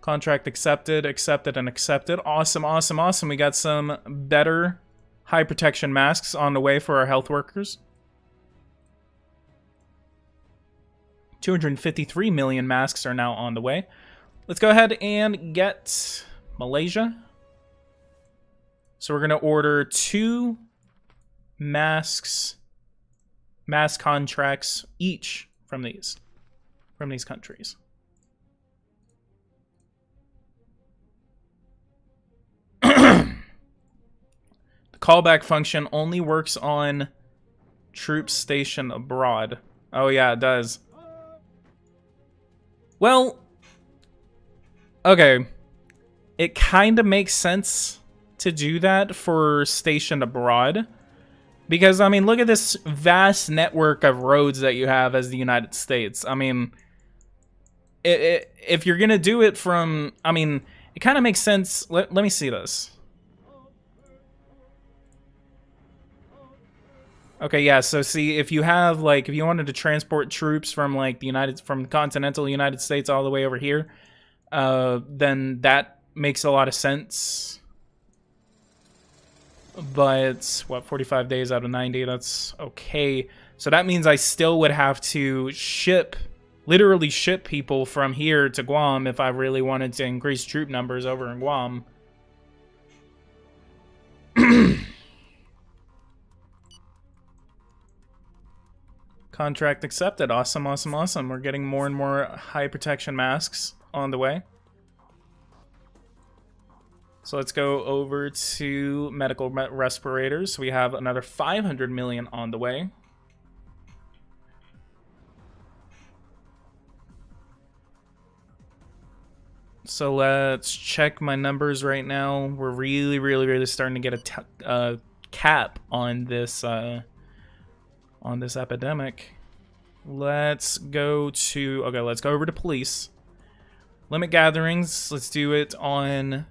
Contract accepted, accepted, and accepted. Awesome, awesome, awesome. We got some better high protection masks on the way for our health workers. 253 million masks are now on the way. Let's go ahead and get Malaysia. So we're going to order 2 mask contracts each from these countries. The callback function only works on troops stationed abroad. Oh yeah, it does. Well, okay. It kind of makes sense to do that for stationed abroad. Because, I mean, look at this vast network of roads that you have as the United States. I mean, if you're going to do it from... I mean, it kind of makes sense. Let me see this. Okay, yeah, so see, if you have, like, if you wanted to transport troops from, like, from continental United States all the way over here, then that makes a lot of sense. But, what, 45 days out of 90, that's okay. So that means I still would have to literally ship people from here to Guam if I really wanted to increase troop numbers over in Guam. Contract accepted. Awesome, awesome, awesome. We're getting more and more high protection masks on the way. So let's go over to medical respirators. We have another 500 million on the way. So let's check my numbers right now. We're really starting to get a cap on this epidemic. Let's go over to police. Limit gatherings. Let's do it on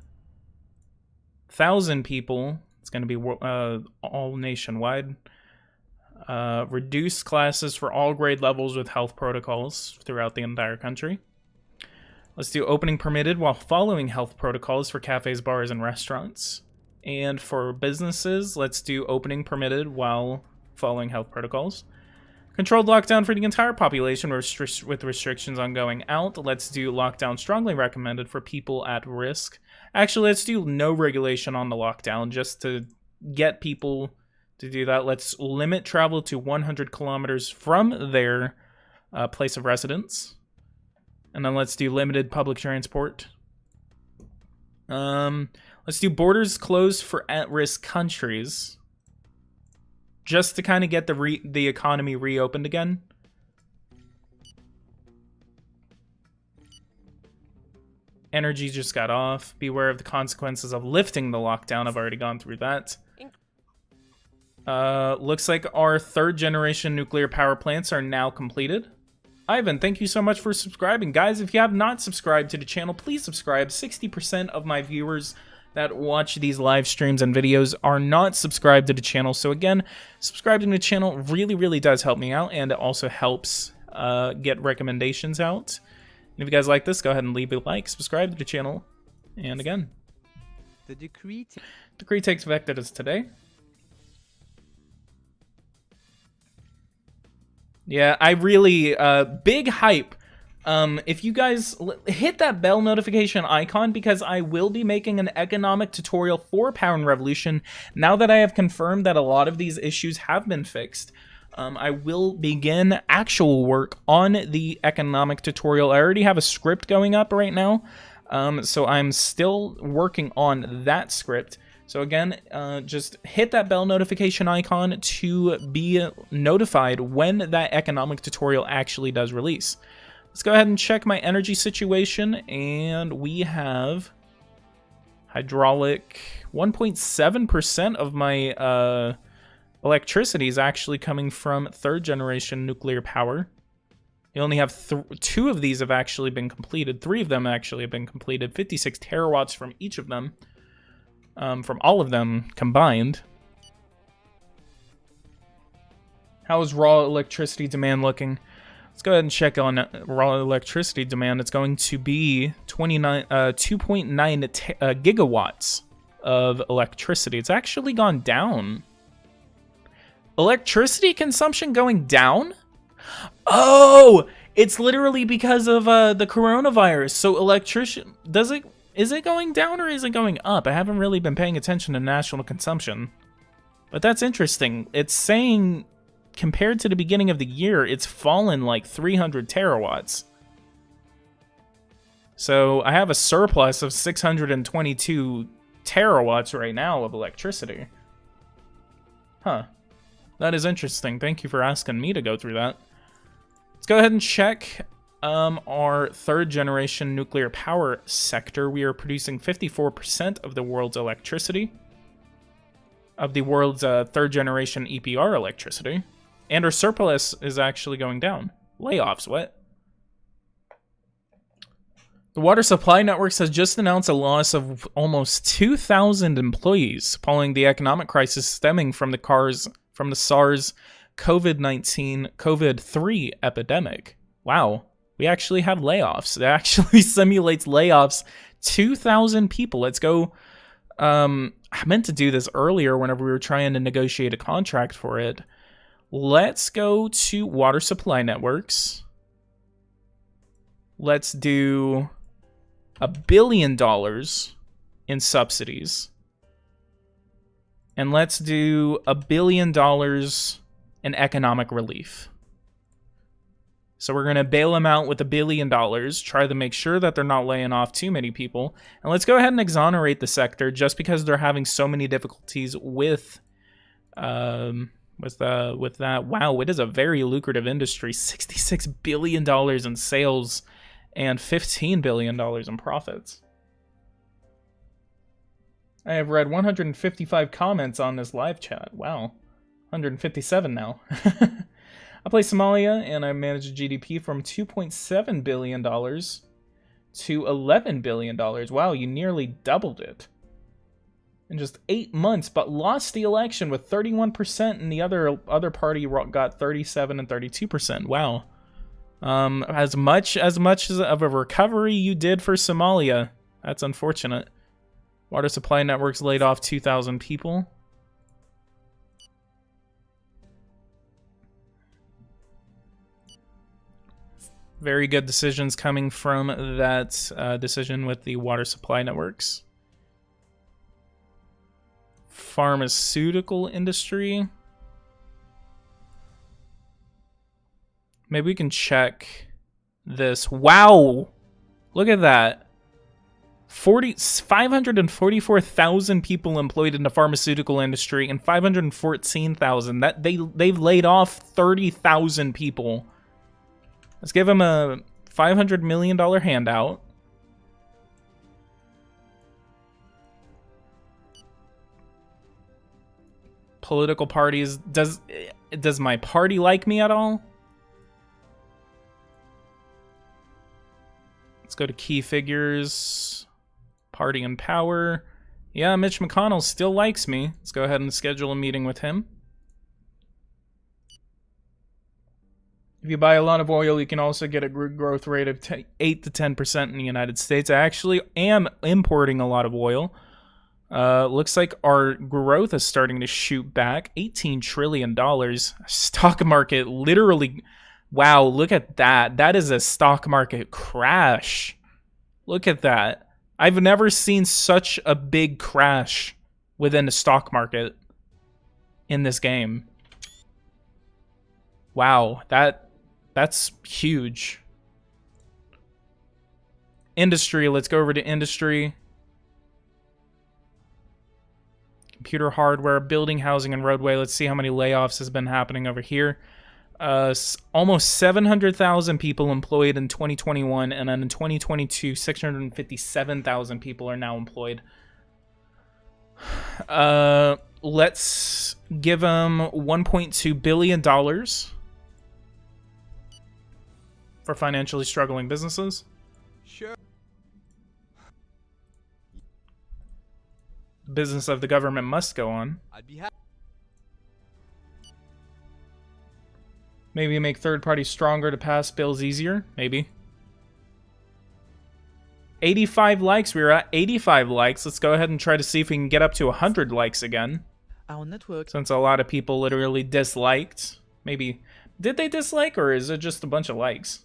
1,000 people. It's going to be all nationwide. Reduce classes for all grade levels with health protocols throughout the entire country. Let's do opening permitted while following health protocols for cafes, bars, and restaurants. And for businesses, let's do opening permitted while following health protocols. Controlled lockdown for the entire population with restrictions on going out. Let's do lockdown strongly recommended for people at risk. Actually, let's do no regulation on the lockdown just to get people to do that. Let's limit travel to 100 kilometers from their place of residence. And then let's do limited public transport. Let's do borders closed for at-risk countries. Just to kind of get the economy reopened again. Energy just got off. Beware of the consequences of lifting the lockdown. I've already gone through that. Looks like our 3rd generation nuclear power plants are now completed. Ivan, thank you so much for subscribing. Guys, if you have not subscribed to the channel, please subscribe. 60% of my viewers that watch these live streams and videos are not subscribed to the channel. So again, subscribing to the channel really does help me out, and it also helps get recommendations out. And if you guys like this, go ahead and leave a like, subscribe to the channel, and again, The decree takes effect as today. Yeah, I really, big hype. If you guys hit that bell notification icon, because I will be making an economic tutorial for Power and Revolution now that I have confirmed that a lot of these issues have been fixed. I will begin actual work on the economic tutorial. I already have a script going up right now, so I'm still working on that script. So again, just hit that bell notification icon to be notified when that economic tutorial actually does release. Let's go ahead and check my energy situation, and we have hydraulic. 1.7% of my electricity is actually coming from 3rd generation nuclear power. You only have 2 of these have actually been completed. 3 of them actually have been completed. 56 terawatts from each of them. From all of them combined. How is raw electricity demand looking? Let's go ahead and check on raw electricity demand. It's going to be 2.9 gigawatts of electricity. It's actually gone down. Electricity consumption going down? Oh, it's literally because of the coronavirus. So is it going down or is it going up? I haven't really been paying attention to national consumption. But that's interesting. It's saying, compared to the beginning of the year, it's fallen like 300 terawatts. So I have a surplus of 622 terawatts right now of electricity. Huh. That is interesting. Thank you for asking me to go through that. Let's go ahead and check our 3rd generation nuclear power sector. We are producing 54% of the world's electricity, of the world's 3rd generation EPR electricity, and our surplus is actually going down. Layoffs, what? The Water Supply Networks has just announced a loss of almost 2,000 employees following the economic crisis stemming from the SARS COVID-3 epidemic. Wow. We actually have layoffs. It actually simulates layoffs. 2,000 people. Let's go. I meant to do this earlier whenever we were trying to negotiate a contract for it. Let's go to Water Supply Networks. Let's do $1 billion in subsidies. And let's do $1 billion in economic relief. So we're going to bail them out with $1 billion, try to make sure that they're not laying off too many people. And let's go ahead and exonerate the sector just because they're having so many difficulties with that. Wow, it is a very lucrative industry. $66 billion in sales and $15 billion in profits. I have read 155 comments on this live chat. Wow. 157 now. I play Somalia, and I managed a GDP from $2.7 billion to $11 billion. Wow, you nearly doubled it in just 8 months, but lost the election with 31%, and the other party got 37 and 32%. Wow. As much of a recovery you did for Somalia. That's unfortunate. Water supply networks laid off 2,000 people. Very good decisions coming from that decision with the water supply networks. Pharmaceutical industry. Maybe we can check this. Wow! Look at that. 544,000 people employed in the pharmaceutical industry and 514,000. They've laid off 30,000 people. Let's give them a $500 million handout. Political parties. Does my party like me at all? Let's go to key figures. Party and power. Yeah, Mitch McConnell still likes me. Let's go ahead and schedule a meeting with him. If you buy a lot of oil, you can also get a growth rate of 8 to 10% in the United States. I actually am importing a lot of oil. Looks like our growth is starting to shoot back. $18 trillion. Stock market literally... Wow, look at that. That is a stock market crash. Look at that. I've never seen such a big crash within the stock market in this game. Wow, that's huge. Industry, let's go over to industry. Computer hardware, building, housing, and roadway. Let's see how many layoffs has been happening over here. Almost 700,000 people employed in 2021, and then in 2022, 657,000 people are now employed. Let's give them $1.2 billion for financially struggling businesses. Sure. The business of the government must go on. I'd be happy. Maybe make third parties stronger to pass bills easier. Maybe. 85 likes. We were at 85 likes. Let's go ahead and try to see if we can get up to 100 likes again. Our network. Since a lot of people literally disliked. Maybe. Did they dislike, or is it just a bunch of likes?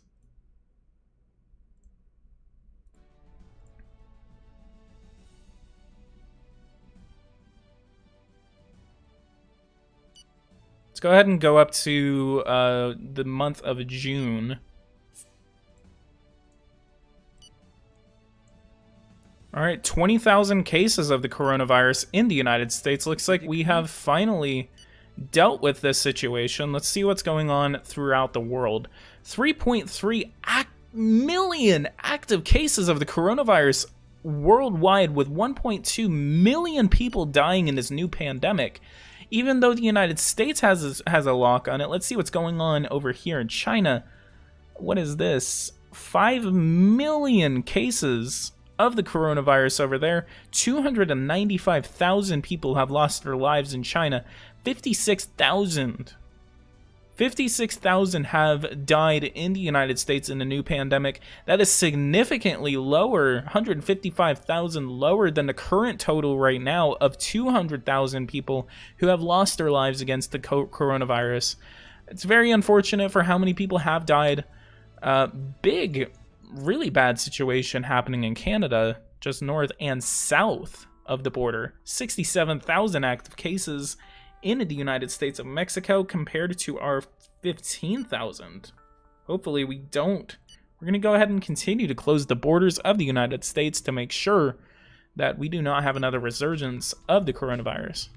Go ahead and go up to the month of June. All right, 20,000 cases of the coronavirus in the United States. Looks like we have finally dealt with this situation. Let's see what's going on throughout the world. 3.3 million active cases of the coronavirus worldwide, with 1.2 million people dying in this new pandemic. Even though the United States has a lock on it, let's see what's going on over here in China. What is this? 5 million cases of the coronavirus over there. 295,000 people have lost their lives in China. 56,000 have died in the United States in the new pandemic. That is significantly lower, 155,000 lower than the current total right now of 200,000 people who have lost their lives against the coronavirus. It's very unfortunate for how many people have died. Big, really bad situation happening in Canada, just north and south of the border. 67,000 active cases in the United States of Mexico compared to our 15,000. hopefully we don't. We're going to go ahead and continue to close the borders of the United States to make sure that we do not have another resurgence of the coronavirus.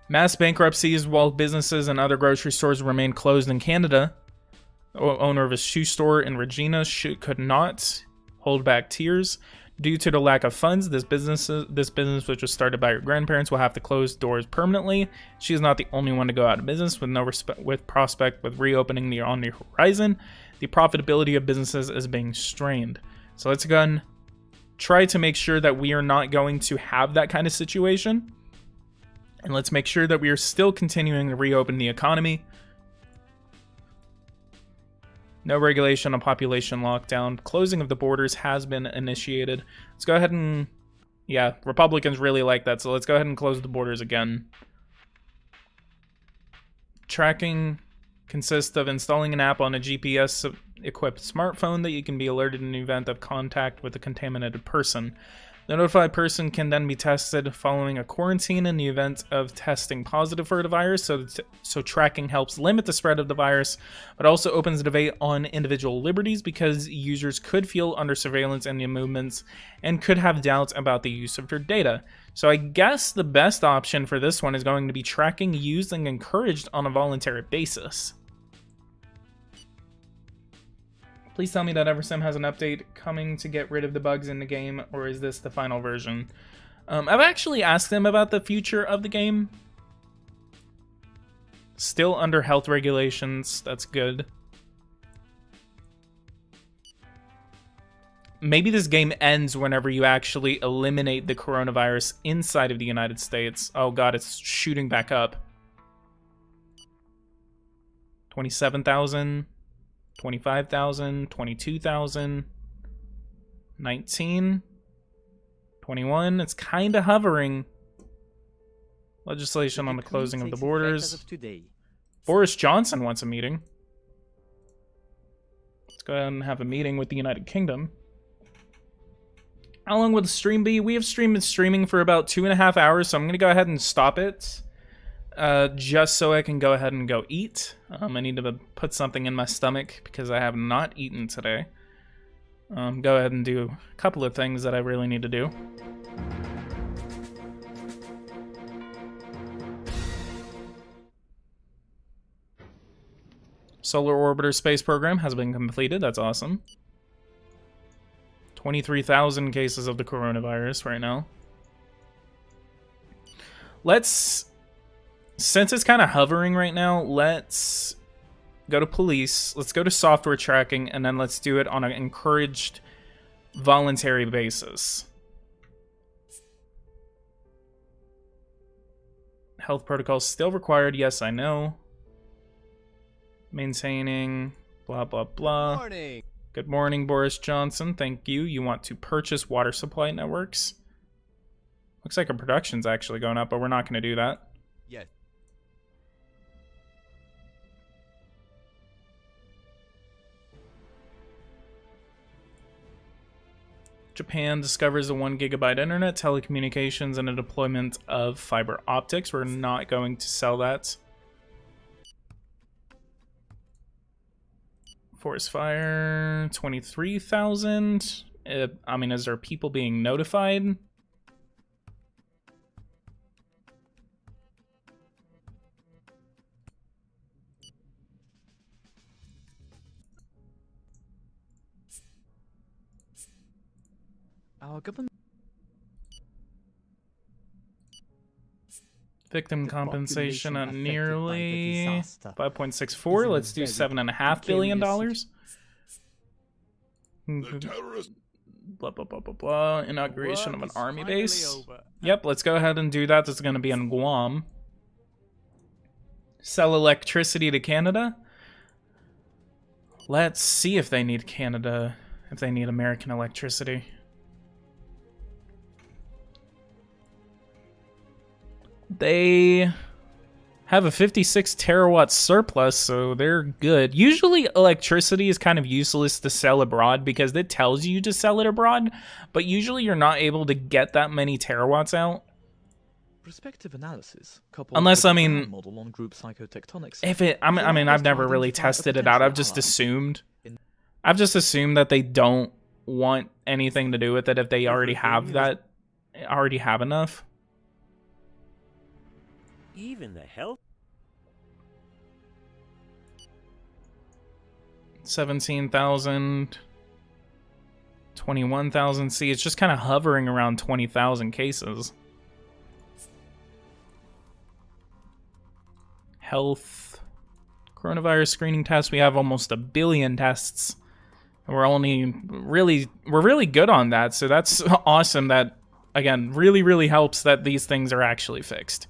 Mass bankruptcies while businesses and other grocery stores remain closed in Canada. Owner of a shoe store in Regina could not hold back tears. Due to the lack of funds, this business, which was started by her grandparents, will have to close doors permanently. She is not the only one to go out of business, with prospect with reopening on the horizon. The profitability of businesses is being strained. So let's again try to make sure that we are not going to have that kind of situation. And let's make sure that we are still continuing to reopen the economy. No regulation on population lockdown. Closing of the borders has been initiated. Let's go ahead and... yeah, Republicans really like that, so let's go ahead and close the borders again. Tracking consists of installing an app on a GPS-equipped smartphone that you can be alerted in the event of contact with a contaminated person. The notified person can then be tested following a quarantine in the event of testing positive for the virus, so tracking helps limit the spread of the virus, but also opens the debate on individual liberties because users could feel under surveillance in their movements and could have doubts about the use of their data. So I guess the best option for this one is going to be tracking used and encouraged on a voluntary basis. Please tell me that Eversim has an update coming to get rid of the bugs in the game, or is this the final version? I've actually asked them about the future of the game. Still under health regulations, that's good. Maybe this game ends whenever you actually eliminate the coronavirus inside of the United States. Oh god, it's shooting back up. 27,000. 25,000, 22,000, 19, 21. It's kind of hovering. Legislation on the closing of the borders. Boris Johnson wants a meeting. Let's go ahead and have a meeting with the United Kingdom. How long will the stream be? We have been streaming for about 2.5 hours, so I'm going to go ahead and stop it. Just so I can go ahead and go eat. I need to put something in my stomach because I have not eaten today. Go ahead and do a couple of things that I really need to do. Solar Orbiter space program has been completed. That's awesome. 23,000 cases of the coronavirus right now. Since it's kind of hovering right now, let's go to police, let's go to software tracking, and then let's do it on an encouraged voluntary basis. Health protocols still required, yes, I know. Maintaining, blah, blah, blah. Morning. Good morning, Boris Johnson. Thank you. You want to purchase water supply networks. Looks like our production's actually going up, but we're not going to do that. Yes. Japan discovers a 1 gigabyte internet, telecommunications, and a deployment of fiber optics. We're not going to sell that. Forest fire, 23,000. I mean, is there people being notified? Our government. Victim The compensation at population nearly affected by the disaster 5.64. is in Let's a do very $7.5 billion. precarious Blah, blah, blah, blah, blah. Inauguration of an Work is army finally base. over. Yep, let's go ahead and do that. This is going to be in Guam. Sell electricity to Canada. Let's see if they need Canada, if they need American electricity. They have a 56 terawatt surplus, so they're good. Usually electricity is kind of useless to sell abroad because it tells you to sell it abroad, but usually you're not able to get that many terawatts out. Prospective analysis, coupled Unless, with I the mean, Brown model on group psychotectonics, if it, I mean, I've never really tested it out. I've just assumed that they don't want anything to do with it if they already have that, already have enough. Even the health 17,000, 21,000. See, it's just kind of hovering around 20,000 cases. Health, coronavirus screening tests. We have almost 1 billion tests. We're really good on that. So that's awesome. That, again, really helps that these things are actually fixed.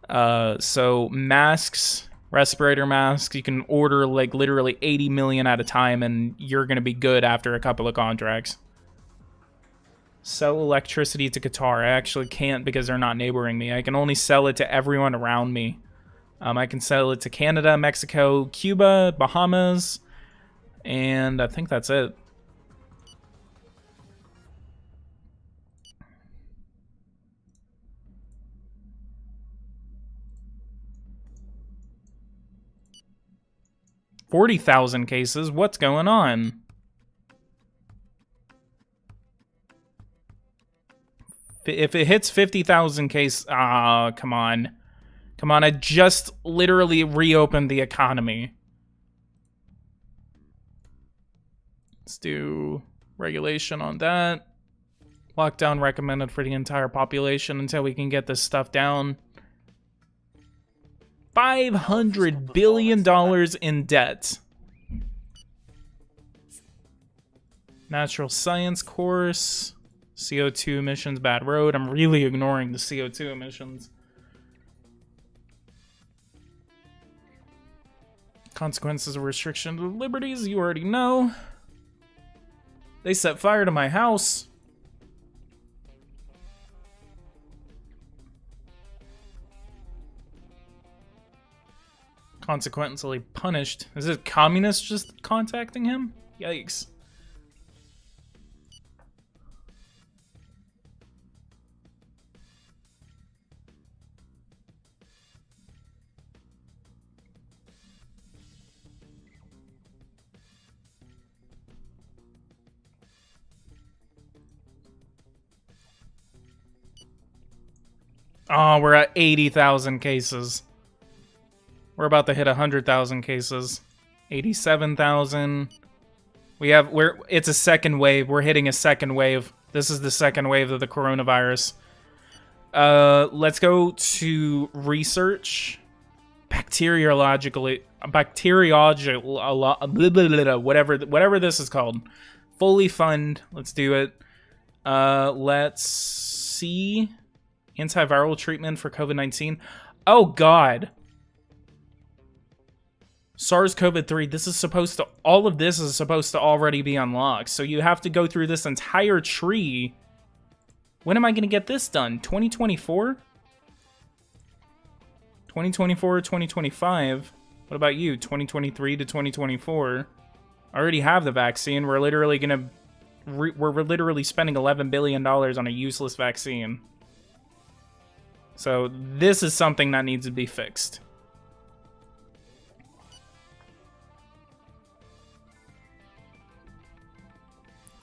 So masks, respirator masks, you can order like literally 80 million at a time and you're going to be good after a couple of contracts. Sell electricity to Qatar. I actually can't because they're not neighboring me. I can only sell it to everyone around me. I can sell it to Canada, Mexico, Cuba, Bahamas, and I think that's it. $40,000 cases. What's going on? If it hits 50,000 cases, come on. Come on, I just literally reopened the economy. Let's do regulation on that. Lockdown recommended for the entire population until we can get this stuff down. $500 billion in debt. Natural science course. CO2 emissions, bad road. I'm really ignoring the CO2 emissions. Consequences of restriction of liberties, you already know. They set fire to my house. Consequently punished. Is it communists just contacting him? Yikes. Oh, we're at 80,000 cases. We're about to hit 100,000 cases. 87,000. It's a second wave. We're hitting a second wave. This is the second wave of the coronavirus. Let's go to research. Bacteriological, whatever this is called. Fully fund. Let's do it. Let's see. Antiviral treatment for COVID-19. Oh, God. SARS-CoV-3. All of this is supposed to already be unlocked. So you have to go through this entire tree. When am I going to get this done? 2024? 2024 or 2025? What about you? 2023 to 2024? I already have the vaccine. We're literally going to... We're literally spending $11 billion on a useless vaccine. So this is something that needs to be fixed.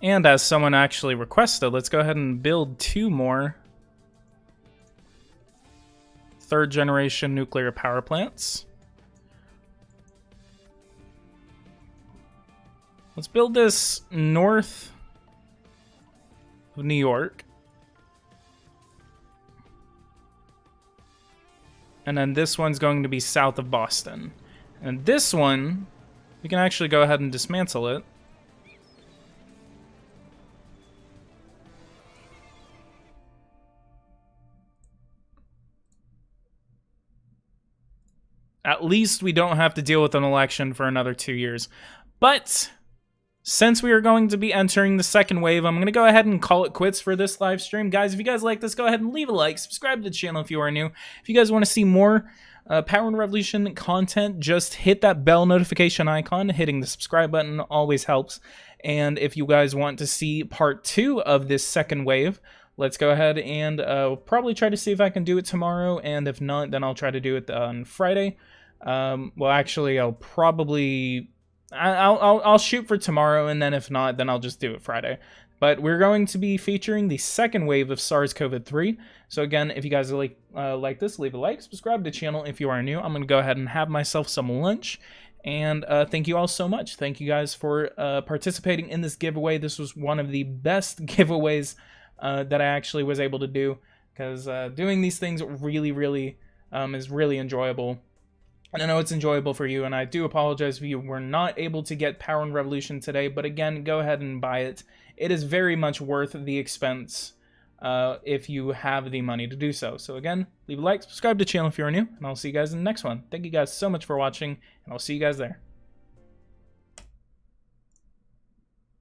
And as someone actually requested, let's go ahead and build 2 more 3rd generation nuclear power plants. Let's build this north of New York. And then this one's going to be south of Boston. And this one, we can actually go ahead and dismantle it. At least we don't have to deal with an election for another 2 years. But since we are going to be entering the second wave, I'm going to go ahead and call it quits for this live stream. Guys, if you guys like this, go ahead and leave a like. Subscribe to the channel if you are new. If you guys want to see more Power and Revolution content, just hit that bell notification icon. Hitting the subscribe button always helps. And if you guys want to see part 2 of this second wave, let's go ahead and probably try to see if I can do it tomorrow, and if not, then I'll try to do it on Friday. Well, actually, I'll probably I'll shoot for tomorrow, and then if not, then I'll just do it Friday. But we're going to be featuring the second wave of SARS-CoV-2. So again, if you guys like this, leave a like, subscribe to the channel if you are new. I'm going to go ahead and have myself some lunch. And thank you all so much. Thank you guys for participating in this giveaway. This was one of the best giveaways that I actually was able to do, because doing these things really is really enjoyable. And I know it's enjoyable for you, and I do apologize if you were not able to get Power and Revolution today, but again, go ahead and buy it. It is very much worth the expense if you have the money to do so. So again, leave a like, subscribe to the channel if you're new, and I'll see you guys in the next one. Thank you guys so much for watching, and I'll see you guys there.